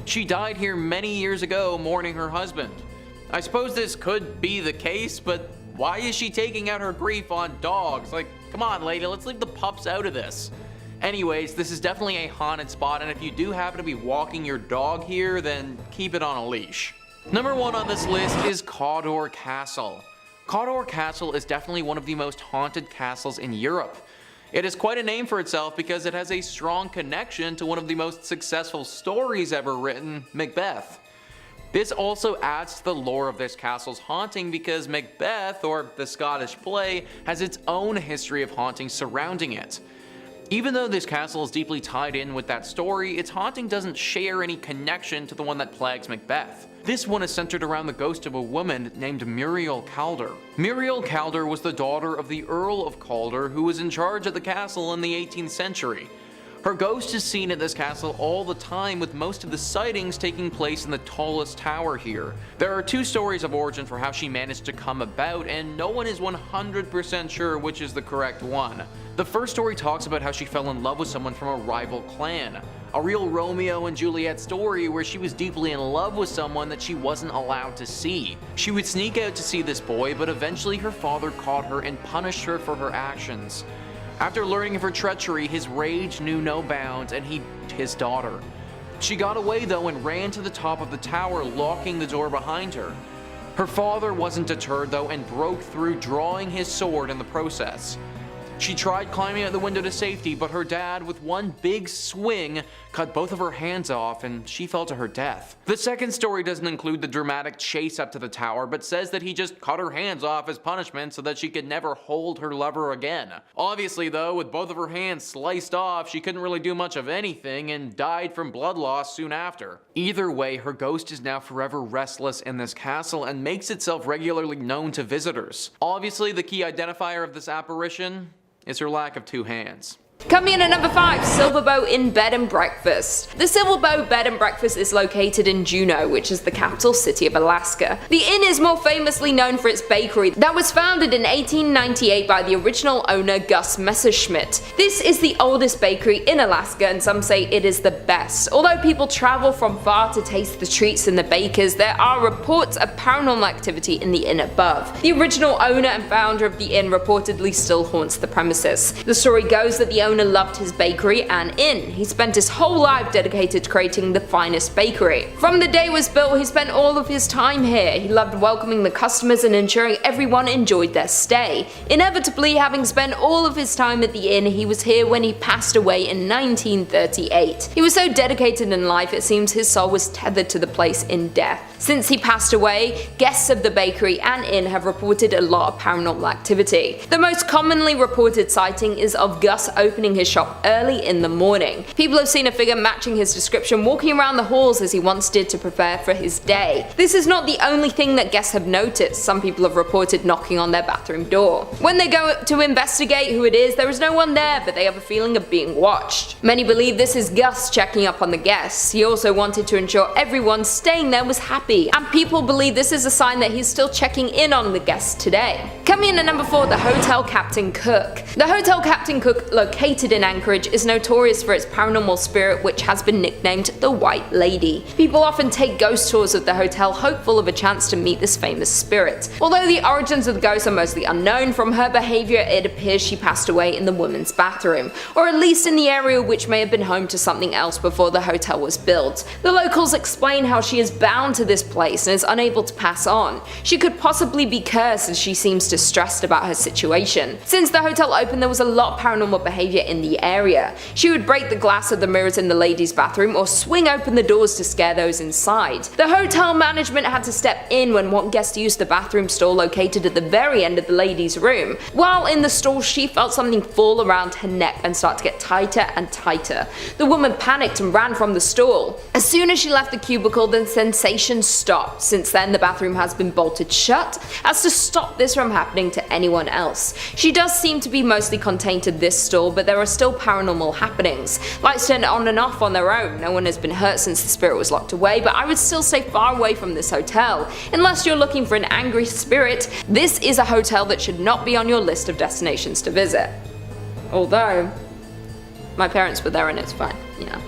She died here many years ago, mourning her husband. I suppose this could be the case, but why is she taking out her grief on dogs? Like, come on, lady, let's leave the pups out of this. Anyways, this is definitely a haunted spot, and if you do happen to be walking your dog here, then keep it on a leash. Number 1 on this list is Cawdor Castle. Cawdor Castle is definitely one of the most haunted castles in Europe. It is quite a name for itself because it has a strong connection to one of the most successful stories ever written, Macbeth. This also adds to the lore of this castle's haunting because Macbeth, or the Scottish play, has its own history of hauntings surrounding it. Even though this castle is deeply tied in with that story, its haunting doesn't share any connection to the one that plagues Macbeth. This one is centered around the ghost of a woman named Muriel Calder. Muriel Calder was the daughter of the Earl of Calder, who was in charge of the castle in the 18th century. Her ghost is seen at this castle all the time, with most of the sightings taking place in the tallest tower here. There are two stories of origin for how she managed to come about, and no one is 100% sure which is the correct one. The first story talks about how she fell in love with someone from a rival clan. A real Romeo and Juliet story where she was deeply in love with someone that she wasn't allowed to see. She would sneak out to see this boy, but eventually her father caught her and punished her for her actions. After learning of her treachery, his rage knew no bounds and he beat his daughter. She got away though and ran to the top of the tower, locking the door behind her. Her father wasn't deterred though and broke through, drawing his sword in the process. She tried climbing out the window to safety, but her dad, with one big swing, cut both of her hands off and she fell to her death. The second story doesn't include the dramatic chase up to the tower, but says that he just cut her hands off as punishment so that she could never hold her lover again. Obviously though, with both of her hands sliced off, she couldn't really do much of anything and died from blood loss soon after. Either way, her ghost is now forever restless in this castle and makes itself regularly known to visitors. Obviously, the key identifier of this apparition is her lack of two hands. Coming in at number 5, Silverbow Inn Bed and Breakfast. The Silverbow Bed and Breakfast is located in Juneau, which is the capital city of Alaska. The inn is more famously known for its bakery that was founded in 1898 by the original owner Gus Messerschmitt. This is the oldest bakery in Alaska and some say it is the best. Although people travel from far to taste the treats and the bakers, there are reports of paranormal activity in the inn above. The original owner and founder of the inn reportedly still haunts the premises. The story goes that the owner loved his bakery and inn. He spent his whole life dedicated to creating the finest bakery. From the day it was built, he spent all of his time here. He loved welcoming the customers and ensuring everyone enjoyed their stay. Inevitably, having spent all of his time at the inn, he was here when he passed away in 1938. He was so dedicated in life, it seems his soul was tethered to the place in death. Since he passed away, guests of the bakery and inn have reported a lot of paranormal activity. The most commonly reported sighting is of Gus opening his shop early in the morning. People have seen a figure matching his description walking around the halls as he once did to prepare for his day. This is not the only thing that guests have noticed. Some people have reported knocking on their bathroom door. When they go to investigate who it is, there is no one there, but they have a feeling of being watched. Many believe this is Gus checking up on the guests. He also wanted to ensure everyone staying there was happy, and people believe this is a sign that he's still checking in on the guests today. Coming in at number 4, the Hotel Captain Cook. The Hotel Captain Cook, located in Anchorage, is notorious for its paranormal spirit, which has been nicknamed the White Lady. People often take ghost tours of the hotel, hopeful of a chance to meet this famous spirit. Although the origins of the ghost are mostly unknown, from her behavior it appears she passed away in the women's bathroom, or at least in the area which may have been home to something else before the hotel was built. The locals explain how she is bound to this place and is unable to pass on. She could possibly be cursed, as she seems distressed about her situation. Since the hotel opened, there was a lot of paranormal behavior in the area. She would break the glass of the mirrors in the ladies' bathroom or swing open the doors to scare those inside. The hotel management had to step in when one guest used the bathroom stall located at the very end of the ladies' room. While in the stall, she felt something fall around her neck and start to get tighter and tighter. The woman panicked and ran from the stall. As soon as she left the cubicle, the sensation stopped. Since then, the bathroom has been bolted shut as to stop this from happening to anyone else. She does seem to be mostly contained to this stall, but there are still paranormal happenings. Lights turn on and off on their own. No one has been hurt since the spirit was locked away, but I would still stay far away from this hotel. Unless you're looking for an angry spirit, this is a hotel that should not be on your list of destinations to visit. Although, my parents were there and it's fine, you know.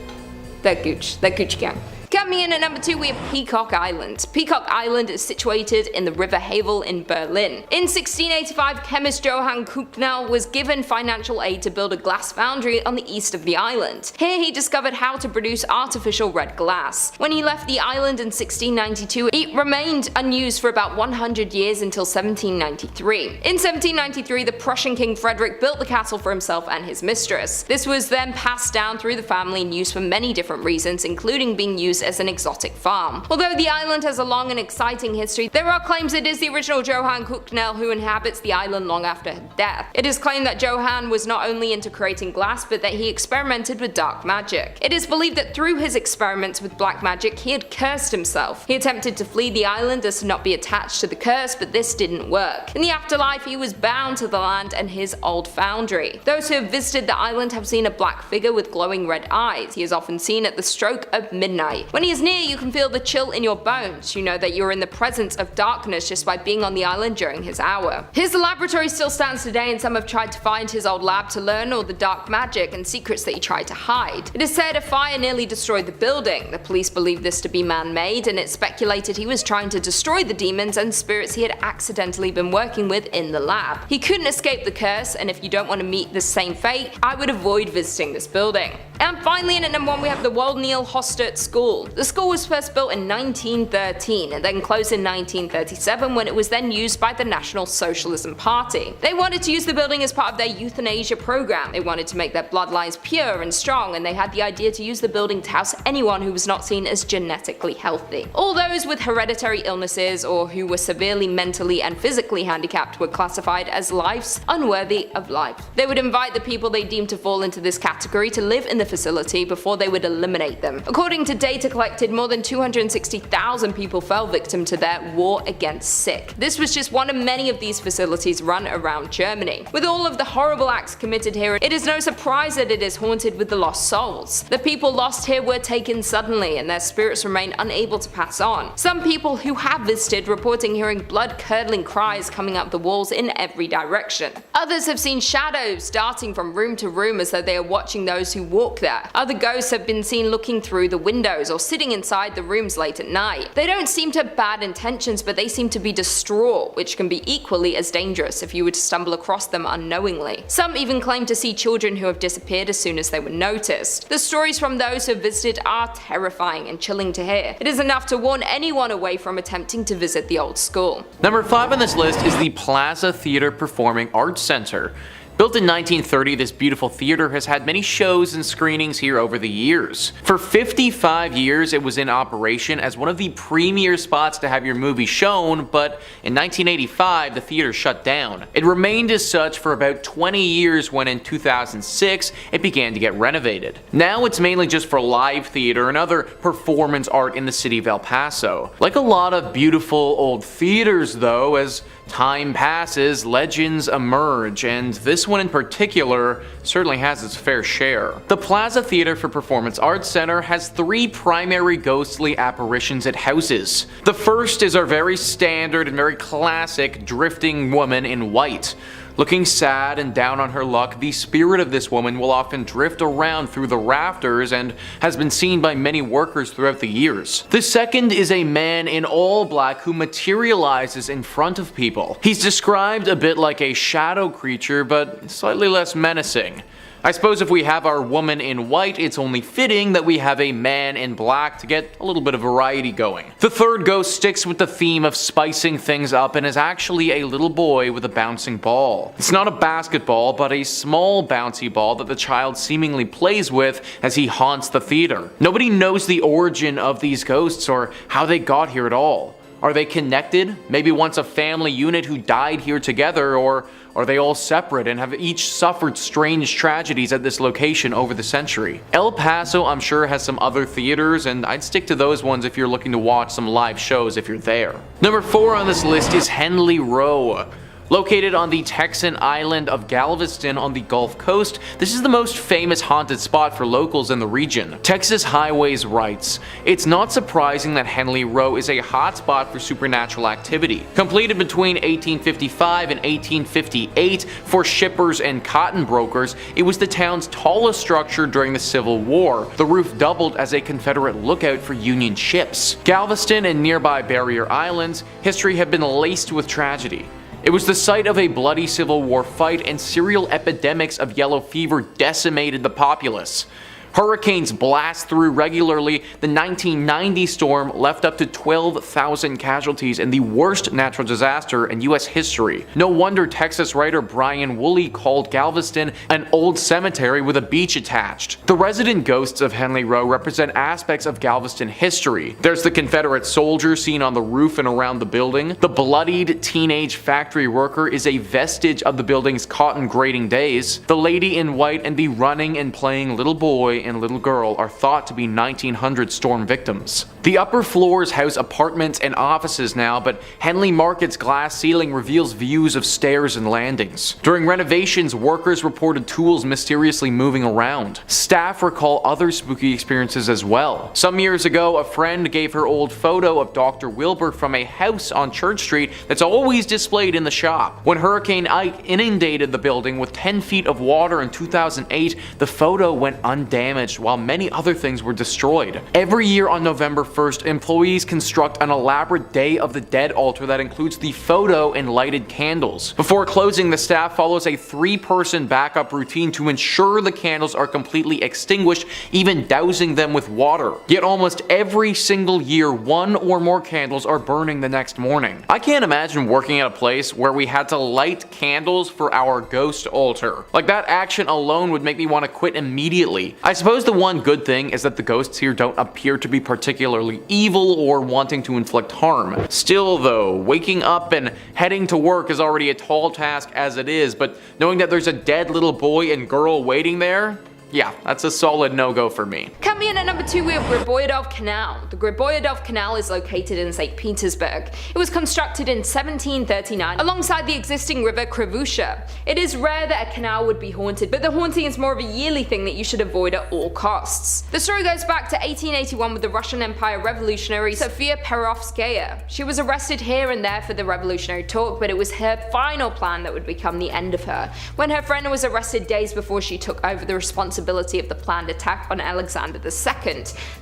They're Gucci gang. Coming in at number 2, we have Peacock Island. Peacock Island is situated in the River Havel in Berlin. In 1685, chemist Johann Kuhnel was given financial aid to build a glass foundry on the east of the island. Here he discovered how to produce artificial red glass. When he left the island in 1692, it remained unused for about 100 years until 1793. In 1793, the Prussian King Frederick built the castle for himself and his mistress. This was then passed down through the family and used for many different reasons, including being used used as an exotic farm. Although the island has a long and exciting history, there are claims it is the original Johann Kucknell who inhabits the island long after her death. It is claimed that Johann was not only into creating glass, but that he experimented with dark magic. It is believed that through his experiments with black magic, he had cursed himself. He attempted to flee the island as to not be attached to the curse, but this didn't work. In the afterlife, he was bound to the land and his old foundry. Those who have visited the island have seen a black figure with glowing red eyes. He is often seen at the stroke of midnight. When he is near, you can feel the chill in your bones. You know that you're in the presence of darkness just by being on the island during his hour. His laboratory still stands today, and some have tried to find his old lab to learn all the dark magic and secrets that he tried to hide. It is said a fire nearly destroyed the building. The police believe this to be man-made, and it's speculated he was trying to destroy the demons and spirits he had accidentally been working with in the lab. He couldn't escape the curse, and if you don't want to meet the same fate, I would avoid visiting this building. And finally, in at number 1, we have the Woldneil Hostert School. The school was first built in 1913 and then closed in 1937 when it was then used by the National Socialism Party. They wanted to use the building as part of their euthanasia program. They wanted to make their bloodlines pure and strong, and they had the idea to use the building to house anyone who was not seen as genetically healthy. All those with hereditary illnesses or who were severely mentally and physically handicapped were classified as lives unworthy of life. They would invite the people they deemed to fall into this category to live in the facility before they would eliminate them. According to data collected, more than 260,000 people fell victim to their war against sick. This was just one of many of these facilities run around Germany. With all of the horrible acts committed here, it is no surprise that it is haunted with the lost souls. The people lost here were taken suddenly, and their spirits remain unable to pass on. Some people who have visited reporting hearing blood-curdling cries coming up the walls in every direction. Others have seen shadows darting from room to room as though they are watching those who walk there. Other ghosts have been seen looking through the windows or sitting inside the rooms late at night. They don't seem to have bad intentions, but they seem to be distraught, which can be equally as dangerous if you were to stumble across them unknowingly. Some even claim to see children who have disappeared as soon as they were noticed. The stories from those who have visited are terrifying and chilling to hear. It is enough to warn anyone away from attempting to visit the old school. Number 5 on this list is the Plaza Theater Performing Arts Center. Built in 1930, this beautiful theater has had many shows and screenings here over the years. For 55 years, it was in operation as one of the premier spots to have your movie shown, but in 1985, the theater shut down. It remained as such for about 20 years when in 2006, it began to get renovated. Now it's mainly just for live theater and other performance art in the city of El Paso. Like a lot of beautiful old theaters though, as time passes, legends emerge, and this one in particular certainly has its fair share. The Plaza Theater for Performance Arts Center has 3 primary ghostly apparitions it houses. The first is our very standard and very classic drifting woman in white. Looking sad and down on her luck, the spirit of this woman will often drift around through the rafters and has been seen by many workers throughout the years. The second is a man in all black who materializes in front of people. He's described a bit like a shadow creature, but slightly less menacing. I suppose if we have our woman in white, it's only fitting that we have a man in black to get a little bit of variety going. The third ghost sticks with the theme of spicing things up and is actually a little boy with a bouncing ball. It's not a basketball, but a small bouncy ball that the child seemingly plays with as he haunts the theater. Nobody knows the origin of these ghosts or how they got here at all. Are they connected? Maybe once a family unit who died here together, or are they all separate and have each suffered strange tragedies at this location over the century? El Paso, I'm sure, has some other theaters, and I'd stick to those ones if you're looking to watch some live shows if you're there. Number 4 on this list is Hendley Row. Located on the Texan island of Galveston on the Gulf Coast, this is the most famous haunted spot for locals in the region. Texas Highways writes, "It's not surprising that Hendley Row is a hotspot for supernatural activity. Completed between 1855 and 1858 for shippers and cotton brokers, it was the town's tallest structure during the Civil War. The roof doubled as a Confederate lookout for Union ships. Galveston and nearby barrier islands, history have been laced with tragedy. It was the site of a bloody Civil War fight, and serial epidemics of yellow fever decimated the populace. Hurricanes blast through regularly. The 1990 storm left up to 12,000 casualties in the worst natural disaster in US history. No wonder Texas writer Brian Woolley called Galveston an old cemetery with a beach attached. The resident ghosts of Hendley Row represent aspects of Galveston history. There's the Confederate soldier seen on the roof and around the building. The bloodied teenage factory worker is a vestige of the building's cotton grading days. The lady in white and the running and playing little boy and little girl are thought to be 1900 storm victims. The upper floors house apartments and offices now, but Henley Market's glass ceiling reveals views of stairs and landings. During renovations, workers reported tools mysteriously moving around. Staff recall other spooky experiences as well. Some years ago, a friend gave her old photo of Dr. Wilbur from a house on Church Street that's always displayed in the shop. When Hurricane Ike inundated the building with 10 feet of water in 2008, the photo went undamaged while many other things were destroyed. Every year on November 1st, employees construct an elaborate Day of the Dead altar that includes the photo and lighted candles. Before closing, the staff follows a 3-person backup routine to ensure the candles are completely extinguished, even dousing them with water. Yet almost every single year, one or more candles are burning the next morning. I can't imagine working at a place where we had to light candles for our ghost altar. Like, that action alone would make me want to quit immediately. I suppose the one good thing is that the ghosts here don't appear to be particularly evil or wanting to inflict harm. Still though, waking up and heading to work is already a tall task as it is, but knowing that there's a dead little boy and girl waiting there, yeah, that's a solid no-go for me. Coming in at number 2, we have Griboedov Canal. The Griboedov Canal is located in St. Petersburg. It was constructed in 1739 alongside the existing river Krivusha. It is rare that a canal would be haunted, but the haunting is more of a yearly thing that you should avoid at all costs. The story goes back to 1881 with the Russian Empire revolutionary Sofia Perovskaya. She was arrested here and there for the revolutionary talk, but it was her final plan that would become the end of her, when her friend was arrested days before she took over the responsibility of the planned attack on Alexander II.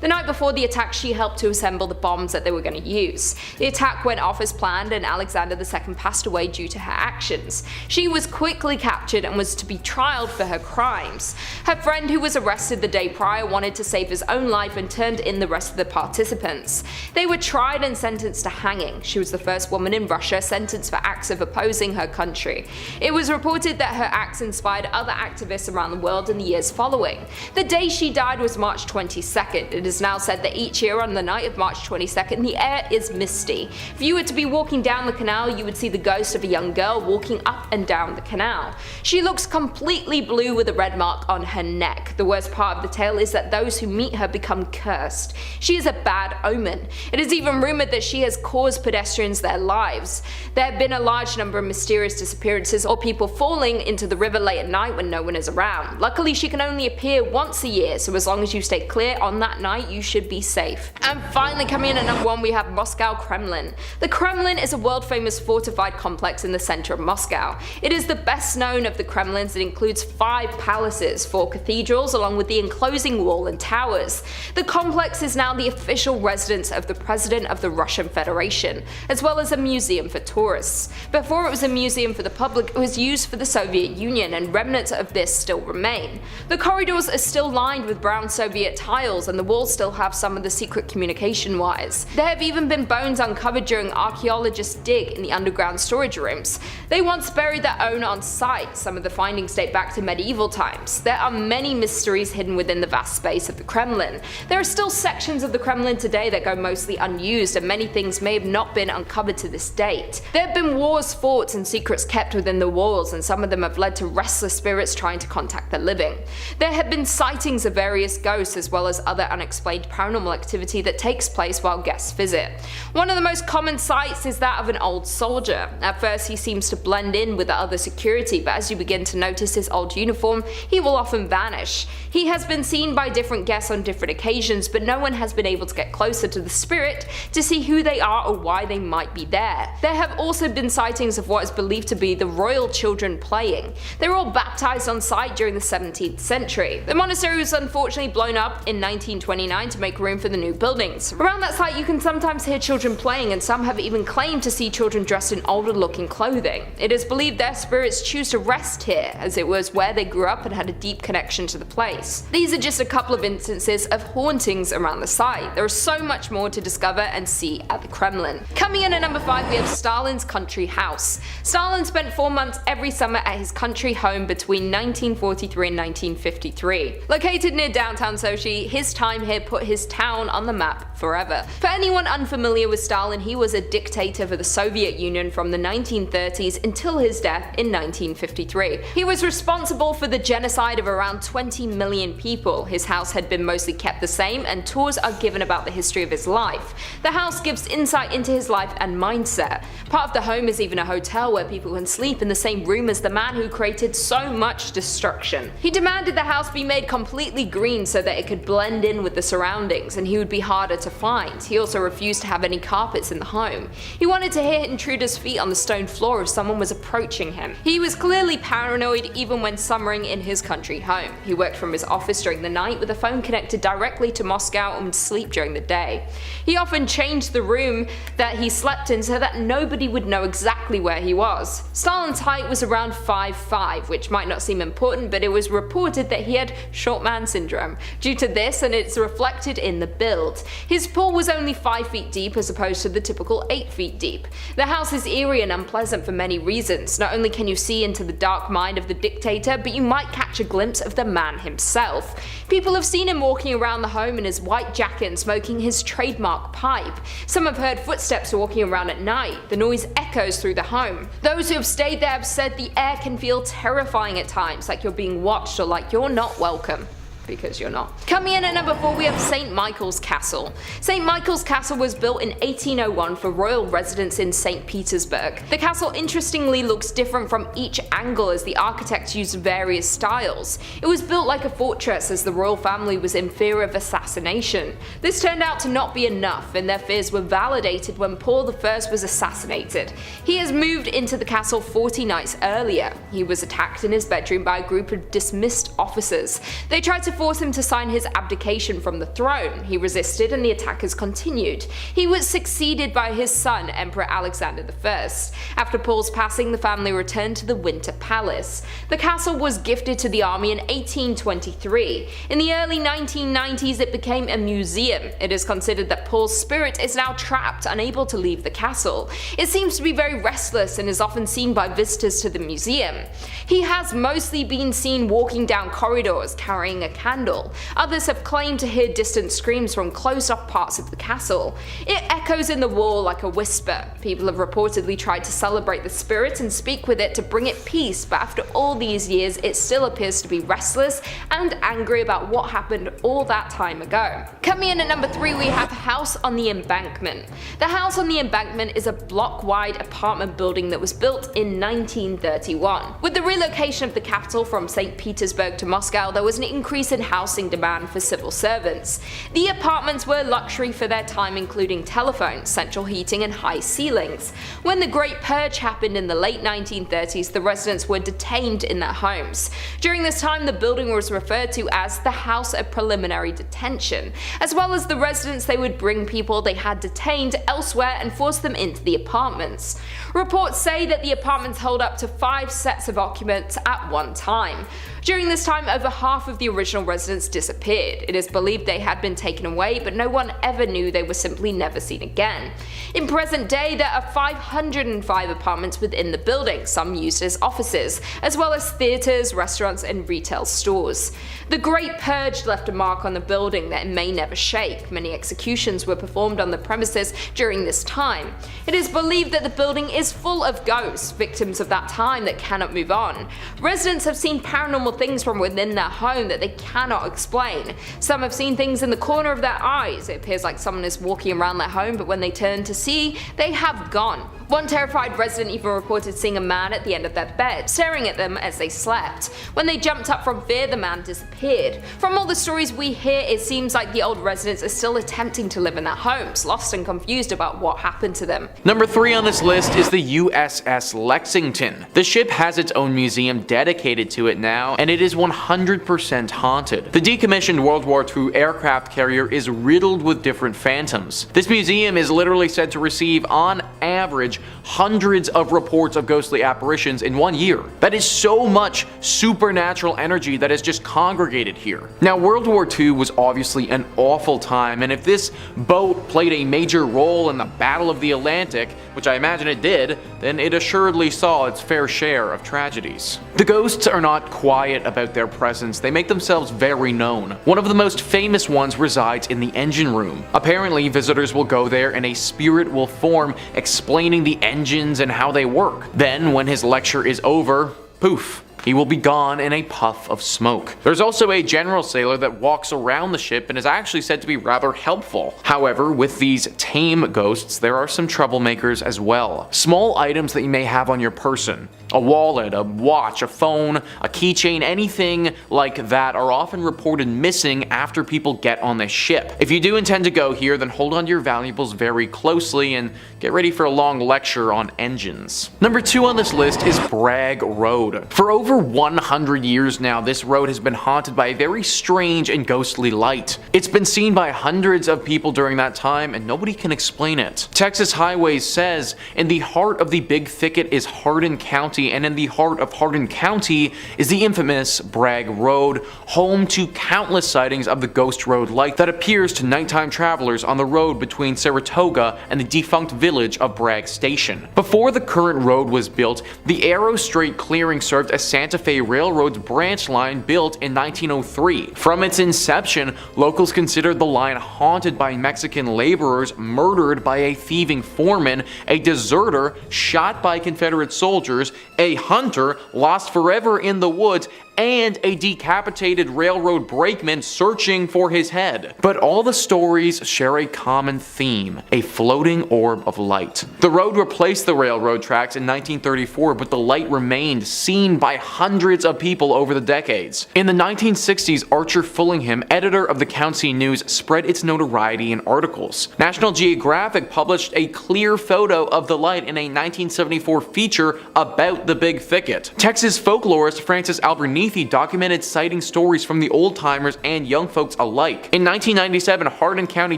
The night before the attack, she helped to assemble the bombs that they were going to use. The attack went off as planned and Alexander II passed away due to her actions. She was quickly captured and was to be trialed for her crimes. Her friend, who was arrested the day prior, wanted to save his own life and turned in the rest of the participants. They were tried and sentenced to hanging. She was the first woman in Russia sentenced for acts of opposing her country. It was reported that her acts inspired other activists around the world in the years following. The day she died was March 22nd. It is now said that each year on the night of March 22nd, the air is misty. If you were to be walking down the canal, you would see the ghost of a young girl walking up and down the canal. She looks completely blue with a red mark on her neck. The worst part of the tale is that those who meet her become cursed. She is a bad omen. It is even rumored that she has caused pedestrians their lives. There have been a large number of mysterious disappearances or people falling into the river late at night when no one is around. Luckily, she can only appear once a year, so as long as you stay clear on that night, you should be safe. And finally, coming in at number 1, we have Moscow Kremlin. The Kremlin is a world-famous fortified complex in the center of Moscow. It is the best known of the Kremlins. It includes 5 palaces, 4 cathedrals, along with the enclosing wall and towers. The complex is now the official residence of the President of the Russian Federation, as well as a museum for tourists. Before it was a museum for the public, it was used for the Soviet Union, and remnants of this still remain. The corridors are still lined with brown Soviet tiles, and the walls still have some of the secret communication wires. There have even been bones uncovered during archaeologists' dig in the underground storage rooms. They once buried their own on site. Some of the findings date back to medieval times. There are many mysteries hidden within the vast space of the Kremlin. There are still sections of the Kremlin today that go mostly unused, and many things may have not been uncovered to this date. There have been wars fought and secrets kept within the walls, and some of them have led to restless spirits trying to contact the living. There have been sightings of various ghosts as well as other unexplained paranormal activity that takes place while guests visit. One of the most common sights is that of an old soldier. At first he seems to blend in with the other security, but as you begin to notice his old uniform, he will often vanish. He has been seen by different guests on different occasions, but no one has been able to get closer to the spirit to see who they are or why they might be there. There have also been sightings of what is believed to be the royal children playing. They were all baptized on site during the 17th century. The monastery was unfortunately blown up up in 1929 to make room for the new buildings. Around that site you can sometimes hear children playing, and some have even claimed to see children dressed in older looking clothing. It is believed their spirits choose to rest here, as it was where they grew up and had a deep connection to the place. These are just a couple of instances of hauntings around the site. There is so much more to discover and see at the Kremlin. Coming in at number 5 we have Stalin's country house. Stalin spent 4 months every summer at his country home between 1943 and 1953. Located near downtown Sochi, his time here put his town on the map forever. For anyone unfamiliar with Stalin, he was a dictator for the Soviet Union from the 1930s until his death in 1953. He was responsible for the genocide of around 20 million people. His house had been mostly kept the same, and tours are given about the history of his life. The house gives insight into his life and mindset. Part of the home is even a hotel where people can sleep in the same room as the man who created so much destruction. He demanded the house be made completely green so that it could blend in with the surroundings, and he would be harder to find. He also refused to have any carpets in the home. He wanted to hear intruders' feet on the stone floor if someone was approaching him. He was clearly paranoid even when summering in his country home. He worked from his office during the night with a phone connected directly to Moscow and would sleep during the day. He often changed the room that he slept in so that nobody would know exactly where he was. Stalin's height was around 5'5", which might not seem important, but it was reported that he had short man syndrome. Due to this, and it's reflected in the build. His pool was only 5 feet deep as opposed to the typical 8 feet deep. The house is eerie and unpleasant for many reasons. Not only can you see into the dark mind of the dictator, but you might catch a glimpse of the man himself. People have seen him walking around the home in his white jacket and smoking his trademark pipe. Some have heard footsteps walking around at night. The noise echoes through the home. Those who have stayed there have said the air can feel terrifying at times, like you're being watched or like you're not welcome. Because you're not. Coming in at number 4 we have St. Michael's Castle. St. Michael's Castle was built in 1801 for royal residence in St. Petersburg. The castle interestingly looks different from each angle as the architects used various styles. It was built like a fortress as the royal family was in fear of assassination. This turned out to not be enough, and their fears were validated when Paul I was assassinated. He has moved into the castle 40 nights earlier. He was attacked in his bedroom by a group of dismissed officers. They tried to force him to sign his abdication from the throne. He resisted and the attackers continued. He was succeeded by his son, Emperor Alexander I. After Paul's passing, the family returned to the Winter Palace. The castle was gifted to the army in 1823. In the early 1990s it became a museum. It is considered that Paul's spirit is now trapped, unable to leave the castle. It seems to be very restless and is often seen by visitors to the museum. He has mostly been seen walking down corridors carrying a candle. Others have claimed to hear distant screams from closed off parts of the castle. It echoes in the wall like a whisper. People have reportedly tried to celebrate the spirit and speak with it to bring it peace, but after all these years it still appears to be restless and angry about what happened all that time ago. Coming in at number 3 we have House on the Embankment. The House on the Embankment is a block-wide apartment building that was built in 1931. With the relocation of the capital from St. Petersburg to Moscow, there was an increase in housing demand for civil servants. The apartments were luxury for their time, including telephones, central heating and high ceilings. When the Great Purge happened in the late 1930s, the residents were detained in their homes. During this time the building was referred to as the House of Preliminary Detention. As well as the residents, they would bring people they had detained elsewhere and force them into the apartments. Reports say that the apartments hold up to 5 sets of occupants at one time. During this time, over half of the original residents disappeared. It is believed they had been taken away, but no one ever knew. They were simply never seen again. In present day, there are 505 apartments within the building, some used as offices, as well as theatres, restaurants and retail stores. The Great Purge left a mark on the building that it may never shake. Many executions were performed on the premises during this time. It is believed that the building is full of ghosts, victims of that time that cannot move on. Residents have seen paranormal things from within their home that they cannot explain. Some have seen things in the corner of their eyes. It appears like someone is walking around their home, but when they turn to see, they have gone. One terrified resident even reported seeing a man at the end of their bed, staring at them as they slept. When they jumped up from fear, the man disappeared. From all the stories we hear, it seems like the old residents are still attempting to live in their homes, lost and confused about what happened to them. Number 3 on this list is the USS Lexington. The ship has its own museum dedicated to it now, and it is 100% haunted. The decommissioned World War II aircraft carrier is riddled with different phantoms. This museum is literally said to receive, on average, hundreds of reports of ghostly apparitions in 1 year. That is so much supernatural energy that has just congregated here. Now, World War II was obviously an awful time, and if this boat played a major role in the Battle of the Atlantic, which I imagine it did, then it assuredly saw its fair share of tragedies. The ghosts are not quiet about their presence, they make themselves very known. One of the most famous ones resides in the engine room. Apparently, visitors will go there and a spirit will form explaining the engines and how they work. Then, when his lecture is over, poof, he will be gone in a puff of smoke. There's also a general sailor that walks around the ship and is actually said to be rather helpful. However, with these tame ghosts, there are some troublemakers as well. Small items that you may have on your person, a wallet, a watch, a phone, a keychain, anything like that are often reported missing after people get on the ship. If you do intend to go here, then hold on to your valuables very closely and get ready for a long lecture on engines. Number 2 on this list is Bragg Road. For over 100 years now, this road has been haunted by a very strange and ghostly light. It's been seen by hundreds of people during that time, and nobody can explain it. Texas Highways says, in the heart of the Big Thicket is Hardin County, and in the heart of Hardin County is the infamous Bragg Road, home to countless sightings of the ghost road light that appears to nighttime travelers on the road between Saratoga and the defunct village of Bragg Station. Before the current road was built, the Arrow Strait clearing served as Santa Fe Railroad's branch line built in 1903. From its inception, locals considered the line haunted by Mexican laborers murdered by a thieving foreman, a deserter shot by Confederate soldiers, a hunter lost forever in the woods, and a decapitated railroad brakeman searching for his head. But all the stories share a common theme, a floating orb of light. The road replaced the railroad tracks in 1934, but the light remained, seen by hundreds of people over the decades. In the 1960s, Archer Fullingham, editor of the County News, spread its notoriety in articles. National Geographic published a clear photo of the light in a 1974 feature about the Big Thicket. Texas folklorist Francis Albernithi documented sighting stories from the old-timers and young folks alike. In 1997, Hardin County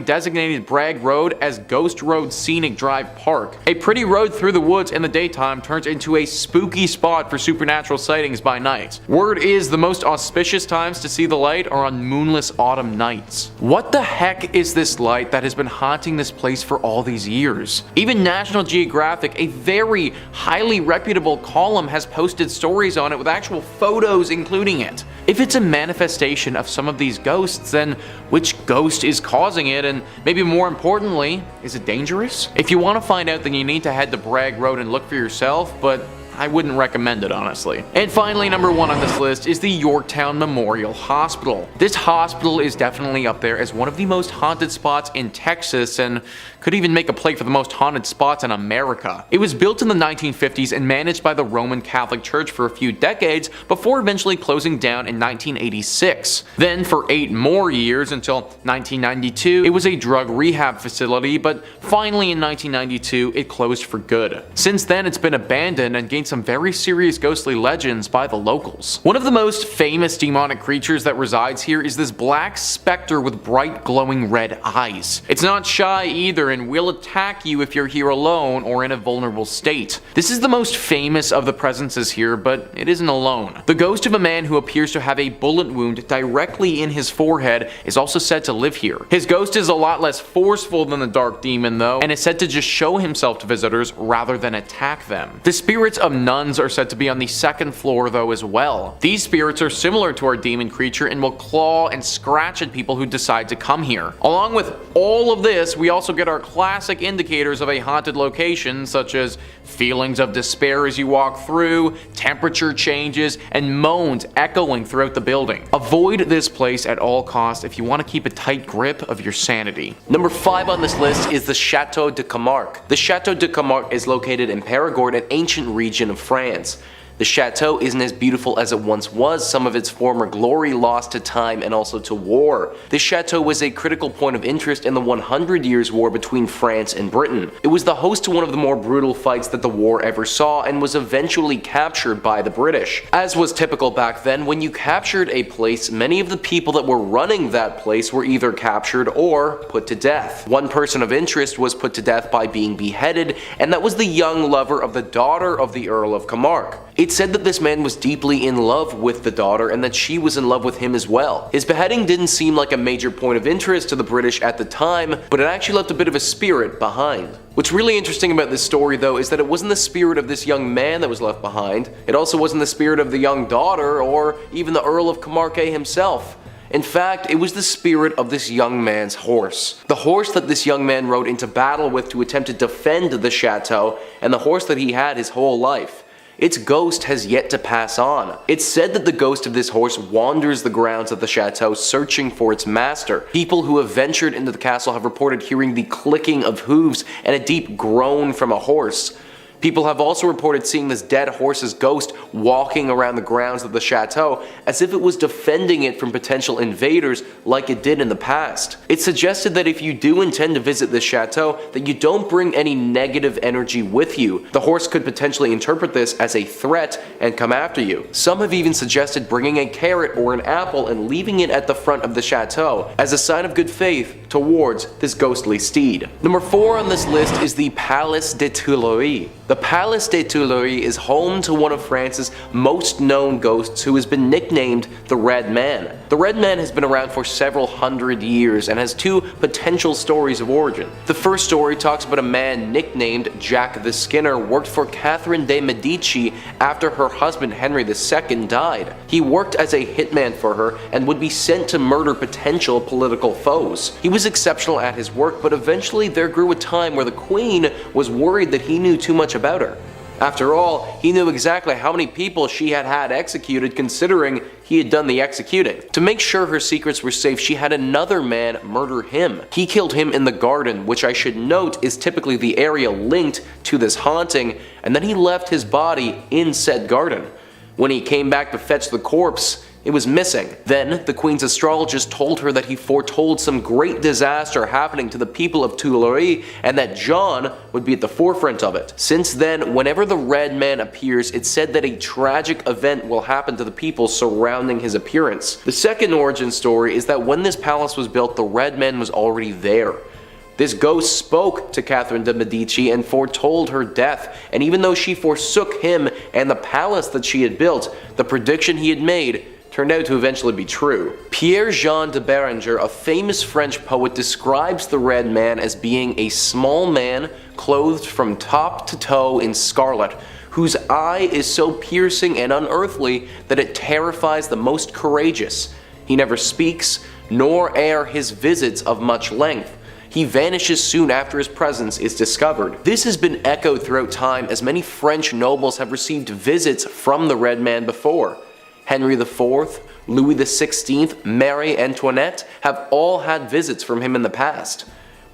designated Bragg Road as Ghost Road Scenic Drive Park. A pretty road through the woods in the daytime turns into a spooky spot for supernatural sightings by night. Word is the most auspicious times to see the light are on moonless autumn nights. What the heck is this light that has been haunting this place for all these years? Even National Geographic, a very highly reputable column, has posted stories on it with actual photos including it. If it's a manifestation of some of these ghosts, then which ghost is causing it, and maybe more importantly, is it dangerous? If you want to find out, then you need to head to Bragg Road and look for yourself, but I wouldn't recommend it, honestly. And finally, number 1 on this list is the Yorktown Memorial Hospital. This hospital is definitely up there as one of the most haunted spots in Texas, and could even make a play for the most haunted spots in America. It was built in the 1950s and managed by the Roman Catholic Church for a few decades before eventually closing down in 1986. Then for 8 more years until 1992, it was a drug rehab facility, but finally in 1992 it closed for good. Since then it's been abandoned and gained some very serious ghostly legends by the locals. One of the most famous demonic creatures that resides here is this black specter with bright glowing red eyes. It's not shy either and will attack you if you're here alone or in a vulnerable state. This is the most famous of the presences here, but it isn't alone. The ghost of a man who appears to have a bullet wound directly in his forehead is also said to live here. His ghost is a lot less forceful than the dark demon though, and is said to just show himself to visitors rather than attack them. The spirits of nuns are said to be on the second floor though as well. These spirits are similar to our demon creature and will claw and scratch at people who decide to come here. Along with all of this, we also get our classic indicators of a haunted location, such as feelings of despair as you walk through, temperature changes, and moans echoing throughout the building. Avoid this place at all costs if you want to keep a tight grip of your sanity. Number 5 on this list is the Chateau de Commarque. The Chateau de Commarque is located in Périgord, an ancient region of France. The chateau isn't as beautiful as it once was, some of its former glory lost to time and also to war. This chateau was a critical point of interest in the 100 Years' War between France and Britain. It was the host to one of the more brutal fights that the war ever saw and was eventually captured by the British. As was typical back then, when you captured a place, many of the people that were running that place were either captured or put to death. One person of interest was put to death by being beheaded, and that was the young lover of the daughter of the Earl of Camargue. It's said that this man was deeply in love with the daughter and that she was in love with him as well. His beheading didn't seem like a major point of interest to the British at the time, but it actually left a bit of a spirit behind. What's really interesting about this story though is that it wasn't the spirit of this young man that was left behind, it also wasn't the spirit of the young daughter or even the Earl of Camargue himself. In fact, it was the spirit of this young man's horse. The horse that this young man rode into battle with to attempt to defend the chateau, and the horse that he had his whole life. Its ghost has yet to pass on. It's said that the ghost of this horse wanders the grounds of the chateau searching for its master. People who have ventured into the castle have reported hearing the clicking of hooves and a deep groan from a horse. People have also reported seeing this dead horse's ghost walking around the grounds of the chateau as if it was defending it from potential invaders like it did in the past. It's suggested that if you do intend to visit this chateau, that you don't bring any negative energy with you. The horse could potentially interpret this as a threat and come after you. Some have even suggested bringing a carrot or an apple and leaving it at the front of the chateau as a sign of good faith towards this ghostly steed. Number 4 on this list is the Palace des Tuileries. The Palace des Tuileries is home to one of France's most known ghosts who has been nicknamed the Red Man. The Red Man has been around for several hundred years and has 2 potential stories of origin. The first story talks about a man nicknamed Jack the Skinner worked for Catherine de' Medici after her husband Henry II died. He worked as a hitman for her and would be sent to murder potential political foes. He was exceptional at his work, but eventually there grew a time where the Queen was worried that he knew too much about her. After all, he knew exactly how many people she had had executed considering he had done the executing. To make sure her secrets were safe, she had another man murder him. He killed him in the garden, which I should note is typically the area linked to this haunting, and then he left his body in said garden. When he came back to fetch the corpse, it was missing. Then, the Queen's astrologist told her that he foretold some great disaster happening to the people of Tuileries and that John would be at the forefront of it. Since then, whenever the Red Man appears, it's said that a tragic event will happen to the people surrounding his appearance. The second origin story is that when this palace was built, the Red Man was already there. This ghost spoke to Catherine de' Medici and foretold her death, and even though she forsook him and the palace that she had built, the prediction he had made turned out to eventually be true. Pierre-Jean de Béranger, a famous French poet, describes the Red Man as being a small man clothed from top to toe in scarlet, whose eye is so piercing and unearthly that it terrifies the most courageous. He never speaks, nor are his visits of much length. He vanishes soon after his presence is discovered. This has been echoed throughout time as many French nobles have received visits from the Red Man before. Henry IV, Louis XVI, Marie Antoinette have all had visits from him in the past.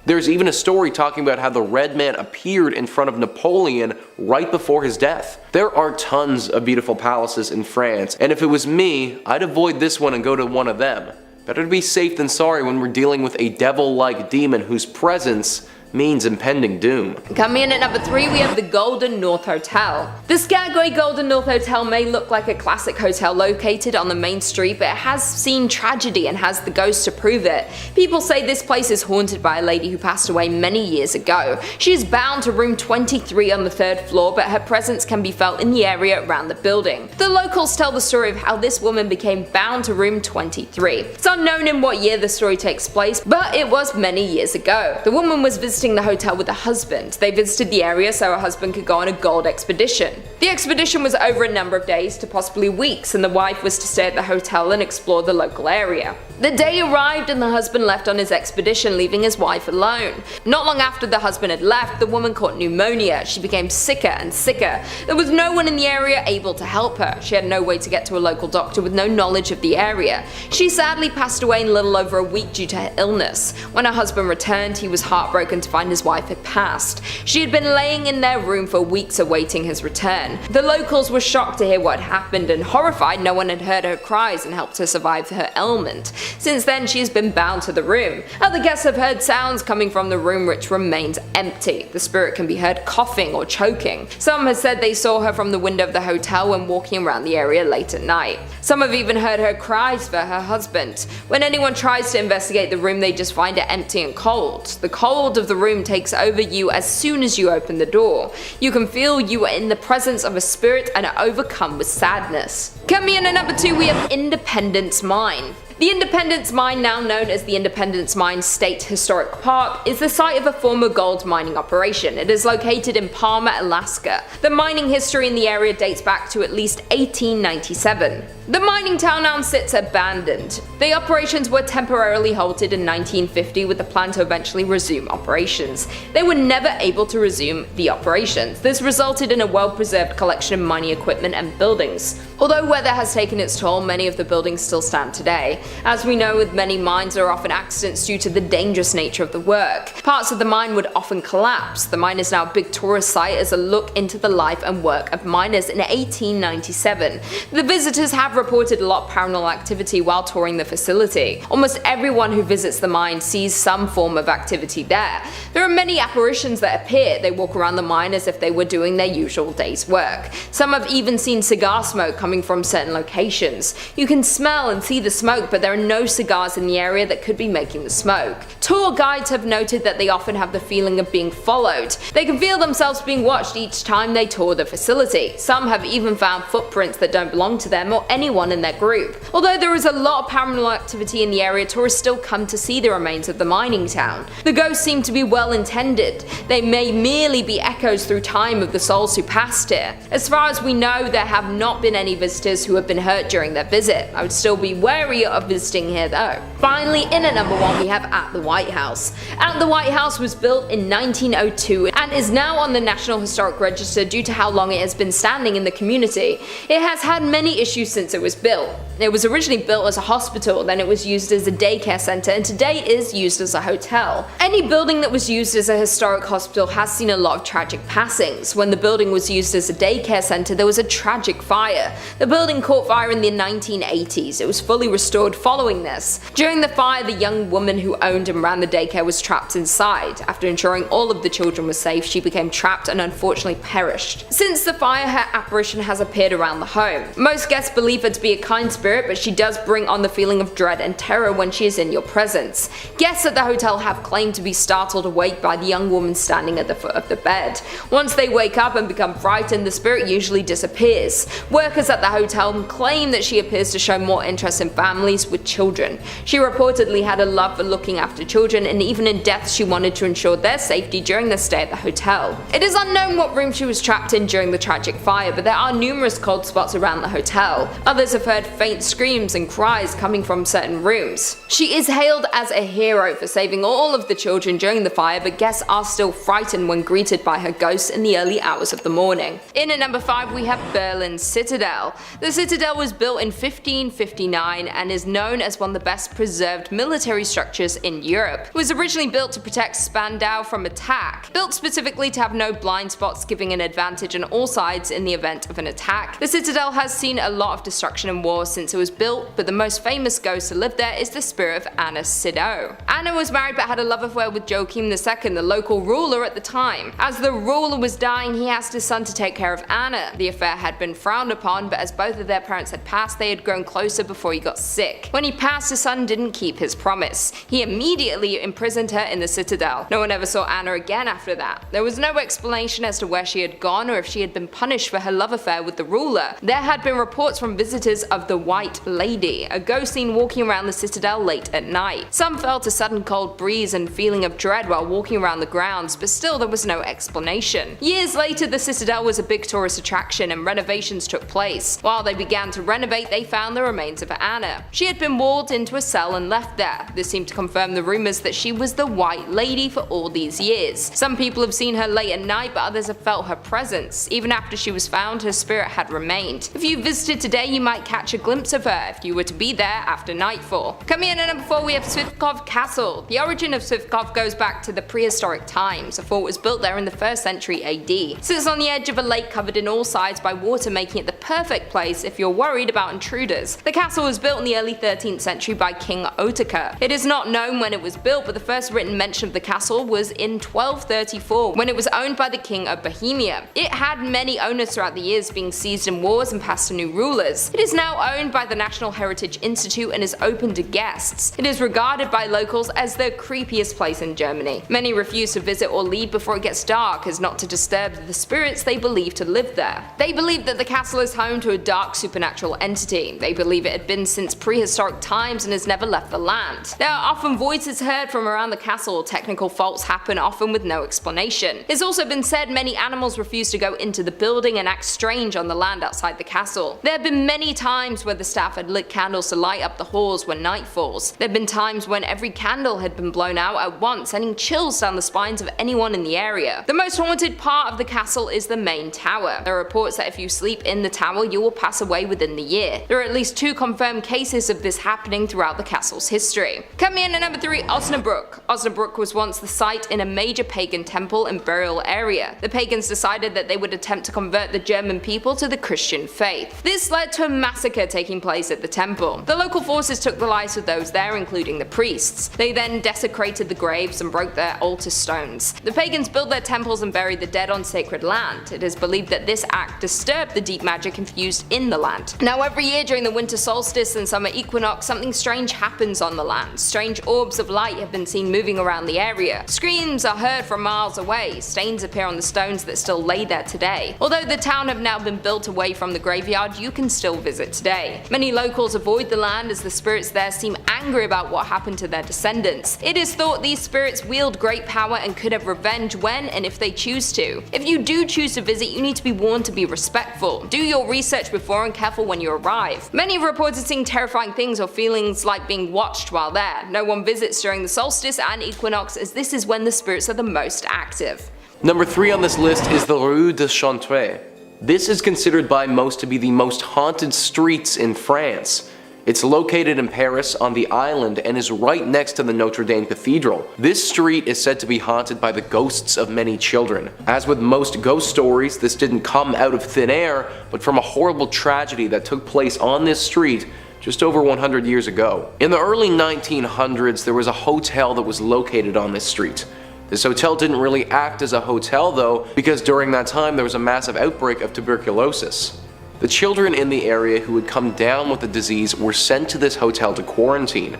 There's even a story talking about how the Red Man appeared in front of Napoleon right before his death. There are tons of beautiful palaces in France, and if it was me, I'd avoid this one and go to one of them. Better to be safe than sorry when we're dealing with a devil-like demon whose presence means impending doom. Coming in at number 3, we have the Golden North Hotel. The Skagway Golden North Hotel may look like a classic hotel located on the main street, but it has seen tragedy and has the ghost to prove it. People say this place is haunted by a lady who passed away many years ago. She is bound to room 23 on the 3rd floor, but her presence can be felt in the area around the building. The locals tell the story of how this woman became bound to room 23. It's unknown in what year the story takes place, but it was many years ago. The woman was visited visiting the hotel with her husband. They visited the area so her husband could go on a gold expedition. The expedition was over a number of days to possibly weeks, and the wife was to stay at the hotel and explore the local area. The day arrived and the husband left on his expedition, leaving his wife alone. Not long after the husband had left, the woman caught pneumonia. She became sicker and sicker. There was no one in the area able to help her. She had no way to get to a local doctor with no knowledge of the area. She sadly passed away in little over a week due to her illness. When her husband returned, he was heartbroken to find his wife had passed. She had been laying in their room for weeks awaiting his return. The locals were shocked to hear what had happened, and horrified no one had heard her cries and helped her survive her ailment. Since then, she has been bound to the room. Other guests have heard sounds coming from the room which remains empty. The spirit can be heard coughing or choking. Some have said they saw her from the window of the hotel when walking around the area late at night. Some have even heard her cries for her husband. When anyone tries to investigate the room, they just find it empty and cold. The cold of the room takes over you as soon as you open the door. You can feel you are in the presence of a spirit and are overcome with sadness. Coming in at number 2, we have Independence Mine. The Independence Mine, now known as the Independence Mine State Historic Park, is the site of a former gold mining operation. It is located in Palmer, Alaska. The mining history in the area dates back to at least 1897. The mining town now sits abandoned. The operations were temporarily halted in 1950 with the plan to eventually resume operations. They were never able to resume the operations. This resulted in a well-preserved collection of mining equipment and buildings. Although weather has taken its toll, many of the buildings still stand today. As we know, with many mines, there are often accidents due to the dangerous nature of the work. Parts of the mine would often collapse. The mine is now a big tourist site as a look into the life and work of miners in 1897. The visitors have reported a lot of paranormal activity while touring the facility. Almost everyone who visits the mine sees some form of activity there. There are many apparitions that appear. They walk around the mine as if they were doing their usual day's work. Some have even seen cigar smoke coming from certain locations. You can smell and see the smoke, but there are no cigars in the area that could be making the smoke. Tour guides have noted that they often have the feeling of being followed. They can feel themselves being watched each time they tour the facility. Some have even found footprints that don't belong to them or anyone in their group. Although there is a lot of paranormal activity in the area, tourists still come to see the remains of the mining town. The ghosts seem to be well intended. They may merely be echoes through time of the souls who passed here. As far as we know, there have not been any visitors who have been hurt during their visit. I would still be wary of visiting here though. Finally, in at number 1, we have At the White House. At the White House was built in 1902 and is now on the National Historic Register due to how long it has been standing in the community. It has had many issues since it was built. It was originally built as a hospital, then it was used as a daycare center, and today is used as a hotel. Any building that was used as a historic hospital has seen a lot of tragic passings. When the building was used as a daycare center, there was a tragic fire. The building caught fire in the 1980s. It was fully restored following this. During the fire, the young woman who owned and ran the daycare was trapped inside. After ensuring all of the children were safe, she became trapped and unfortunately perished. Since the fire, her apparition has appeared around the home. Most guests believe her to be a kind spirit, but she does bring on the feeling of dread and terror when she is in your presence. Guests at the hotel have claimed to be startled awake by the young woman standing at the foot of the bed. Once they wake up and become frightened, the spirit usually disappears. Workers at the hotel claim that she appears to show more interest in families with children. She reportedly had a love for looking after children, and even in death she wanted to ensure their safety during their stay at the hotel. It is unknown what room she was trapped in during the tragic fire, but there are numerous cold spots around the hotel. Others have heard faint screams and cries coming from certain rooms. She is hailed as a hero for saving all of the children during the fire, but guests are still frightened when greeted by her ghost in the early hours of the morning. In at number 5, we have Berlin's Citadel. The Citadel was built in 1559 and is known as one of the best preserved military structures in Europe. It was originally built to protect Spandau from attack. Built specifically to have no blind spots, giving an advantage on all sides in the event of an attack. The Citadel has seen a lot of destruction and war since it was built, but the most famous ghost to live there is the spirit of Anna Sido. Anna was married but had a love affair with Joachim II, the local ruler at the time. As the ruler was dying, he asked his son to take care of Anna. The affair had been frowned upon, but as both of their parents had passed, they had grown closer before he got sick. When he passed, his son didn't keep his promise. He immediately imprisoned her in the Citadel. No one ever saw Anna again after that. that. There was no explanation as to where she had gone or if she had been punished for her love affair with the ruler. There had been reports from visitors of the White Lady, a ghost seen walking around the citadel late at night. Some felt a sudden cold breeze and feeling of dread while walking around the grounds, but still there was no explanation. Years later, the citadel was a big tourist attraction and renovations took place. While they began to renovate, they found the remains of Anna. She had been walled into a cell and left there. This seemed to confirm the rumors that she was the White Lady for all these years. Some people have seen her late at night, but others have felt her presence. Even after she was found, her spirit had remained. If you visited today, you might catch a glimpse of her if you were to be there after nightfall. Coming in at number 4, we have Svojkov Castle. The origin of Svojkov goes back to the prehistoric times. A fort was built there in the 1st century AD. It sits on the edge of a lake covered in all sides by water, making it the perfect place if you're worried about intruders. The castle was built in the early 13th century by King Ottokar. It is not known when it was built, but the first written mention of the castle was in 1234 when it was owned by the King of Bohemia. It had many owners throughout the years, being seized in wars and passed to new rulers. It is now owned by the National Heritage Institute and is open to guests. It is regarded by locals as the creepiest place in Germany. Many refuse to visit or leave before it gets dark, as not to disturb the spirits they believe to live there. They believe that the castle is home to a dark supernatural entity. They believe it had been since prehistoric times and has never left the land. There are often voices heard from around the castle. Technical faults happen, often with no explanation. It's also been said many animals refuse to go into the building and act strange on the land outside the castle. There have been many times where the staff had lit candles to light up the halls when night falls. There have been times when every candle had been blown out at once, sending chills down the spines of anyone in the area. The most haunted part of the castle is the main tower. There are reports that if you sleep in the tower, you will pass away within the year. There are at least 2 confirmed cases of this happening throughout the castle's history. Coming in at number 3, Osnabrück. Osnabrück was once the site in a major pagan temple and burial area. The pagans decided that they would attempt to convert the German people to the Christian faith. This led to a massacre taking place at the temple. The local forces took the lives of those there, including the priests. They then desecrated the graves and broke their altar stones. The pagans built their temples and buried the dead on sacred land. It is believed that this act disturbed the deep magic infused in the land. Now every year during the winter solstice and summer equinox, something strange happens on the land. Strange orbs of light have been seen moving around the area. Screams are heard from miles away. Stains appear on the stones that still lay there today. Although the town have now been built away from the graveyard, you can still visit today. Many locals avoid the land as the spirits there seem angry about what happened to their descendants. It is thought these spirits wield great power and could have revenge when and if they choose to. If you do choose to visit, you need to be warned to be respectful. Do your research before and careful when you arrive. Many have reported seeing terrifying things or feelings like being watched while there. No one visits during the solstice and equinox, as this is when the spirits are the most active. Number 3 on this list is the Rue de Chantre. This is considered by most to be the most haunted streets in France. It's located in Paris on the island and is right next to the Notre Dame Cathedral. This street is said to be haunted by the ghosts of many children. As with most ghost stories, this didn't come out of thin air, but from a horrible tragedy that took place on this street just over 100 years ago. In the early 1900s, there was a hotel that was located on this street. This hotel didn't really act as a hotel though, because during that time there was a massive outbreak of tuberculosis. The children in the area who had come down with the disease were sent to this hotel to quarantine.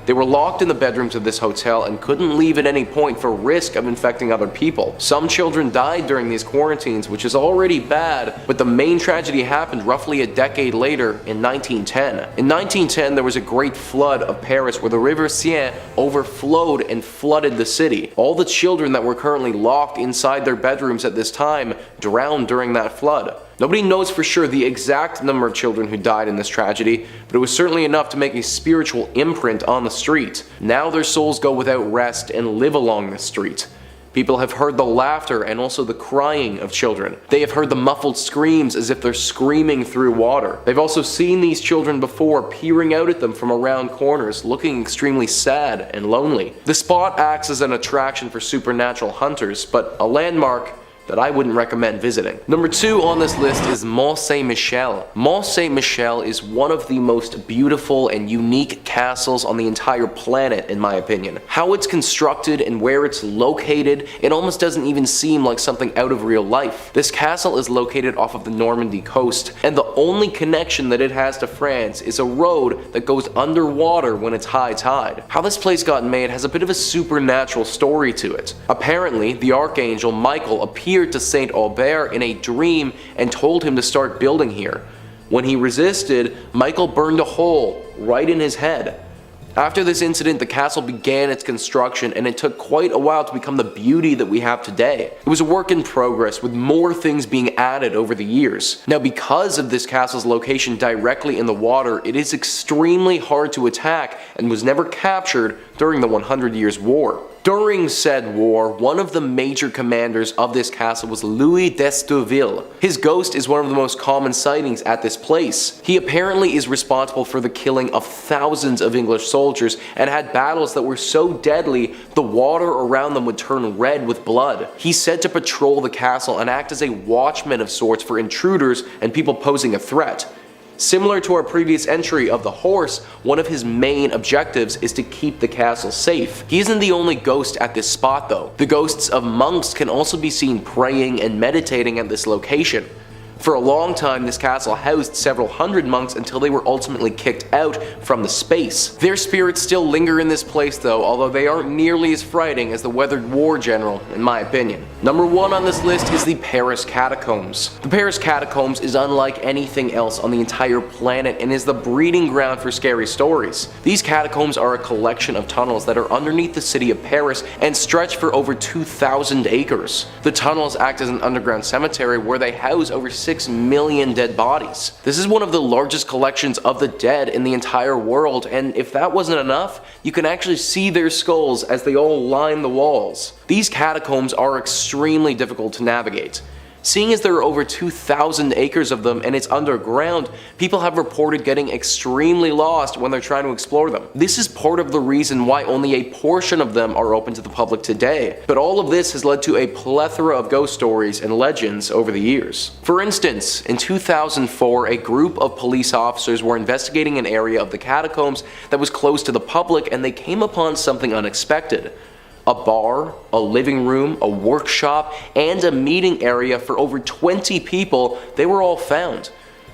They were locked in the bedrooms of this hotel and couldn't leave at any point for risk of infecting other people. Some children died during these quarantines, which is already bad, but the main tragedy happened roughly a decade later in 1910. In 1910, there was a great flood of Paris where the River Seine overflowed and flooded the city. All the children that were currently locked inside their bedrooms at this time drowned during that flood. Nobody knows for sure the exact number of children who died in this tragedy, but it was certainly enough to make a spiritual imprint on the street. Now their souls go without rest and live along this street. People have heard the laughter and also the crying of children. They have heard the muffled screams as if they're screaming through water. They've also seen these children before, peering out at them from around corners, looking extremely sad and lonely. The spot acts as an attraction for supernatural hunters, but a landmark that I wouldn't recommend visiting. Number 2 on this list is Mont Saint-Michel. Mont Saint-Michel is one of the most beautiful and unique castles on the entire planet, in my opinion. How it's constructed and where it's located, it almost doesn't even seem like something out of real life. This castle is located off of the Normandy coast, and the only connection that it has to France is a road that goes underwater when it's high tide. How this place got made has a bit of a supernatural story to it. Apparently, the archangel Michael appeared to Saint Aubert in a dream and told him to start building here. When he resisted, Michael burned a hole right in his head. After this incident, the castle began its construction, and it took quite a while to become the beauty that we have today. It was a work in progress, with more things being added over the years. Now, because of this castle's location directly in the water, it is extremely hard to attack and was never captured during the 100 Years' War. During said war, one of the major commanders of this castle was Louis d'Estourville. His ghost is one of the most common sightings at this place. He apparently is responsible for the killing of thousands of English soldiers and had battles that were so deadly the water around them would turn red with blood. He's said to patrol the castle and act as a watchman of sorts for intruders and people posing a threat. Similar to our previous entry of the horse, one of his main objectives is to keep the castle safe. He isn't the only ghost at this spot though. The ghosts of monks can also be seen praying and meditating at this location. For a long time, this castle housed several hundred monks until they were ultimately kicked out from the space. Their spirits still linger in this place though, although they aren't nearly as frightening as the weathered war general, in my opinion. Number 1 on this list is the Paris Catacombs. The Paris Catacombs is unlike anything else on the entire planet and is the breeding ground for scary stories. These catacombs are a collection of tunnels that are underneath the city of Paris and stretch for over 2,000 acres. The tunnels act as an underground cemetery where they house over 6 million dead bodies. This is one of the largest collections of the dead in the entire world, and if that wasn't enough, you can actually see their skulls as they all line the walls. These catacombs are extremely difficult to navigate. Seeing as there are over 2,000 acres of them and it's underground, people have reported getting extremely lost when they're trying to explore them. This is part of the reason why only a portion of them are open to the public today. But all of this has led to a plethora of ghost stories and legends over the years. For instance, in 2004, a group of police officers were investigating an area of the catacombs that was closed to the public, and they came upon something unexpected. A bar, a living room, a workshop, and a meeting area for over 20 people, they were all found.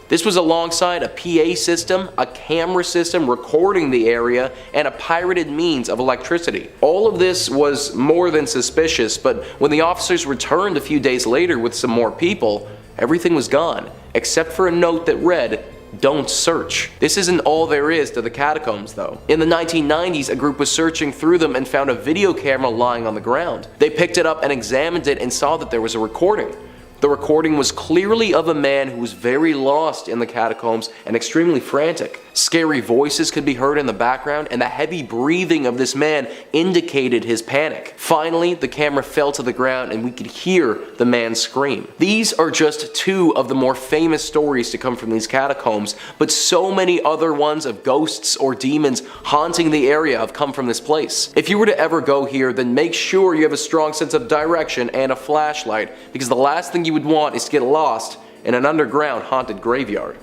This was alongside a PA system, a camera system recording the area, and a pirated means of electricity. All of this was more than suspicious, but when the officers returned a few days later with some more people, everything was gone, except for a note that read, "Don't search." This isn't all there is to the catacombs though. In the 1990s, a group was searching through them and found a video camera lying on the ground. They picked it up and examined it and saw that there was a recording. The recording was clearly of a man who was very lost in the catacombs and extremely frantic. Scary voices could be heard in the background, and the heavy breathing of this man indicated his panic. Finally, the camera fell to the ground and we could hear the man scream. These are just 2 of the more famous stories to come from these catacombs, but so many other ones of ghosts or demons haunting the area have come from this place. If you were to ever go here, then make sure you have a strong sense of direction and a flashlight, because the last thing you would want is to get lost in an underground haunted graveyard.